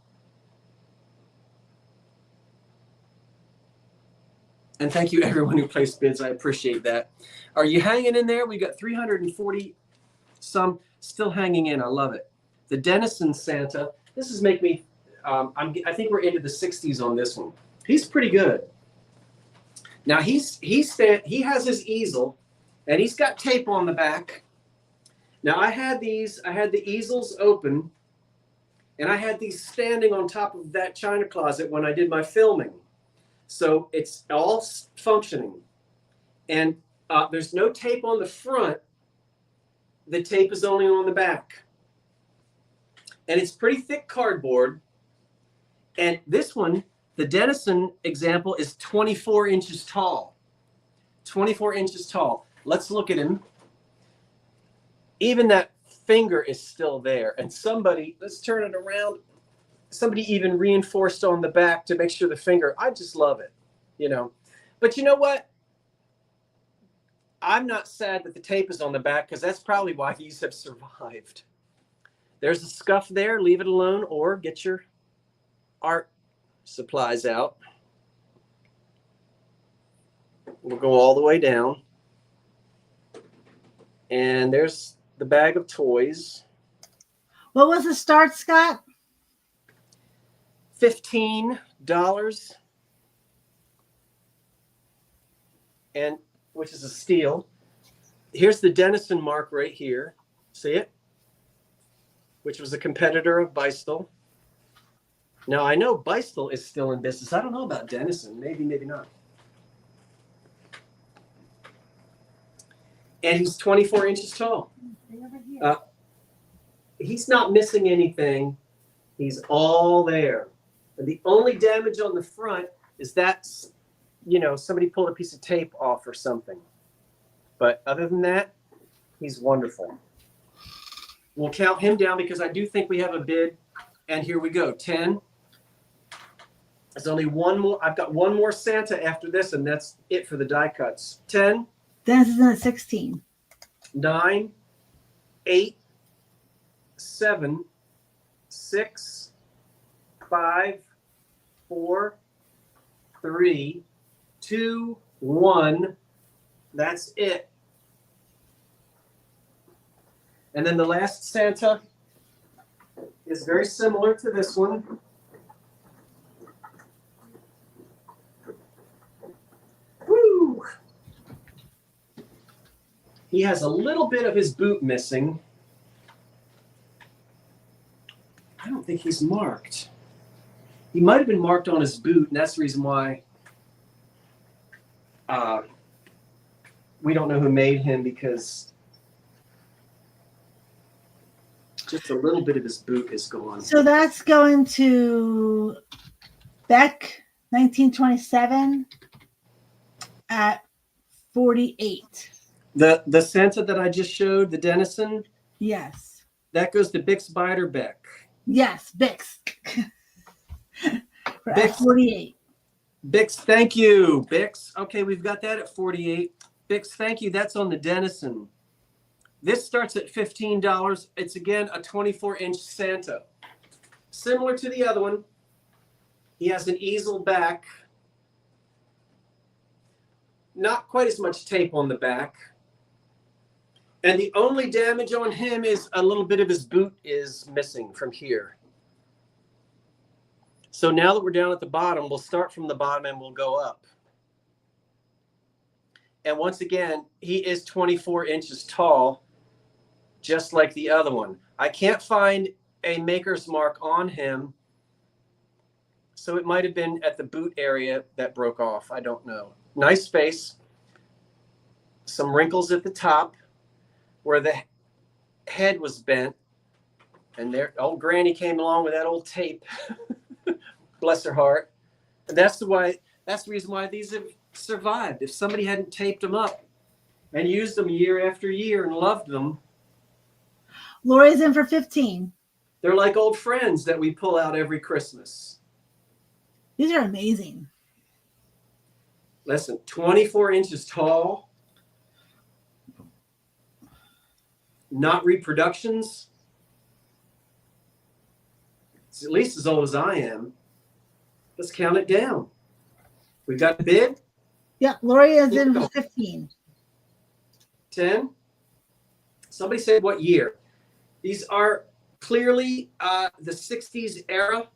[SPEAKER 1] And thank you, everyone who placed bids. I appreciate that. Are you hanging in there? We got 340 some still hanging in. I love it. The Denison Santa. This is make me. I think we're into the 60s on this one. He's pretty good. Now he has his easel, and he's got tape on the back. Now I had the easels open, and I had these standing on top of that china closet when I did my filming. So it's all functioning. And there's no tape on the front. The tape is only on the back. And it's pretty thick cardboard. And this one, the Denison example, is 24 inches tall. 24 inches tall. Let's look at him. Even that finger is still there. And somebody, let's turn it around. Somebody even reinforced on the back to make sure the finger, I just love it, you know. But you know what? I'm not sad that the tape is on the back, because that's probably why these have survived. There's a scuff there, leave it alone, or get your art supplies out. We'll go all the way down. And there's the bag of toys.
[SPEAKER 2] What was the start, Scott?
[SPEAKER 1] $15, and which is a steal. Here's the Denison mark right here. See it? Which was a competitor of Beistel. Now I know Beistel is still in business. I don't know about Denison. Maybe, maybe not. And he's 24 inches tall. He's not missing anything. He's all there. And the only damage on the front is that, you know, somebody pulled a piece of tape off or something. But other than that, he's wonderful. We'll count him down because I do think we have a bid. And here we go. 10. There's only one more. I've got one more Santa after this, and that's it for the die cuts. 10.
[SPEAKER 2] Dennis is in at 16.
[SPEAKER 1] 9, 8, 7, 6, 5, 4, 3, 2, 1. That's it. And then the last Santa is very similar to this one. Woo! He has a little bit of his boot missing. I don't think he's marked. He might have been marked on his boot, and that's the reason why we don't know who made him, because just a little bit of his boot is gone.
[SPEAKER 2] So that's going to Beck, 1927, at 48.
[SPEAKER 1] The Santa that I just showed, the Denison,
[SPEAKER 2] Yes.
[SPEAKER 1] that goes to Bix Beiderbecke.
[SPEAKER 2] Yes, Bix. For
[SPEAKER 1] Bix.
[SPEAKER 2] at 48.
[SPEAKER 1] Bix, thank you. Bix. Okay, we've got that at 48. Bix, thank you. That's on the Denison. This starts at $15. It's, again, a 24-inch Santa. Similar to the other one. He has an easel back. Not quite as much tape on the back. And the only damage on him is a little bit of his boot is missing from here. So now that we're down at the bottom, we'll start from the bottom and we'll go up. And once again, he is 24 inches tall, just like the other one. I can't find a maker's mark on him, so it might have been at the boot area that broke off. I don't know. Nice face. Some wrinkles at the top where the head was bent, and their old granny came along with that old tape. Bless her heart. And that's the reason why these have survived. If somebody hadn't taped them up and used them year after year and loved them,
[SPEAKER 2] Lori's in for 15.
[SPEAKER 1] they're like old friends that we pull out every Christmas.
[SPEAKER 2] These are amazing.
[SPEAKER 1] Listen, 24 inches tall, not reproductions. It's at least as old as I am. Let's count it down. We got a bid?
[SPEAKER 2] Yep, Lori is in for 15.
[SPEAKER 1] 10. Somebody said what year? These are clearly the 60s era,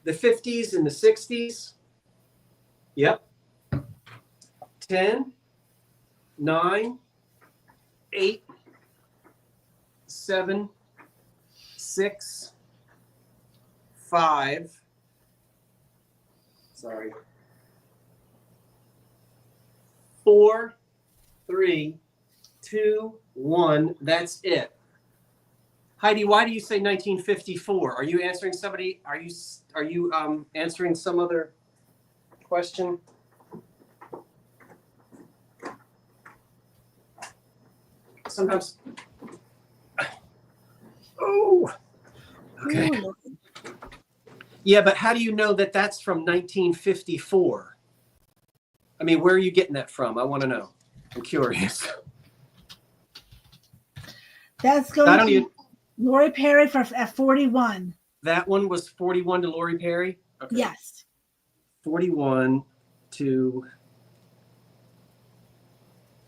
[SPEAKER 1] the 50s and the 60s. Yep. 10, 9, 8, 7, 6, 5. Sorry. 4, 3, 2, 1. That's it. Heidi, why do you say 1954? Are you answering somebody? Are you answering some other question? Sometimes. Oh. Okay.
[SPEAKER 2] Ooh.
[SPEAKER 1] Yeah, but how do you know that that's from 1954? I mean, where are you getting that from? I want to know. I'm curious.
[SPEAKER 2] That's going to be Lori Perry at 41.
[SPEAKER 1] That one was 41 to Lori Perry? Okay.
[SPEAKER 2] Yes.
[SPEAKER 1] 41 to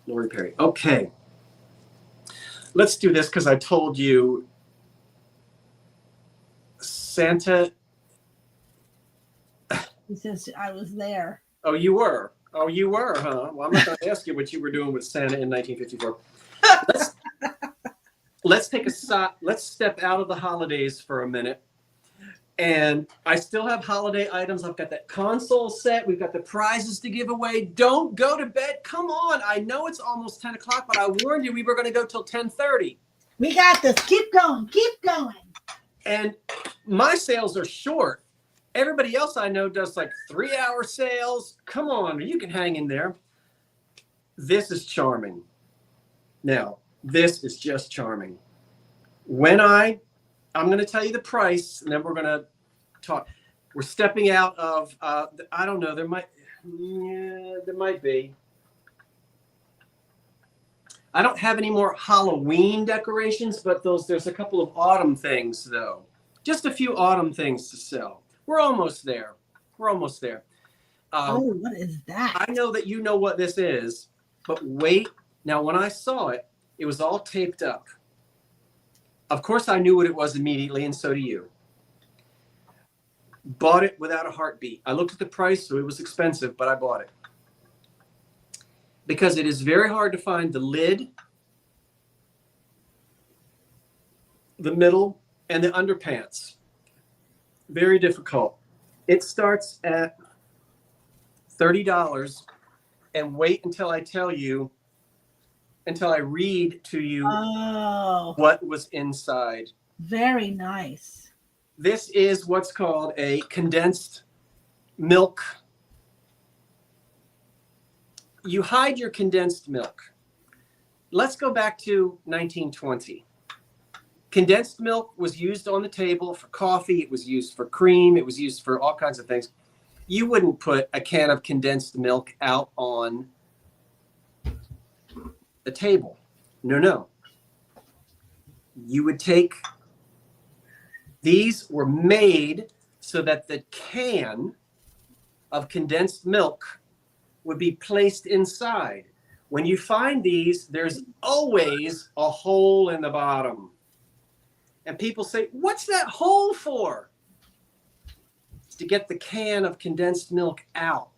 [SPEAKER 1] Lori Perry. Okay. Let's do this because I told you Santa.
[SPEAKER 2] He says, I was there.
[SPEAKER 1] Oh, you were? Oh, you were, huh? Well, I'm not going to ask you what you were doing with Santa in 1954. Let's take a stop. Let's step out of the holidays for a minute. And I still have holiday items. I've got that console set. We've got the prizes to give away. Don't go to bed. Come on. I know it's almost 10 o'clock, but I warned you we were going to go till 10:30.
[SPEAKER 2] We got this. Keep going. Keep going.
[SPEAKER 1] And my sales are short. Everybody else I know does like 3-hour sales. Come on, you can hang in there. This is charming. Now, this is just charming. When I'm going to tell you the price, and then we're going to talk. We're stepping out of, I don't know, there might be. I don't have any more Halloween decorations, but there's a couple of autumn things, though. Just a few autumn things to sell. We're almost there. We're almost there.
[SPEAKER 2] What is that?
[SPEAKER 1] I know that you know what this is, but wait. Now, when I saw it, it was all taped up. Of course, I knew what it was immediately, and so do you. Bought it without a heartbeat. I looked at the price, so it was expensive, but I bought it. Because it is very hard to find the lid, the middle, and the underpants. Very difficult. It starts at $30, and wait until I tell you, until I read to you what was inside.
[SPEAKER 2] Very nice.
[SPEAKER 1] This is what's called a condensed milk. You hide your condensed milk. Let's go back to 1920. Condensed milk was used on the table for coffee. It was used for cream. It was used for all kinds of things. You wouldn't put a can of condensed milk out on the table. No. You would take, these were made so that the can of condensed milk would be placed inside. When you find these, there's always a hole in the bottom. And people say, what's that hole for? It's to get the can of condensed milk out.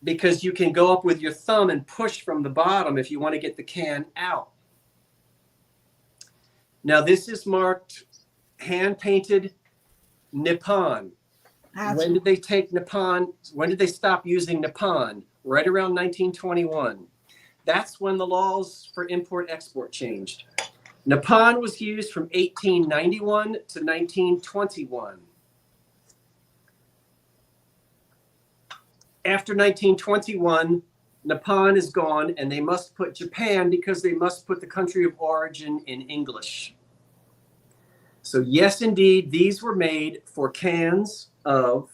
[SPEAKER 1] Because you can go up with your thumb and push from the bottom if you want to get the can out. Now, this is marked hand-painted Nippon. When did they take Nippon? When did they stop using Nippon? Right around 1921. That's when the laws for import-export changed. Nippon was used from 1891 to 1921. After 1921, Nippon is gone, and they must put Japan because they must put the country of origin in English. So yes, indeed, these were made for cans of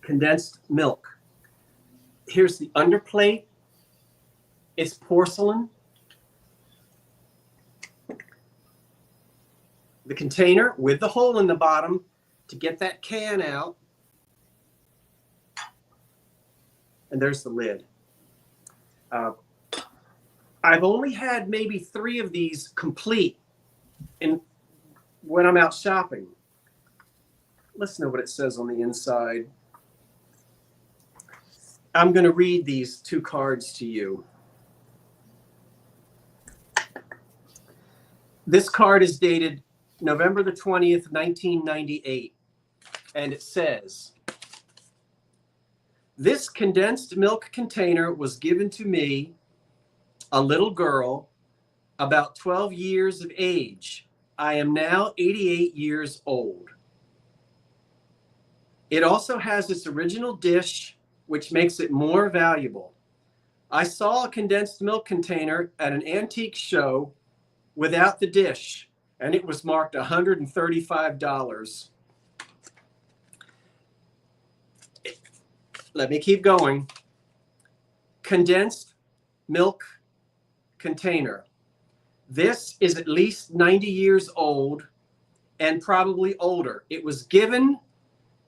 [SPEAKER 1] condensed milk. Here's the underplate. It's porcelain. The container with the hole in the bottom to get that can out. And there's the lid. I've only had maybe 3 of these complete when I'm out shopping. Listen to what it says on the inside. I'm going to read these 2 cards to you. This card is dated November the 20th, 1998, and it says, "This condensed milk container was given to me, a little girl, about 12 years of age. I am now 88 years old. It also has its original dish, which makes it more valuable. I saw a condensed milk container at an antique show without the dish, and it was marked $135. Let me keep going. Condensed milk container. This is at least 90 years old and probably older. It was given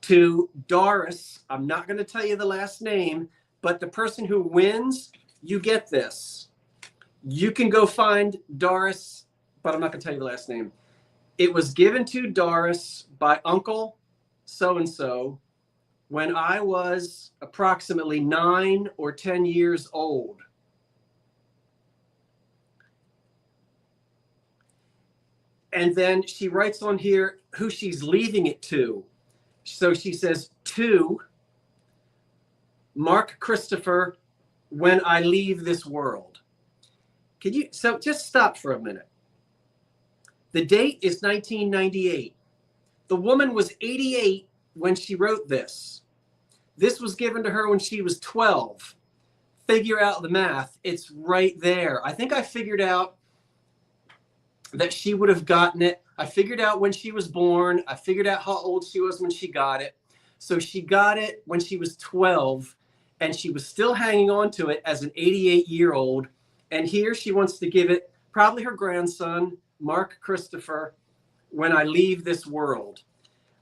[SPEAKER 1] to Doris. I'm not going to tell you the last name, but the person who wins, you get this. You can go find Doris, but I'm not going to tell you the last name. It was given to Doris by Uncle so-and-so when I was approximately 9 or 10 years old. And then she writes on here who she's leaving it to. So she says, to Mark Christopher, when I leave this world." So just stop for a minute. The date is 1998. The woman was 88 when she wrote this. This was given to her when she was 12. Figure out the math. It's right there. I think I figured out that she would have gotten it. I figured out when she was born. I figured out how old she was when she got it. So she got it when she was 12, and she was still hanging on to it as an 88-year-old. And here she wants to give it probably her grandson, Mark Christopher, when I leave this world.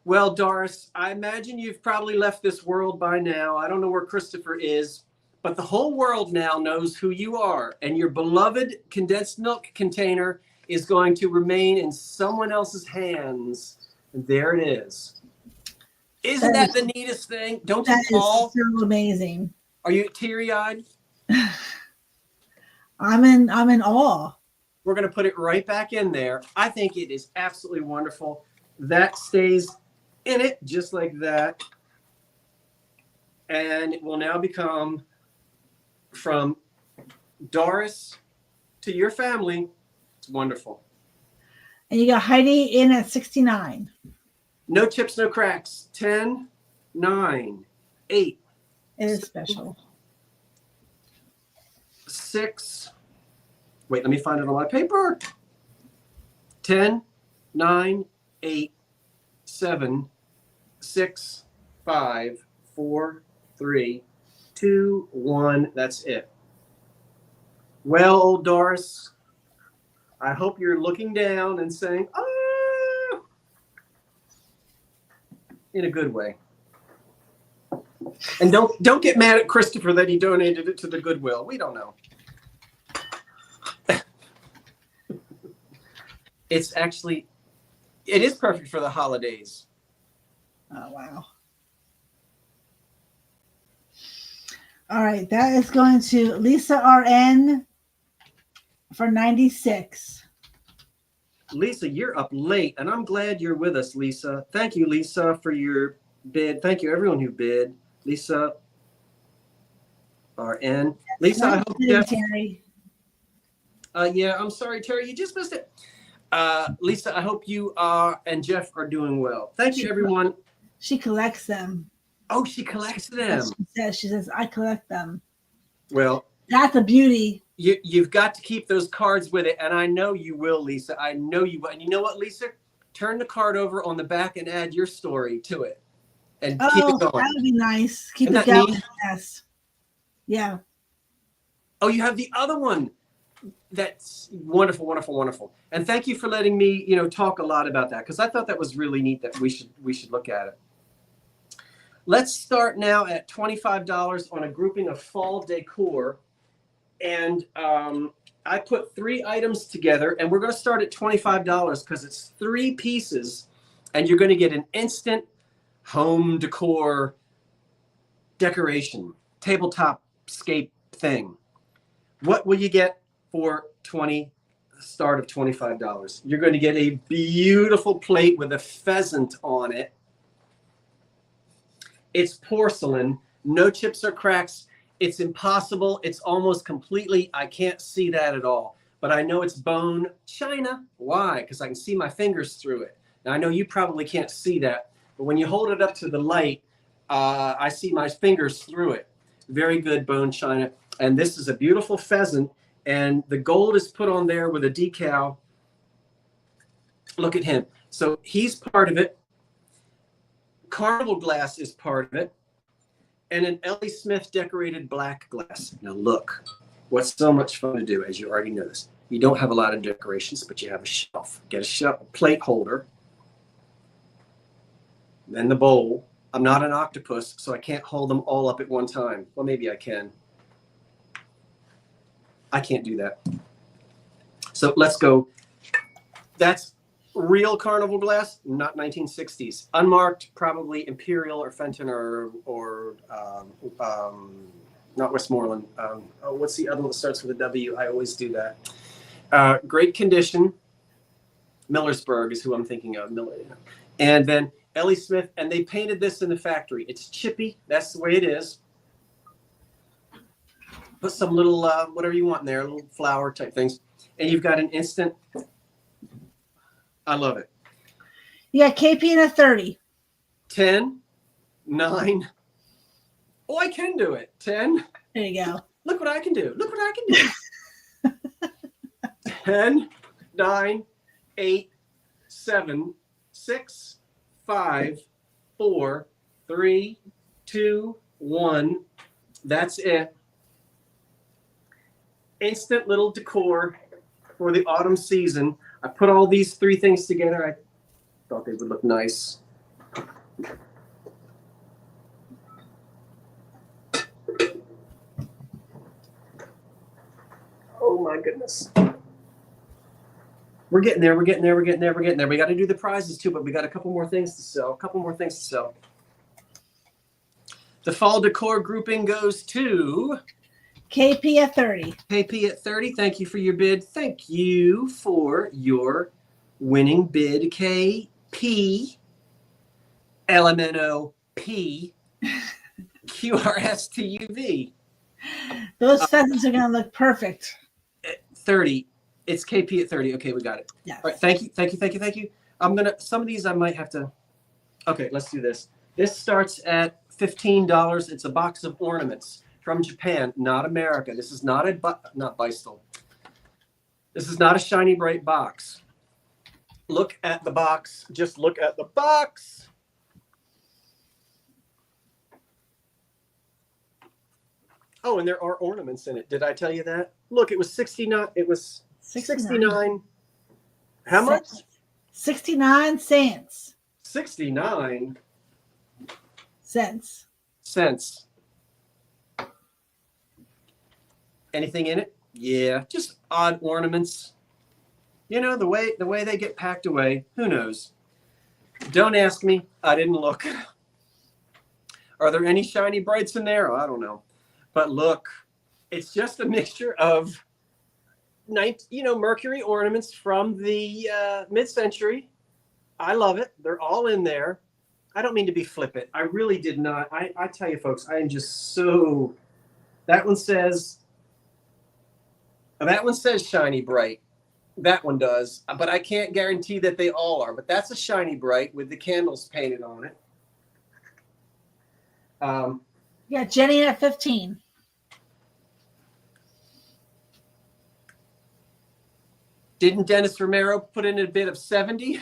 [SPEAKER 1] Well, Doris, I imagine you've probably left this world by now. I don't know where Christopher is, but the whole world now knows who you are, and your beloved condensed milk container is going to remain in someone else's hands. And there it is. Isn't that the neatest thing? Don't you all?
[SPEAKER 2] That is so amazing.
[SPEAKER 1] Are you teary-eyed?
[SPEAKER 2] I'm in awe.
[SPEAKER 1] We're going to put it right back in there. I think it is absolutely wonderful. That stays in it just like that. And it will now become from Doris to your family. It's wonderful.
[SPEAKER 2] And you got Heidi in at 69.
[SPEAKER 1] No chips, no cracks. 10, 9, 8.
[SPEAKER 2] It is special.
[SPEAKER 1] 6. Wait, let me find it on my paper. 10, 9, 8, 7, 6, 5, 4, 3, 2, 1. That's it. Well, old Doris, I hope you're looking down and saying, "Ah," in a good way. And don't get mad at Christopher that he donated it to the Goodwill. We don't know. It is perfect for the holidays.
[SPEAKER 2] Oh, wow. All right, that is going to Lisa RN for 96.
[SPEAKER 1] Lisa, you're up late, and I'm glad you're with us, Lisa. Thank you, Lisa, for your bid. Thank you, everyone who bid. Lisa, RN. Lisa, I hope
[SPEAKER 2] Nice
[SPEAKER 1] Jeff.
[SPEAKER 2] Terry.
[SPEAKER 1] Yeah, I'm sorry, Terry, you just missed it. Lisa, I hope you and Jeff are doing well. Thank you, everyone.
[SPEAKER 2] She collects them.
[SPEAKER 1] Oh, she collects them.
[SPEAKER 2] That's what she says, I collect them.
[SPEAKER 1] Well,
[SPEAKER 2] that's a beauty.
[SPEAKER 1] You've got to keep those cards with it, and I know you will, Lisa. I know you will. And you know what, Lisa? Turn the card over on the back and add your story to it, and keep it going.
[SPEAKER 2] That would be nice. Keep
[SPEAKER 1] Isn't
[SPEAKER 2] it
[SPEAKER 1] that
[SPEAKER 2] going.
[SPEAKER 1] neat?
[SPEAKER 2] Yes. Yeah.
[SPEAKER 1] Oh, you have the other one. That's wonderful, wonderful, wonderful. And thank you for letting me, talk a lot about that, because I thought that was really neat that we should look at it. Let's start now at $25 on a grouping of fall decor. And I put 3 items together, and we're going to start at $25 because it's 3 pieces, and you're going to get an instant home decor decoration, tabletop scape thing. What will you get for start of $25? You're going to get a beautiful plate with a pheasant on it. It's porcelain, no chips or cracks. It's impossible. It's almost completely, I can't see that at all. But I know it's bone china. Why? Because I can see my fingers through it. Now, I know you probably can't see that, but when you hold it up to the light, I see my fingers through it. Very good bone china. And this is a beautiful pheasant. And the gold is put on there with a decal. Look at him. So he's part of it. Carnival glass is part of it. And an Ellie Smith decorated black glass. Now look, what's so much fun to do, as you already know this. You don't have a lot of decorations, but you have a shelf. Get a shelf, a plate holder. Then the bowl. I'm not an octopus, so I can't hold them all up at one time. Well, maybe I can. I can't do that. So let's go. That's real carnival glass, not 1960s. Unmarked, probably Imperial or Fenton or not Westmoreland. What's the other one that starts with a W? I always do that. Great condition. Millersburg is who I'm thinking of. Miller. And then Ellie Smith, and they painted this in the factory. It's chippy. That's the way it is. Put some little whatever you want in there, little flower type things. And you've got an instant. I love it.
[SPEAKER 2] Yeah, KP and a 30.
[SPEAKER 1] 10, 9. Oh, I can do it. 10.
[SPEAKER 2] There you go.
[SPEAKER 1] Look what I can do. Look what I can do. 10, 9, 8, 7, 6, 5, 4, 3, 2, 1. That's it. Instant little decor for the autumn season. I put all these 3 things together. I thought they would look nice. Oh my goodness. We're getting there. We're getting there. We're getting there. We're getting there. We got to do the prizes too, but we got a couple more things to sell. The fall decor grouping goes to
[SPEAKER 2] KP at 30.
[SPEAKER 1] KP at 30. Thank you for your bid. Thank you for your winning bid, KP. LMNOP. QRSTUV.
[SPEAKER 2] Those pheasants are going to look perfect.
[SPEAKER 1] 30. It's KP at 30. Okay, we got it.
[SPEAKER 2] Yes.
[SPEAKER 1] All right. Thank you. Some of these I might have to. Okay, let's do this. This starts at $15. It's a box of ornaments from Japan, not America. This is not not Beistel. This is not a shiny bright box. Look at the box. Just look at the box. Oh, and there are ornaments in it. Did I tell you that? Look, it was 69. It was 69. How much?
[SPEAKER 2] 69 cents.
[SPEAKER 1] 69
[SPEAKER 2] cents.
[SPEAKER 1] Anything in it? Yeah, just odd ornaments. You know, the way they get packed away, who knows? Don't ask me. I didn't look. Are there any shiny brights in there? I don't know. But look, it's just a mixture of Mercury ornaments from the mid-century. I love it. They're all in there. I don't mean to be flippant. I really did not. I tell you, folks, I am just so That one says shiny bright. That one does, but I can't guarantee that they all are. But that's a shiny bright with the candles painted on it.
[SPEAKER 2] Yeah, Jenny at 15.
[SPEAKER 1] Didn't Dennis Romero put in a bid of 70?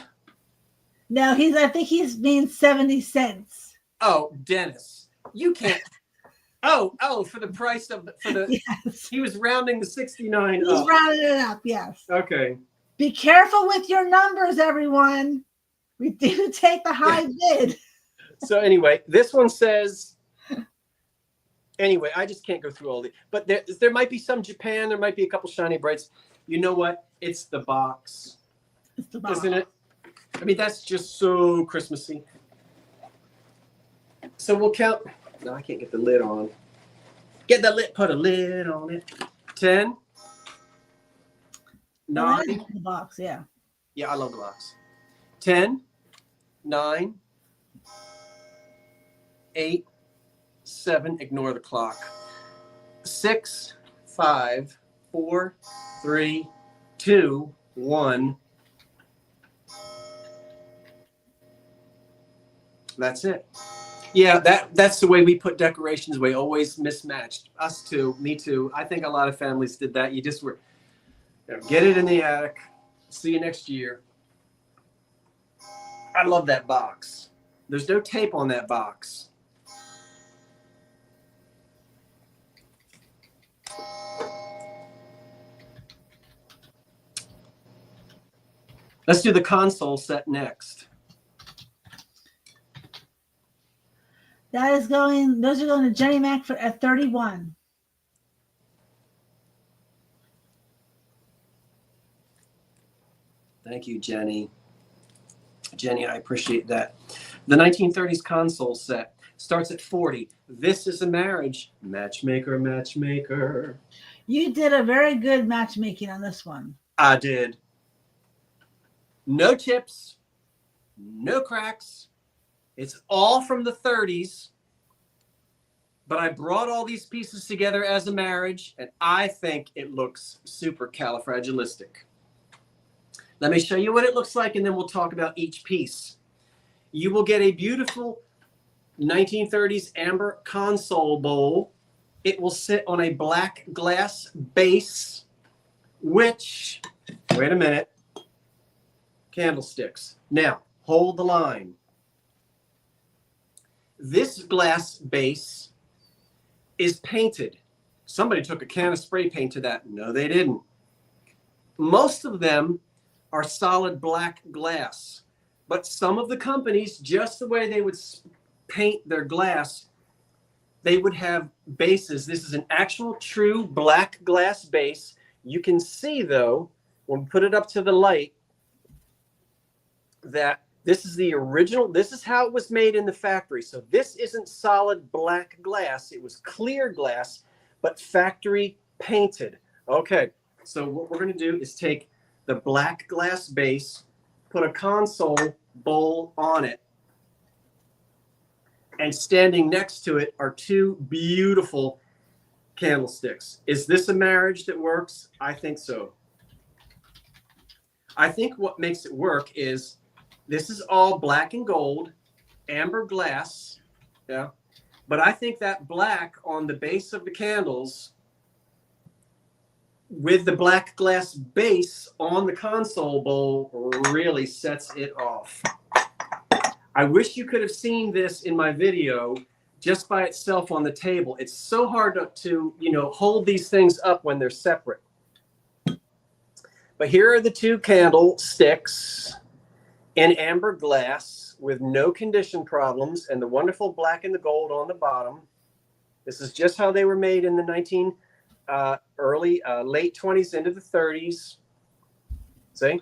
[SPEAKER 2] No, I think he's being 70 cents.
[SPEAKER 1] Oh, Dennis, you can't. Oh, for the price of
[SPEAKER 2] Yes.
[SPEAKER 1] He was rounding the 69
[SPEAKER 2] He's
[SPEAKER 1] up.
[SPEAKER 2] rounding it up, yes.
[SPEAKER 1] Okay.
[SPEAKER 2] Be careful with your numbers, everyone. We do take the high bid.
[SPEAKER 1] So anyway, this one says. Anyway, I just can't go through all the. But there might be some Japan. There might be a couple shiny brights. You know what? It's the box.
[SPEAKER 2] It's the box.
[SPEAKER 1] Isn't it? I mean, that's just so Christmassy. So we'll count. No, I can't get the lid on. Get the lid. Put a lid on it. 10. 9.
[SPEAKER 2] The box, yeah.
[SPEAKER 1] Yeah, I love the box. 10, 9, 8, 7. Ignore the clock. 6, 5, 4, 3, 2, 1. That's it. Yeah, that's the way we put decorations away. Always mismatched. Us too. Me too. I think a lot of families did that. You just were, get it in the attic. See you next year. I love that box. There's no tape on that box. Let's do the console set next.
[SPEAKER 2] Those are going to Jenny Mac at 31.
[SPEAKER 1] Thank you, Jenny. Jenny, I appreciate that. The 1930s console set starts at 40. This is a marriage. Matchmaker, matchmaker.
[SPEAKER 2] You did a very good matchmaking on this one.
[SPEAKER 1] I did. No chips, no cracks. It's all from the 30s. But I brought all these pieces together as a marriage, and I think it looks super califragilistic. Let me show you what it looks like, and then we'll talk about each piece. You will get a beautiful 1930s amber console bowl. It will sit on a black glass base, which, wait a minute, candlesticks. Now, hold the line. This glass base is painted. Somebody took a can of spray paint to that. No, they didn't. Most of them are solid black glass, but some of the companies, just the way they would paint their glass, they would have bases. This is an actual true black glass base. You can see, though, when we put it up to the light, that this is the original. This is how it was made in the factory. So this isn't solid black glass. It was clear glass, but factory painted. Okay, so what we're going to do is take the black glass base, put a console bowl on it, and standing next to it are two beautiful candlesticks. Is this a marriage that works? I think so. I think what makes it work is this is all black and gold, amber glass, yeah. But I think that black on the base of the candles with the black glass base on the console bowl really sets it off. I wish you could have seen this in my video just by itself on the table. It's so hard to hold these things up when they're separate. But here are the two candlesticks in amber glass with no condition problems and the wonderful black and the gold on the bottom. This is just how they were made in the late 20s into the 30s. See?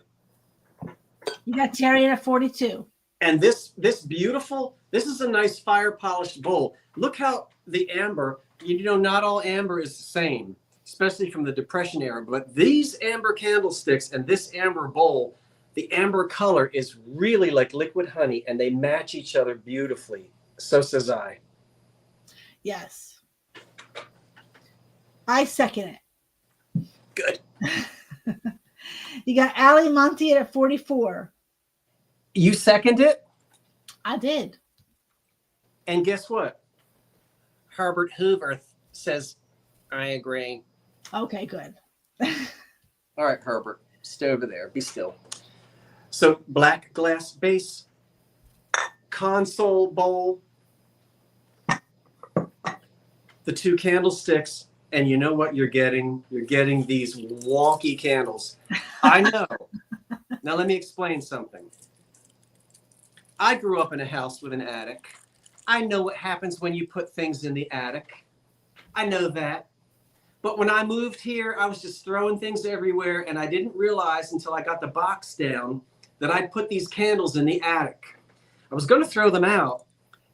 [SPEAKER 2] You got Terry at 42.
[SPEAKER 1] And this beautiful, this is a nice fire polished bowl. Look how the amber, not all amber is the same, especially from the Depression era. But these amber candlesticks and this amber bowl, the amber color is really like liquid honey, and they match each other beautifully. So says I.
[SPEAKER 2] Yes. I second it.
[SPEAKER 1] Good.
[SPEAKER 2] You got Ali Monty at 44.
[SPEAKER 1] You second it?
[SPEAKER 2] I did.
[SPEAKER 1] And guess what? Herbert Hoover says, I agree.
[SPEAKER 2] Okay, good.
[SPEAKER 1] All right, Herbert, stay over there. Be still. So black glass base, console bowl, the 2 candlesticks, and you know what you're getting? You're getting these wonky candles. I know. Now let me explain something. I grew up in a house with an attic. I know what happens when you put things in the attic. I know that. But when I moved here, I was just throwing things everywhere, and I didn't realize until I got the box down that I'd put these candles in the attic. I was going to throw them out,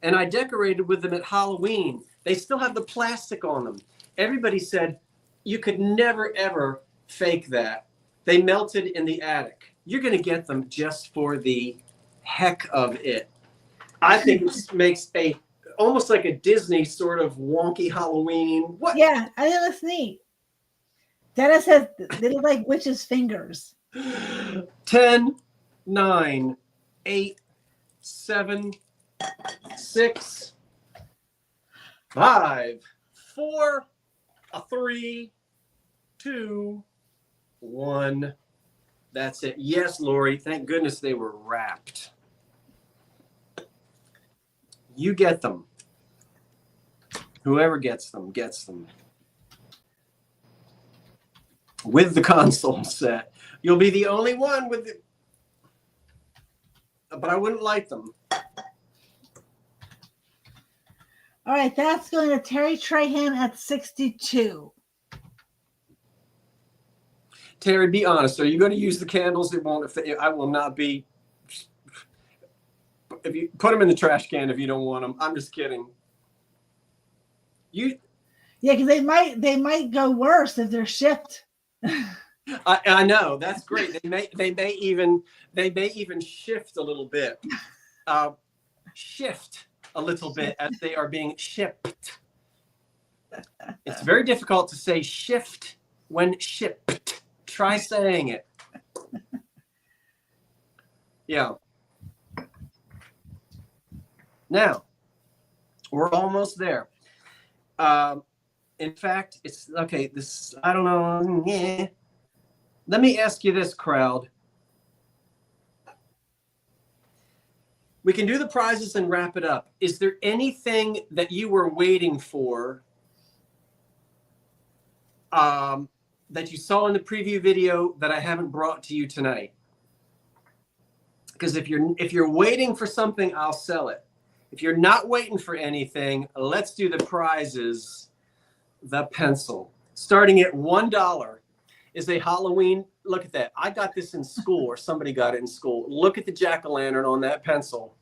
[SPEAKER 1] and I decorated with them at Halloween. They still have the plastic on them. Everybody said, you could never, ever fake that. They melted in the attic. You're going to get them just for the heck of it. I think it makes almost like a Disney sort of wonky Halloween. What?
[SPEAKER 2] Yeah, I think that's neat. Dennis says they look like witches' fingers.
[SPEAKER 1] 10, 9, 8, 7, 6, 5, 4, 3, 2, 1. That's it. Yes, Lori. Thank goodness they were wrapped. You get them. Whoever gets them, gets them. With the console set. You'll be the only one with it. But I wouldn't like them.
[SPEAKER 2] All right, that's going to Terry Trahan at 62.
[SPEAKER 1] Terry, be honest. Are you going to use the candles? It won't. I will not be. If you put them in the trash can, if you don't want them, I'm just kidding.
[SPEAKER 2] Yeah, because they might go worse if they're shipped.
[SPEAKER 1] I know, that's great. They may even shift a little bit. Shift a little bit as they are being shipped. It's very difficult to say shift when shipped. Try saying it. Yeah. Now, we're almost there. In fact, it's okay. This, I don't know. Yeah. Let me ask you this, crowd. We can do the prizes and wrap it up. Is there anything that you were waiting for that you saw in the preview video that I haven't brought to you tonight? Because if you're waiting for something, I'll sell it. If you're not waiting for anything, let's do the prizes. The pencil. Starting at $1 is a Halloween. Look at that. I got this in school, or somebody got it in school. Look at the jack-o'-lantern on that pencil.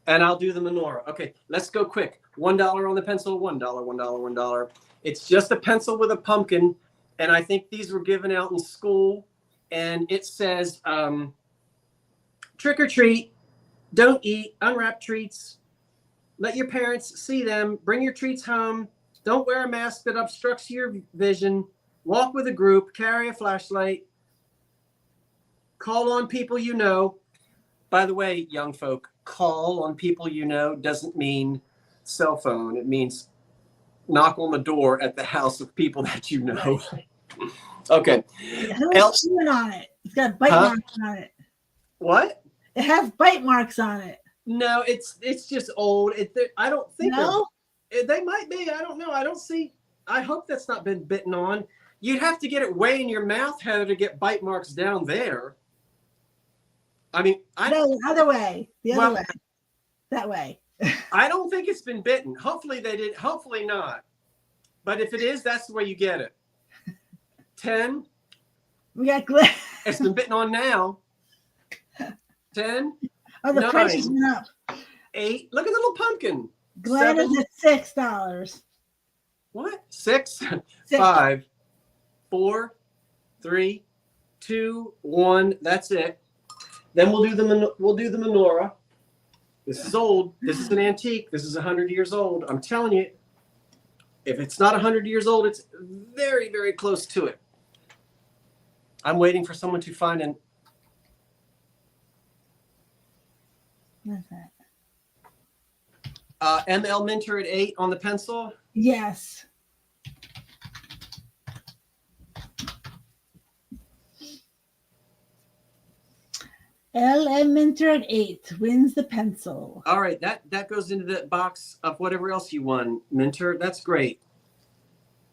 [SPEAKER 1] And I'll do the menorah. Okay, let's go quick. $1 on the pencil, $1, $1, $1. It's just a pencil with a pumpkin. And I think these were given out in school. And it says, trick or treat, don't eat, unwrap treats. Let your parents see them. Bring your treats home. Don't wear a mask that obstructs your vision. Walk with a group. Carry a flashlight. Call on people you know. By the way, young folk, call on people you know doesn't mean cell phone. It means knock on the door at the house of people that you know. Okay.
[SPEAKER 2] Who's chewing on it? It's got bite marks on it.
[SPEAKER 1] What?
[SPEAKER 2] It has bite marks on it.
[SPEAKER 1] No, it's just old. I don't think they might be. I don't know. I don't see. I hope that's not been bitten on. You'd have to get it way in your mouth, Heather, to get bite marks down there. I mean,
[SPEAKER 2] the other way. The other way. That way.
[SPEAKER 1] I don't think it's been bitten. Hopefully they did. Hopefully not. But if it is, that's the way you get it. 10.
[SPEAKER 2] We got
[SPEAKER 1] It's been bitten on now. 10.
[SPEAKER 2] Oh, the
[SPEAKER 1] 9,
[SPEAKER 2] price is went up.
[SPEAKER 1] 8. Look at the little pumpkin.
[SPEAKER 2] Glenn
[SPEAKER 1] 7.
[SPEAKER 2] is at $6.
[SPEAKER 1] What? 6, 5, 4, 3, 2, 1. That's it. Then we'll do the menorah. This is old. This is an antique. This is 100 years old. I'm telling you, If it's not 100 years old, it's very, very close to it. I'm waiting for someone to find an.
[SPEAKER 2] What's that?
[SPEAKER 1] ML Minter at 8 on the pencil.
[SPEAKER 2] Yes. LM Minter at 8 wins the pencil.
[SPEAKER 1] All right, that goes into the box of whatever else you won, Minter. That's great.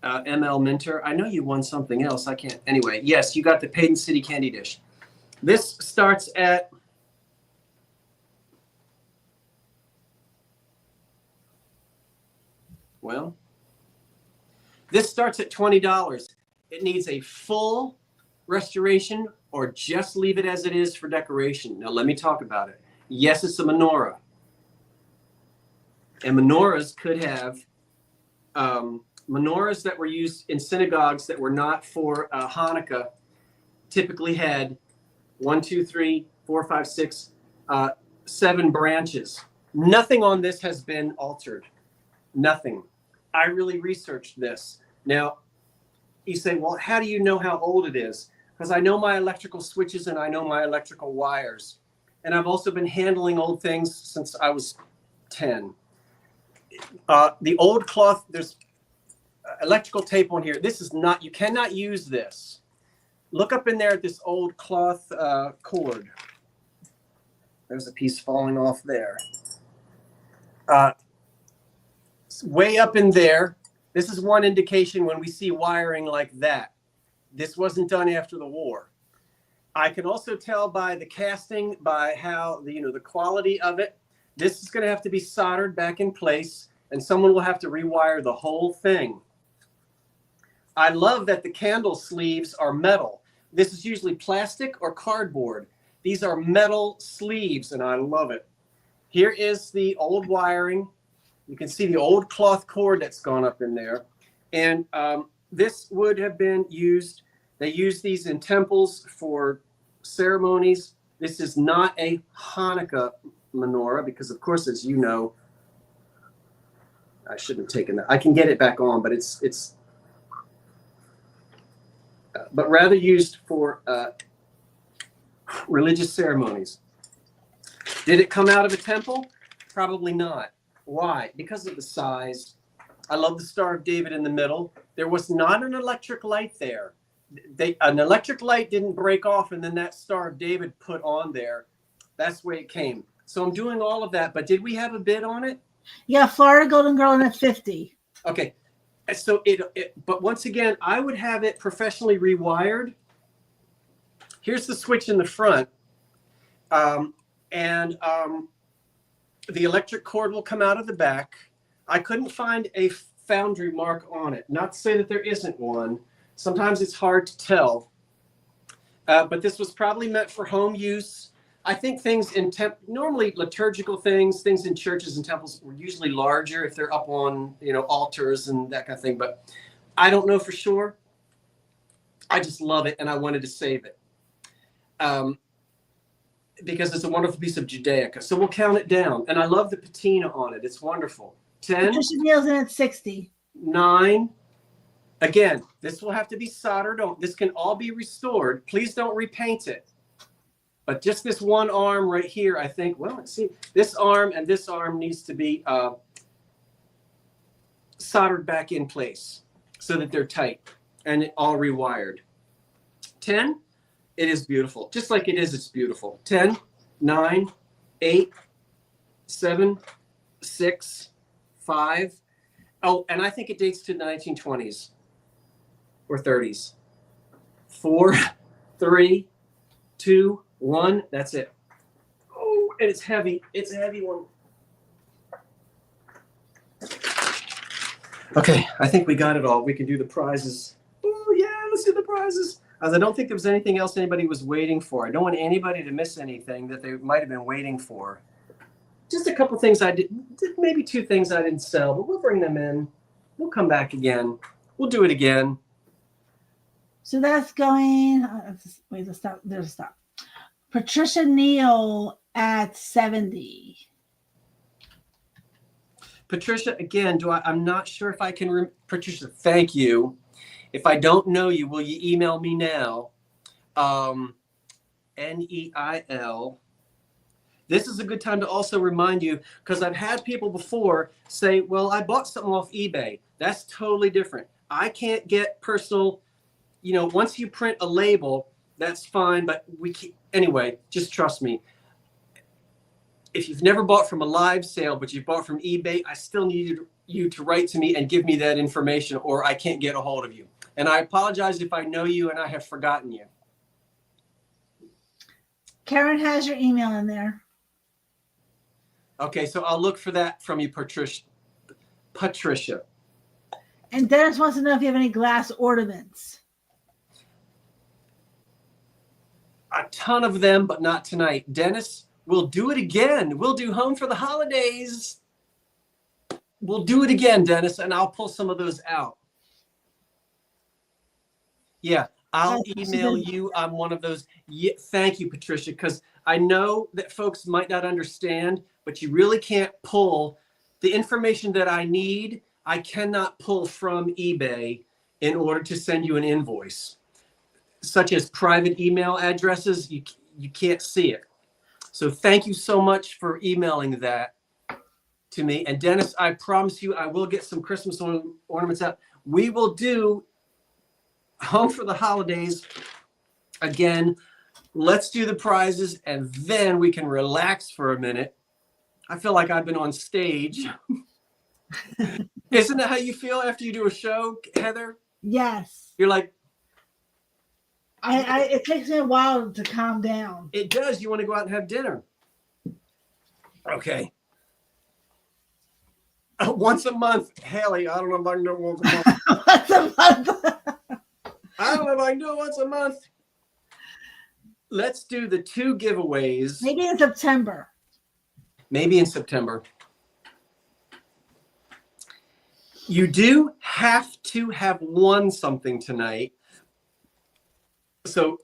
[SPEAKER 1] ML Minter. I know you won something else. I can't. Anyway, yes, you got the Paden City candy dish. This starts at. Well, this starts at $20. It needs a full restoration or just leave it as it is for decoration. Now, let me talk about it. Yes, it's a menorah. And menorahs could have menorahs that were used in synagogues that were not for Hanukkah typically had 1, 2, 3, 4, 5, 6, 7 branches. Nothing on this has been altered. Nothing. I really researched this. Now, you say, well, how do you know how old it is? Because I know my electrical switches and I know my electrical wires. And I've also been handling old things since I was 10. The old cloth, there's electrical tape on here. This is not, you cannot use this. Look up in there at this old cloth cord. There's a piece falling off there. Way up in there. This is one indication when we see wiring like that. This wasn't done after the war. I can also tell by the casting, by how the quality of it. This is going to have to be soldered back in place, and someone will have to rewire the whole thing. I love that the candle sleeves are metal. This is usually plastic or cardboard. These are metal sleeves, and I love it. Here is the old wiring. You can see the old cloth cord that's gone up in there. And this would have been used. They use these in temples for ceremonies. This is not a Hanukkah menorah because, of course, as you know, I shouldn't have taken that. I can get it back on, but it's but rather used for religious ceremonies. Did it come out of a temple? Probably not. Why? Because of the size. I love the Star of David in the middle. There was not an electric light there. An electric light didn't break off and then that Star of David put on there. That's the way it came. So I'm doing all of that. But did we have a bid on it?
[SPEAKER 2] Yeah, Florida Golden Girl in at 50.
[SPEAKER 1] Okay. So but once again, I would have it professionally rewired. Here's the switch in the front. The electric cord will come out of the back. I couldn't find a foundry mark on it. Not to say that there isn't one. Sometimes it's hard to tell. But this was probably meant for home use. I think things in normally liturgical things in churches and temples were usually larger if they're up on altars and that kind of thing. But I don't know for sure. I just love it and I wanted to save it. Because it's a wonderful piece of Judaica. So we'll count it down. And I love the patina on it. It's wonderful. 10.
[SPEAKER 2] Patricia Neal's in at 60.
[SPEAKER 1] 9. Again, this will have to be soldered on. This can all be restored. Please don't repaint it. But just this one arm right here, I think, well, let's see. This arm and this arm needs to be soldered back in place so that they're tight and all rewired. 10. It is beautiful. Just like it is, it's beautiful. 10, 9, 8, 7, 6, 5. Oh, and I think it dates to the 1920s or 30s. 4, 3, 2, 1. That's it. Oh, and it's heavy. It's a heavy one. Okay, I think we got it all. We can do the prizes. Oh, yeah, let's do the prizes. I don't think there was anything else anybody was waiting for. I don't want anybody to miss anything that they might have been waiting for. Just a couple things I did, maybe 2 things I didn't sell, but we'll bring them in. We'll come back again. We'll do it again.
[SPEAKER 2] So that's going, wait, there's a stop. Patricia Neal at 70.
[SPEAKER 1] Patricia, again, I'm not sure if I can, Patricia, thank you. If I don't know you, will you email me now? Neil. This is a good time to also remind you, because I've had people before say, well, I bought something off eBay. That's totally different. I can't get personal, once you print a label, that's fine, but anyway, just trust me. If you've never bought from a live sale, but you've bought from eBay, I still need you to write to me and give me that information, or I can't get a hold of you. And I apologize if I know you and I have forgotten you.
[SPEAKER 2] Karen has your email in there.
[SPEAKER 1] Okay, so I'll look for that from you, Patricia.
[SPEAKER 2] And Dennis wants to know if you have any glass ornaments.
[SPEAKER 1] A ton of them, but not tonight. Dennis, we'll do it again. We'll do Home for the Holidays. We'll do it again, Dennis, and I'll pull some of those out. Yeah, I'll email you on one of those. Yeah, thank you, Patricia, because I know that folks might not understand, but you really can't pull the information that I need. I cannot pull from eBay in order to send you an invoice, such as private email addresses. You can't see it. So thank you so much for emailing that to me. And Dennis, I promise you, I will get some Christmas ornaments out. We will do Home for the Holidays again. Let's do the prizes, and then we can relax for a minute. I feel like I've been on stage. Isn't that how you feel after you do a show, Heather?
[SPEAKER 2] Yes.
[SPEAKER 1] You're like,
[SPEAKER 2] it takes me a while to calm down.
[SPEAKER 1] It does. You want to go out and have dinner. Okay. Once a month. Haley, I don't know if I can do once a month.
[SPEAKER 2] Once a month.
[SPEAKER 1] I don't know if I can do it once a month. Let's do the 2 giveaways.
[SPEAKER 2] Maybe in September.
[SPEAKER 1] Maybe in September. You do have to have won something tonight. So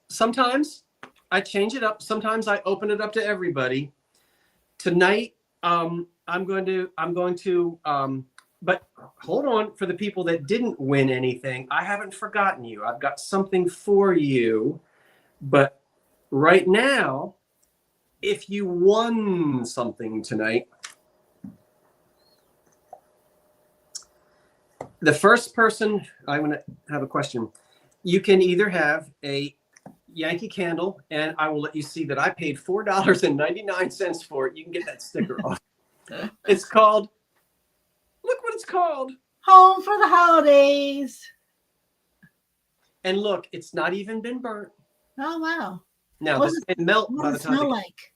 [SPEAKER 1] sometimes I change it up. Sometimes I open it up to everybody. Tonight, I'm going to, but hold on, for the people that didn't win anything, I haven't forgotten you. I've got something for you. But right now, if you won something tonight, the first person, I'm going to have a question. You can either have a Yankee candle, and I will let you see that I paid $4.99 for it. You can get that sticker off. It's called, look what it's called.
[SPEAKER 2] Home for the Holidays.
[SPEAKER 1] And look, it's not even been burnt.
[SPEAKER 2] Oh, wow.
[SPEAKER 1] Now, this may melt by
[SPEAKER 2] What
[SPEAKER 1] the
[SPEAKER 2] does it
[SPEAKER 1] time.
[SPEAKER 2] smell like?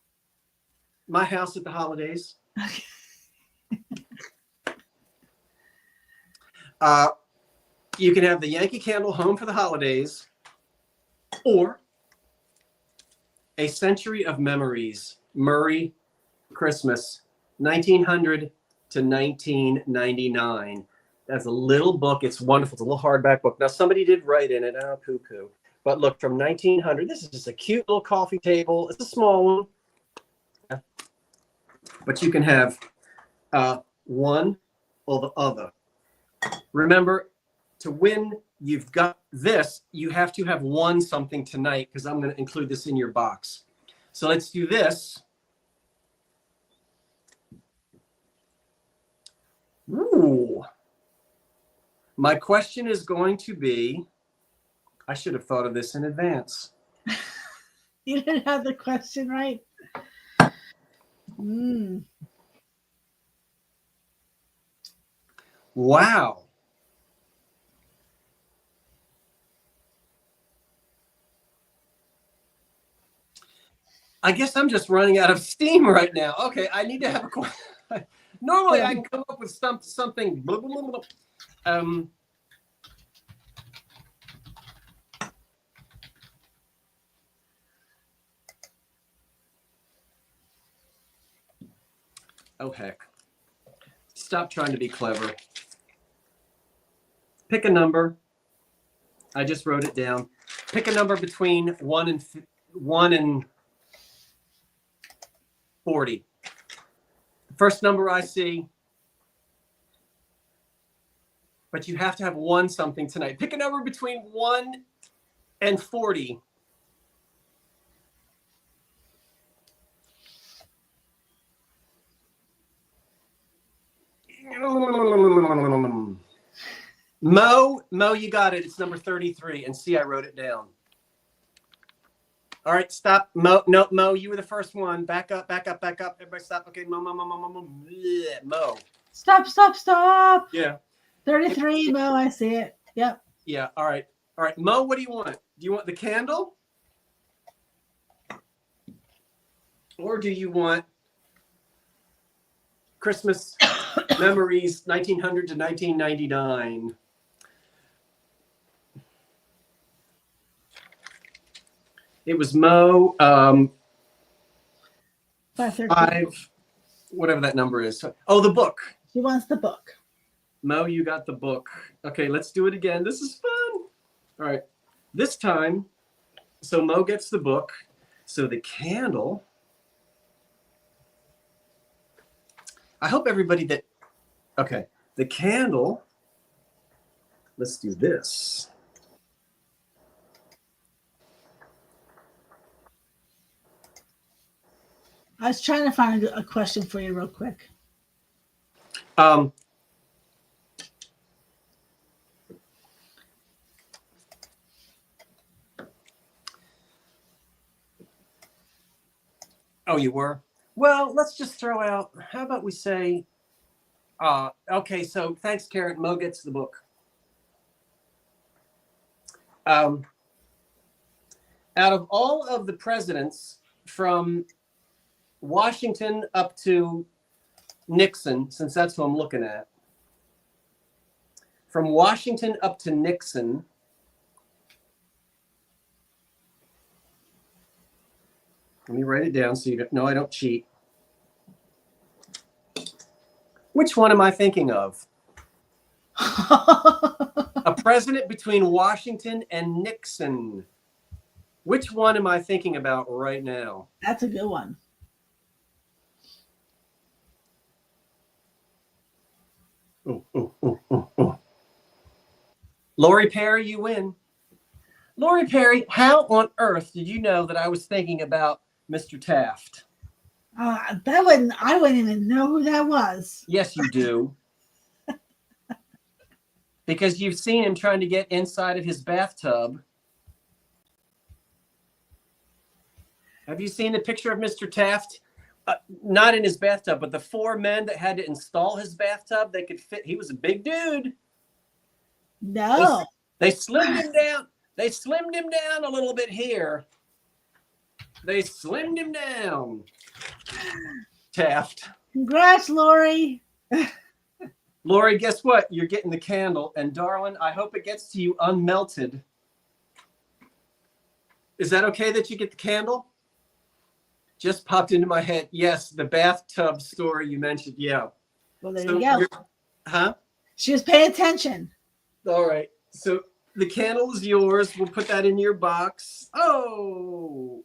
[SPEAKER 1] My house at the holidays. You can have the Yankee Candle Home for the Holidays, or A Century of Memories, Murray Christmas, 1900 to 1999. That's a little book. It's wonderful. It's a little hardback book. Now, somebody did write in it. Oh, poo-poo. But look, from 1900, this is just a cute little coffee table. It's a small one. But you can have one or the other. Remember, to win, you've got this. You have to have won something tonight, because I'm going to include this in your box. So let's do this. Ooh. My question is going to be, I should have thought of this in advance.
[SPEAKER 2] You didn't have the question right.
[SPEAKER 1] Wow. I guess I'm just running out of steam right now. Okay, I need to have a question. Normally I can come up with something. Blah, blah, blah, blah. Oh, heck. Stop trying to be clever. Pick a number. I just wrote it down. Pick a number between 1 and 40. The first number I see but you have to have won something tonight. Pick a number between 1 and 40. Mo, you got it. It's number 33. And see, I wrote it down. All right, stop. Mo, no, Mo, you were the first one. Back up. Everybody stop. Okay, Mo.
[SPEAKER 2] Stop.
[SPEAKER 1] Yeah.
[SPEAKER 2] 33, Mo, I see it. Yep.
[SPEAKER 1] Yeah, all right. Mo, what do you want? Do you want the candle? Or do you want Christmas Memories 1900 to 1999? It was Mo, 5, whatever that number is. Oh, the book.
[SPEAKER 2] She wants the book.
[SPEAKER 1] Mo, you got the book. Okay, let's do it again. This is fun. All right. This time, so Mo gets the book. So the candle. I hope everybody that, okay, the candle, let's do this.
[SPEAKER 2] I was trying to find a question for you real quick.
[SPEAKER 1] Oh, you were? Well, let's just throw out, how about we say, okay, so thanks, Karen. Mo gets the book. Out of all of the presidents from Washington up to Nixon, since that's who I'm looking at, from Washington up to Nixon, let me write it down so you don't, no, I don't cheat. Which one am I thinking of? A president between Washington and Nixon. Which one am I thinking about right now?
[SPEAKER 2] That's a good one.
[SPEAKER 1] Oh. Lori Perry, you win. Lori Perry, how on earth did you know that I was thinking about Mr. Taft?
[SPEAKER 2] I wouldn't even know who that was.
[SPEAKER 1] Yes, you do. Because you've seen him trying to get inside of his bathtub. Have you seen the picture of Mr. Taft? Not in his bathtub, but the 4 men that had to install his bathtub, they could fit. He was a big dude.
[SPEAKER 2] No.
[SPEAKER 1] They slimmed him down. They slimmed him down a little bit here. They slimmed him down. Taft.
[SPEAKER 2] Congrats, Lori.
[SPEAKER 1] Lori, guess what? You're getting the candle. And darling, I hope it gets to you unmelted. Is that okay that you get the candle? Just popped into my head. Yes, the bathtub story you mentioned. Yeah.
[SPEAKER 2] Well, there you go.
[SPEAKER 1] Huh?
[SPEAKER 2] She was paying attention.
[SPEAKER 1] All right. So the candle is yours. We'll put that in your box. Oh.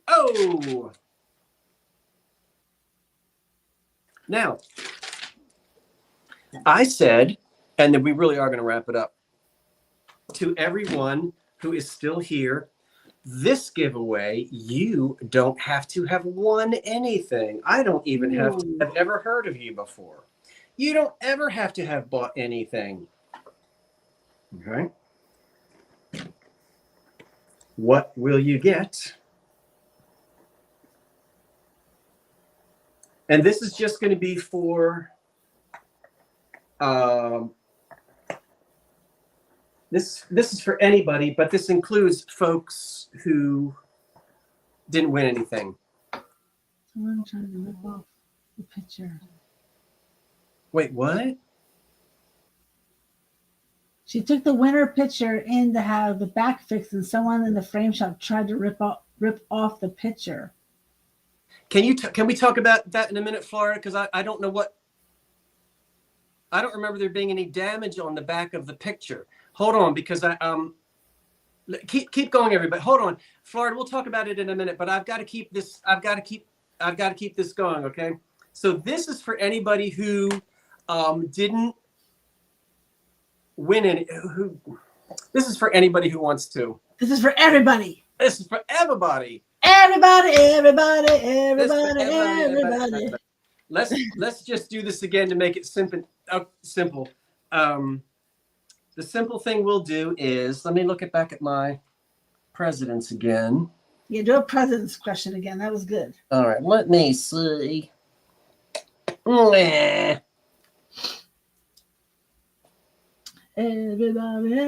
[SPEAKER 1] Now, I said, and then we really are going to wrap it up, to everyone who is still here, this giveaway, you don't have to have won anything. I don't even have to have ever heard of you before. You don't ever have to have bought anything. Okay. What will you get? And this is just going to be for this is for anybody, but this includes folks who didn't win anything.
[SPEAKER 2] Someone trying to rip off the picture.
[SPEAKER 1] Wait, what?
[SPEAKER 2] She took the winner picture in to have the back fixed, and someone in the frame shop tried to rip off the picture.
[SPEAKER 1] Can we talk about that in a minute, Florida? Because I don't know what. I don't remember there being any damage on the back of the picture. Hold on, because I keep going, everybody. Hold on, Florida. We'll talk about it in a minute, but I've got to keep this. I've got to keep this going. Okay. So this is for anybody who didn't win any. This is for anybody who wants to.
[SPEAKER 2] This is for everybody.
[SPEAKER 1] This is for everybody.
[SPEAKER 2] Everybody.
[SPEAKER 1] Let's just do this again to make it simple. Simple. The simple thing we'll do is, let me look back at my presidents again.
[SPEAKER 2] Yeah, do a president's question again. That was good.
[SPEAKER 1] All right, let me see. Nah.
[SPEAKER 2] Everybody.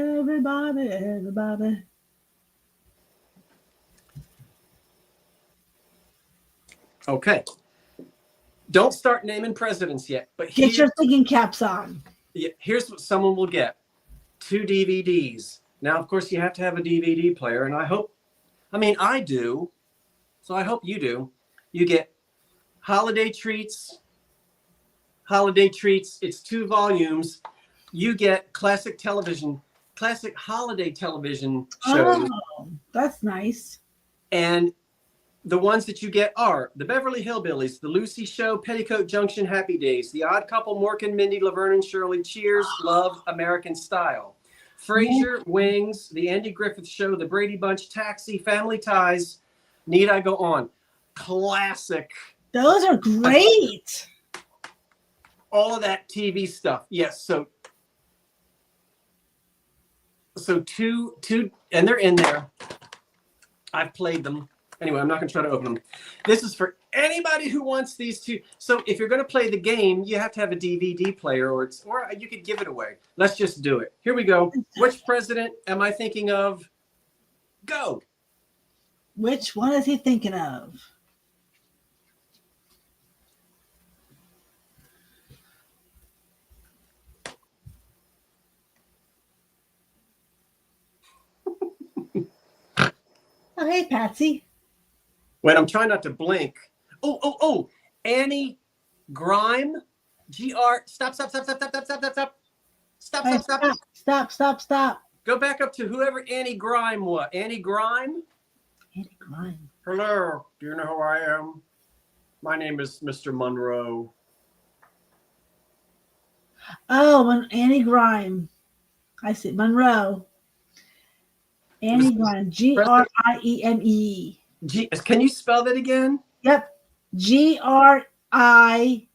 [SPEAKER 1] Okay. Don't start naming presidents yet, but
[SPEAKER 2] Get your thinking caps on.
[SPEAKER 1] Yeah, here's what someone will get. 2 DVDs. Now, of course, you have to have a DVD player, and I do, so I hope you do. You get Holiday Treats. It's 2 volumes. You get classic holiday television shows.
[SPEAKER 2] Oh, that's nice.
[SPEAKER 1] And the ones that you get are The Beverly Hillbillies, The Lucy Show, Petticoat Junction, Happy Days, The Odd Couple, Mork and Mindy, Laverne and Shirley, Cheers, Love, American Style, Frasier, Wings, The Andy Griffith Show, The Brady Bunch, Taxi, Family Ties. Need I go on? Classic.
[SPEAKER 2] Those are great.
[SPEAKER 1] All of that TV stuff. Yes. So 2, and they're in there. I've played them. Anyway, I'm not going to try to open them. This is for anybody who wants these 2. So if you're going to play the game, you have to have a DVD player, or you could give it away. Let's just do it. Here we go. Which president am I thinking of? Go.
[SPEAKER 2] Which one is he thinking of? Oh, hey, Patsy.
[SPEAKER 1] Wait, I'm trying not to blink. Oh. Annie Grime. Stop.
[SPEAKER 2] Stop.
[SPEAKER 1] Go back up to whoever Annie Grime was. Annie Grime?
[SPEAKER 2] Annie Grime.
[SPEAKER 1] Hello. Do you know who I am? My name is Mr. Monroe.
[SPEAKER 2] Oh, Annie Grime. I see. Monroe. Annie Grime. Grime.
[SPEAKER 1] Can you spell that again?
[SPEAKER 2] Yep. Grime. Annie.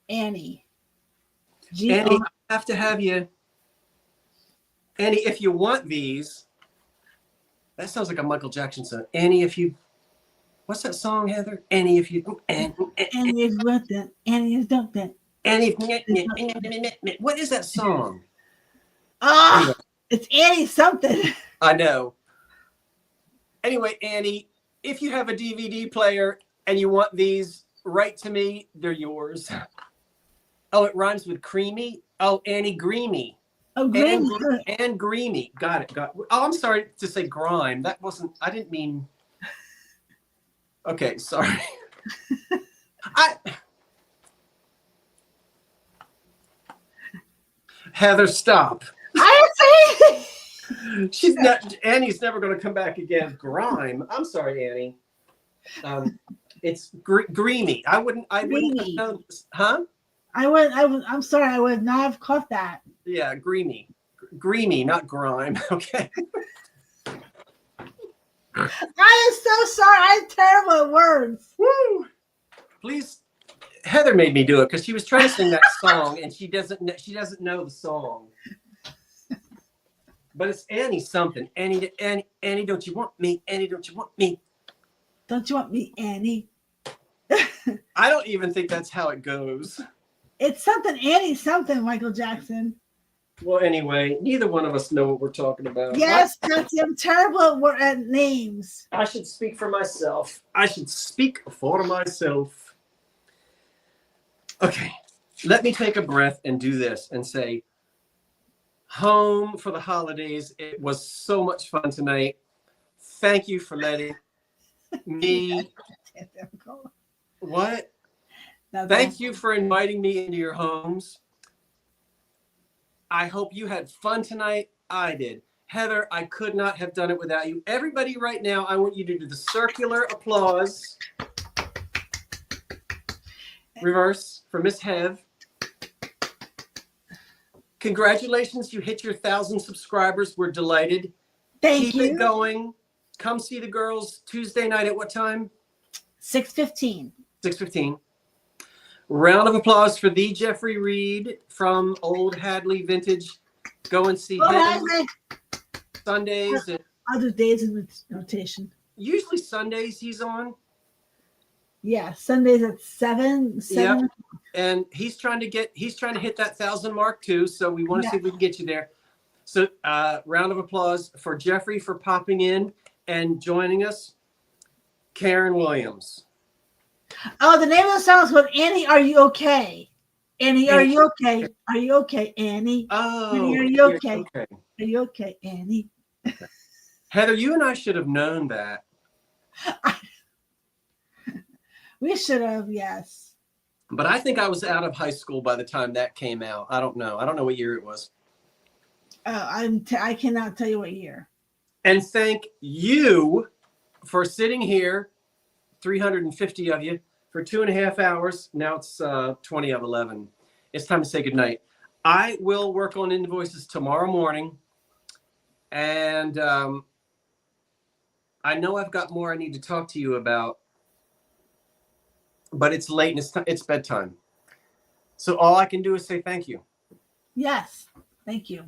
[SPEAKER 1] Annie, I have to have you. Annie, if you want these. That sounds like a Michael Jackson song. Annie, if you. What's that song, Heather? Annie, if you.
[SPEAKER 2] Annie is worth it. Annie is don't that.
[SPEAKER 1] Annie, what is that song?
[SPEAKER 2] Ah, it's Annie something.
[SPEAKER 1] I know. Anyway, Annie, if you have a DVD player and you want these, write to me. They're yours. Oh, it rhymes with creamy. Oh, Annie Greamy.
[SPEAKER 2] Oh, Greamy.
[SPEAKER 1] And Greamy. Got it. Oh, I'm sorry to say grime. That wasn't, I didn't mean. Okay, sorry. Heather, stop.
[SPEAKER 2] I
[SPEAKER 1] see. Annie's never going to come back again. Grime. I'm sorry, Annie. It's Greamy. I wouldn't know. Huh?
[SPEAKER 2] I'm sorry. I would not have caught that.
[SPEAKER 1] Yeah, Greamy, not grime. Okay.
[SPEAKER 2] I am so sorry. I'm terrible at words.
[SPEAKER 1] Woo! Please, Heather made me do it because she was trying to sing that song and she doesn't know the song. But it's Annie something. Annie, don't you want me? Annie, don't you want me?
[SPEAKER 2] Don't you want me, Annie?
[SPEAKER 1] I don't even think that's how it goes.
[SPEAKER 2] It's something, Annie something, Michael Jackson.
[SPEAKER 1] Well, anyway, neither one of us know what we're talking about.
[SPEAKER 2] Yes, I'm terrible at names.
[SPEAKER 1] I should speak for myself. Okay, let me take a breath and do this and say, home for the holidays. It was so much fun tonight. Thank you for letting me. What? Thank you for inviting me into your homes. I hope you had fun tonight. I did. Heather, I could not have done it without you. Everybody right now, I want you to do the circular applause. Reverse for Miss Hev. Congratulations, you hit your 1,000 subscribers. We're delighted.
[SPEAKER 2] Thank
[SPEAKER 1] Keep
[SPEAKER 2] you.
[SPEAKER 1] it going. Come see the girls Tuesday night at what time?
[SPEAKER 2] 6:15.
[SPEAKER 1] 6:15. Round of applause for the Jeffrey Reed from Old Hadley Vintage. Go and see him Sundays.
[SPEAKER 2] Other days in rotation.
[SPEAKER 1] Usually Sundays he's on.
[SPEAKER 2] Yeah, Sundays at 7.
[SPEAKER 1] Yep. And he's trying to hit that 1,000 mark too. So we want to see if we can get you there. So round of applause for Jeffrey for popping in and joining us. Karen Williams.
[SPEAKER 2] Oh, the name of the song is called Annie, Are You Okay? Annie, are you okay? Are you okay, Annie?
[SPEAKER 1] Oh,
[SPEAKER 2] Annie, are you okay? Are you okay, Annie?
[SPEAKER 1] Heather, you and I should have known that.
[SPEAKER 2] We should have, yes.
[SPEAKER 1] But I think I was out of high school by the time that came out. I don't know. I don't know what year it was.
[SPEAKER 2] I cannot tell you what year.
[SPEAKER 1] And thank you for sitting here, 350 of you, for 2.5 hours. Now it's 20 of 11. It's time to say goodnight. I will work on invoices tomorrow morning. And I know I've got more I need to talk to you about. But it's late and it's bedtime. So all I can do is say thank you.
[SPEAKER 2] Yes, thank you.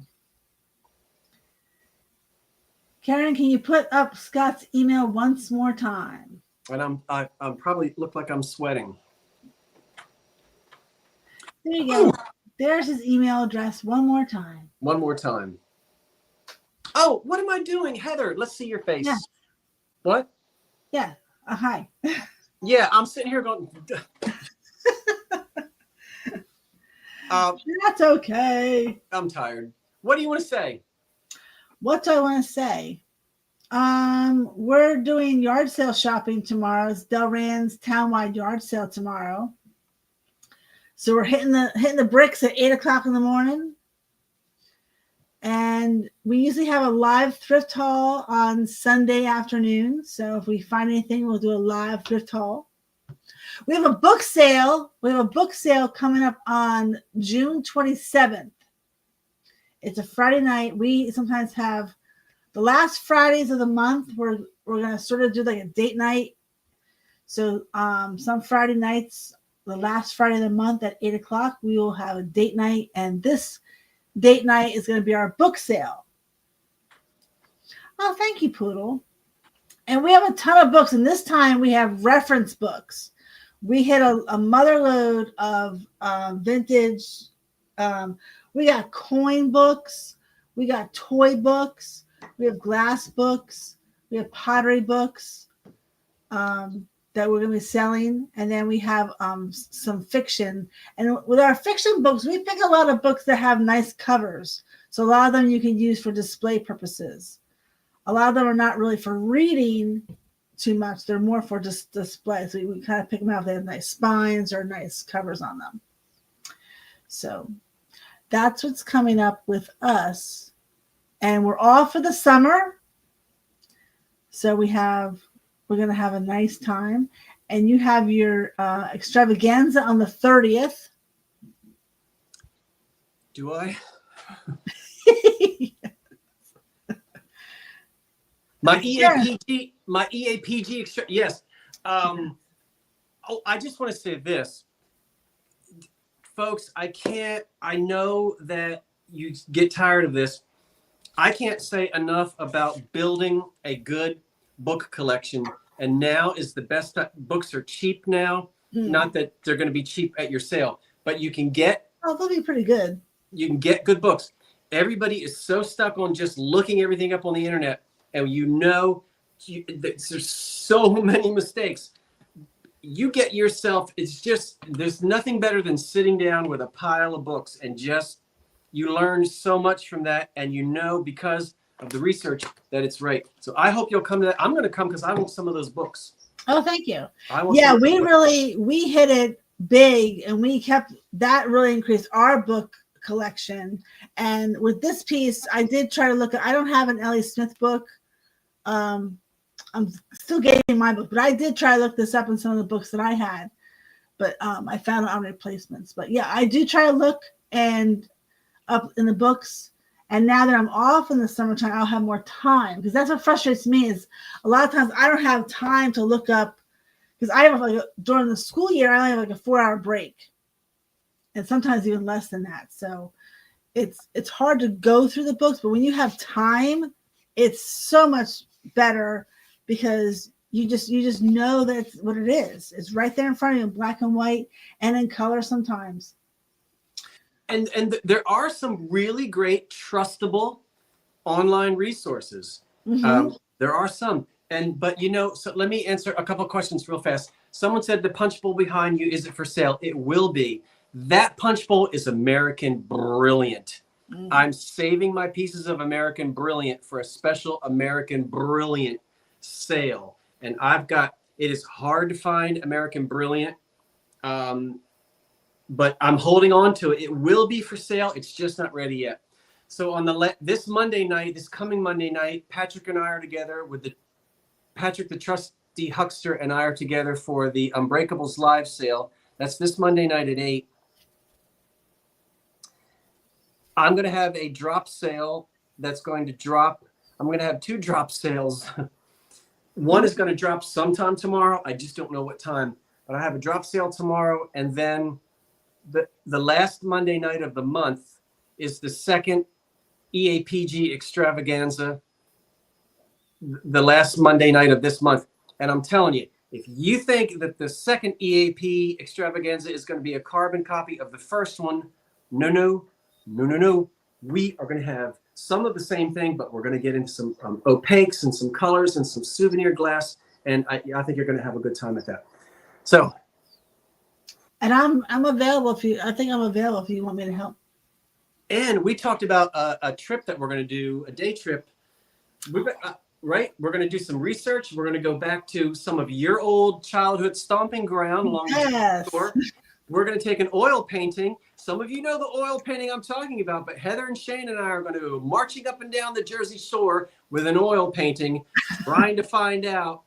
[SPEAKER 2] Karen, can you put up Scott's email once more time?
[SPEAKER 1] And I'm probably look like I'm sweating.
[SPEAKER 2] There you go. There's his email address one more time.
[SPEAKER 1] One more time. Oh, what am I doing? Heather, let's see your face.
[SPEAKER 2] Yeah.
[SPEAKER 1] What?
[SPEAKER 2] Yeah. Hi.
[SPEAKER 1] Yeah, I'm sitting here going.
[SPEAKER 2] That's okay.
[SPEAKER 1] I'm tired. What do you want to say?
[SPEAKER 2] What do I want to say? We're doing yard sale shopping tomorrow. It's Delran's townwide yard sale tomorrow. So we're hitting the bricks at 8:00 in the morning. And we usually have a live thrift haul on Sunday afternoon. So if we find anything, we'll do a live thrift haul. We have a book sale. We have a book sale coming up on June 27th. It's a Friday night. We sometimes have the last Fridays of the month. We're going to sort of do like a date night. So some Friday nights, the last Friday of the month at 8:00, we will have a date night. And this date night is going to be our book sale. Oh, thank you, Poodle. And we have a ton of books. And this time we have reference books. We hit a mother load of vintage. We got coin books. We got toy books. We have glass books. We have pottery books that we're going to be selling. And then we have some fiction. And with our fiction books, we pick a lot of books that have nice covers. So a lot of them you can use for display purposes. A lot of them are not really for reading too much. They're more for just display. So we kind of pick them out. They have nice spines or nice covers on them. So that's what's coming up with us. And we're off for the summer. So we're going to have a nice time. And you have your extravaganza on the 30th.
[SPEAKER 1] Do I? My EAPG, yes. I just want to say this. Folks, I know that you get tired of this. I can't say enough about building a good book collection. And now is the best time. Books are cheap now. Not that they're going to be cheap at your sale, but you can get.
[SPEAKER 2] Oh, they'll be pretty good.
[SPEAKER 1] You can get good books. Everybody is so stuck on just looking everything up on the internet. And there's so many mistakes. You get yourself, there's nothing better than sitting down with a pile of books and you learn so much from that. And because of the research that it's right. So I hope you'll come to that. I'm going to come because I want some of those books.
[SPEAKER 2] Oh, thank you.
[SPEAKER 1] Yeah,
[SPEAKER 2] we hit it big and that really increased our book collection. And with this piece, I did try to look at, I don't have an Ellie Smith book. I'm still getting my book, but I did try to look this up in some of the books that I had, but I found it on replacements. But yeah, I do try to look, and up in the books. And now that I'm off in the summertime, I'll have more time, because that's what frustrates me is a lot of times I don't have time to look up, because I have during the school year, I only have like a 4-hour break, and sometimes even less than that. So it's hard to go through the books, but when you have time, it's so much better, because you just know that's what it is. It's right there in front of you in black and white and in color sometimes.
[SPEAKER 1] And there are some really great trustable online resources.
[SPEAKER 2] Mm-hmm.
[SPEAKER 1] There are some. But so let me answer a couple questions real fast. Someone said the punch bowl behind you, is it for sale? It will be. That punch bowl is American Brilliant. Mm. I'm saving my pieces of American Brilliant for a special American Brilliant sale. And it is hard to find American Brilliant. But I'm holding on to it. It will be for sale. It's just not ready yet. So on this coming Monday night, Patrick and I are together with Patrick, the trusty huckster, and I are together for the Unbreakables live sale. That's this Monday night at 8. I'm going to have a drop sale that's going to drop. I'm going to have 2 drop sales. One is going to drop sometime tomorrow. I just don't know what time. But I have a drop sale tomorrow, and then the last Monday night of the month is the second EAPG extravaganza, the last Monday night of this month. And I'm telling you, if you think that the second EAP extravaganza is going to be a carbon copy of the first one, no. We are going to have some of the same thing, but we're going to get into some opaques and some colors and some souvenir glass. And I think you're going to have a good time at that. So.
[SPEAKER 2] And I'm available if you want me to help.
[SPEAKER 1] And we talked about a trip that we're going to do, a day trip. Right? We're going to do some research. We're going to go back to some of your old childhood stomping ground along the shore. We're going to take an oil painting. Some of you know the oil painting I'm talking about, but Heather and Shane and I are going to go marching up and down the Jersey Shore with an oil painting, trying to find out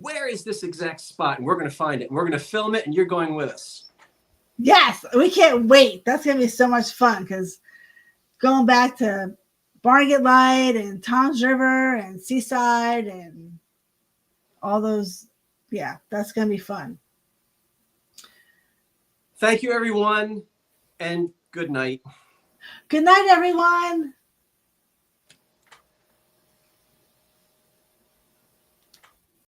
[SPEAKER 1] where is this exact spot, and we're going to find it. And we're going to film it, and you're going with us.
[SPEAKER 2] Yes, we can't wait. That's going to be so much fun, because going back to Barnegat Light and Tom's River and Seaside and all those, that's going to be fun.
[SPEAKER 1] Thank you, everyone, and good night.
[SPEAKER 2] Good night, everyone.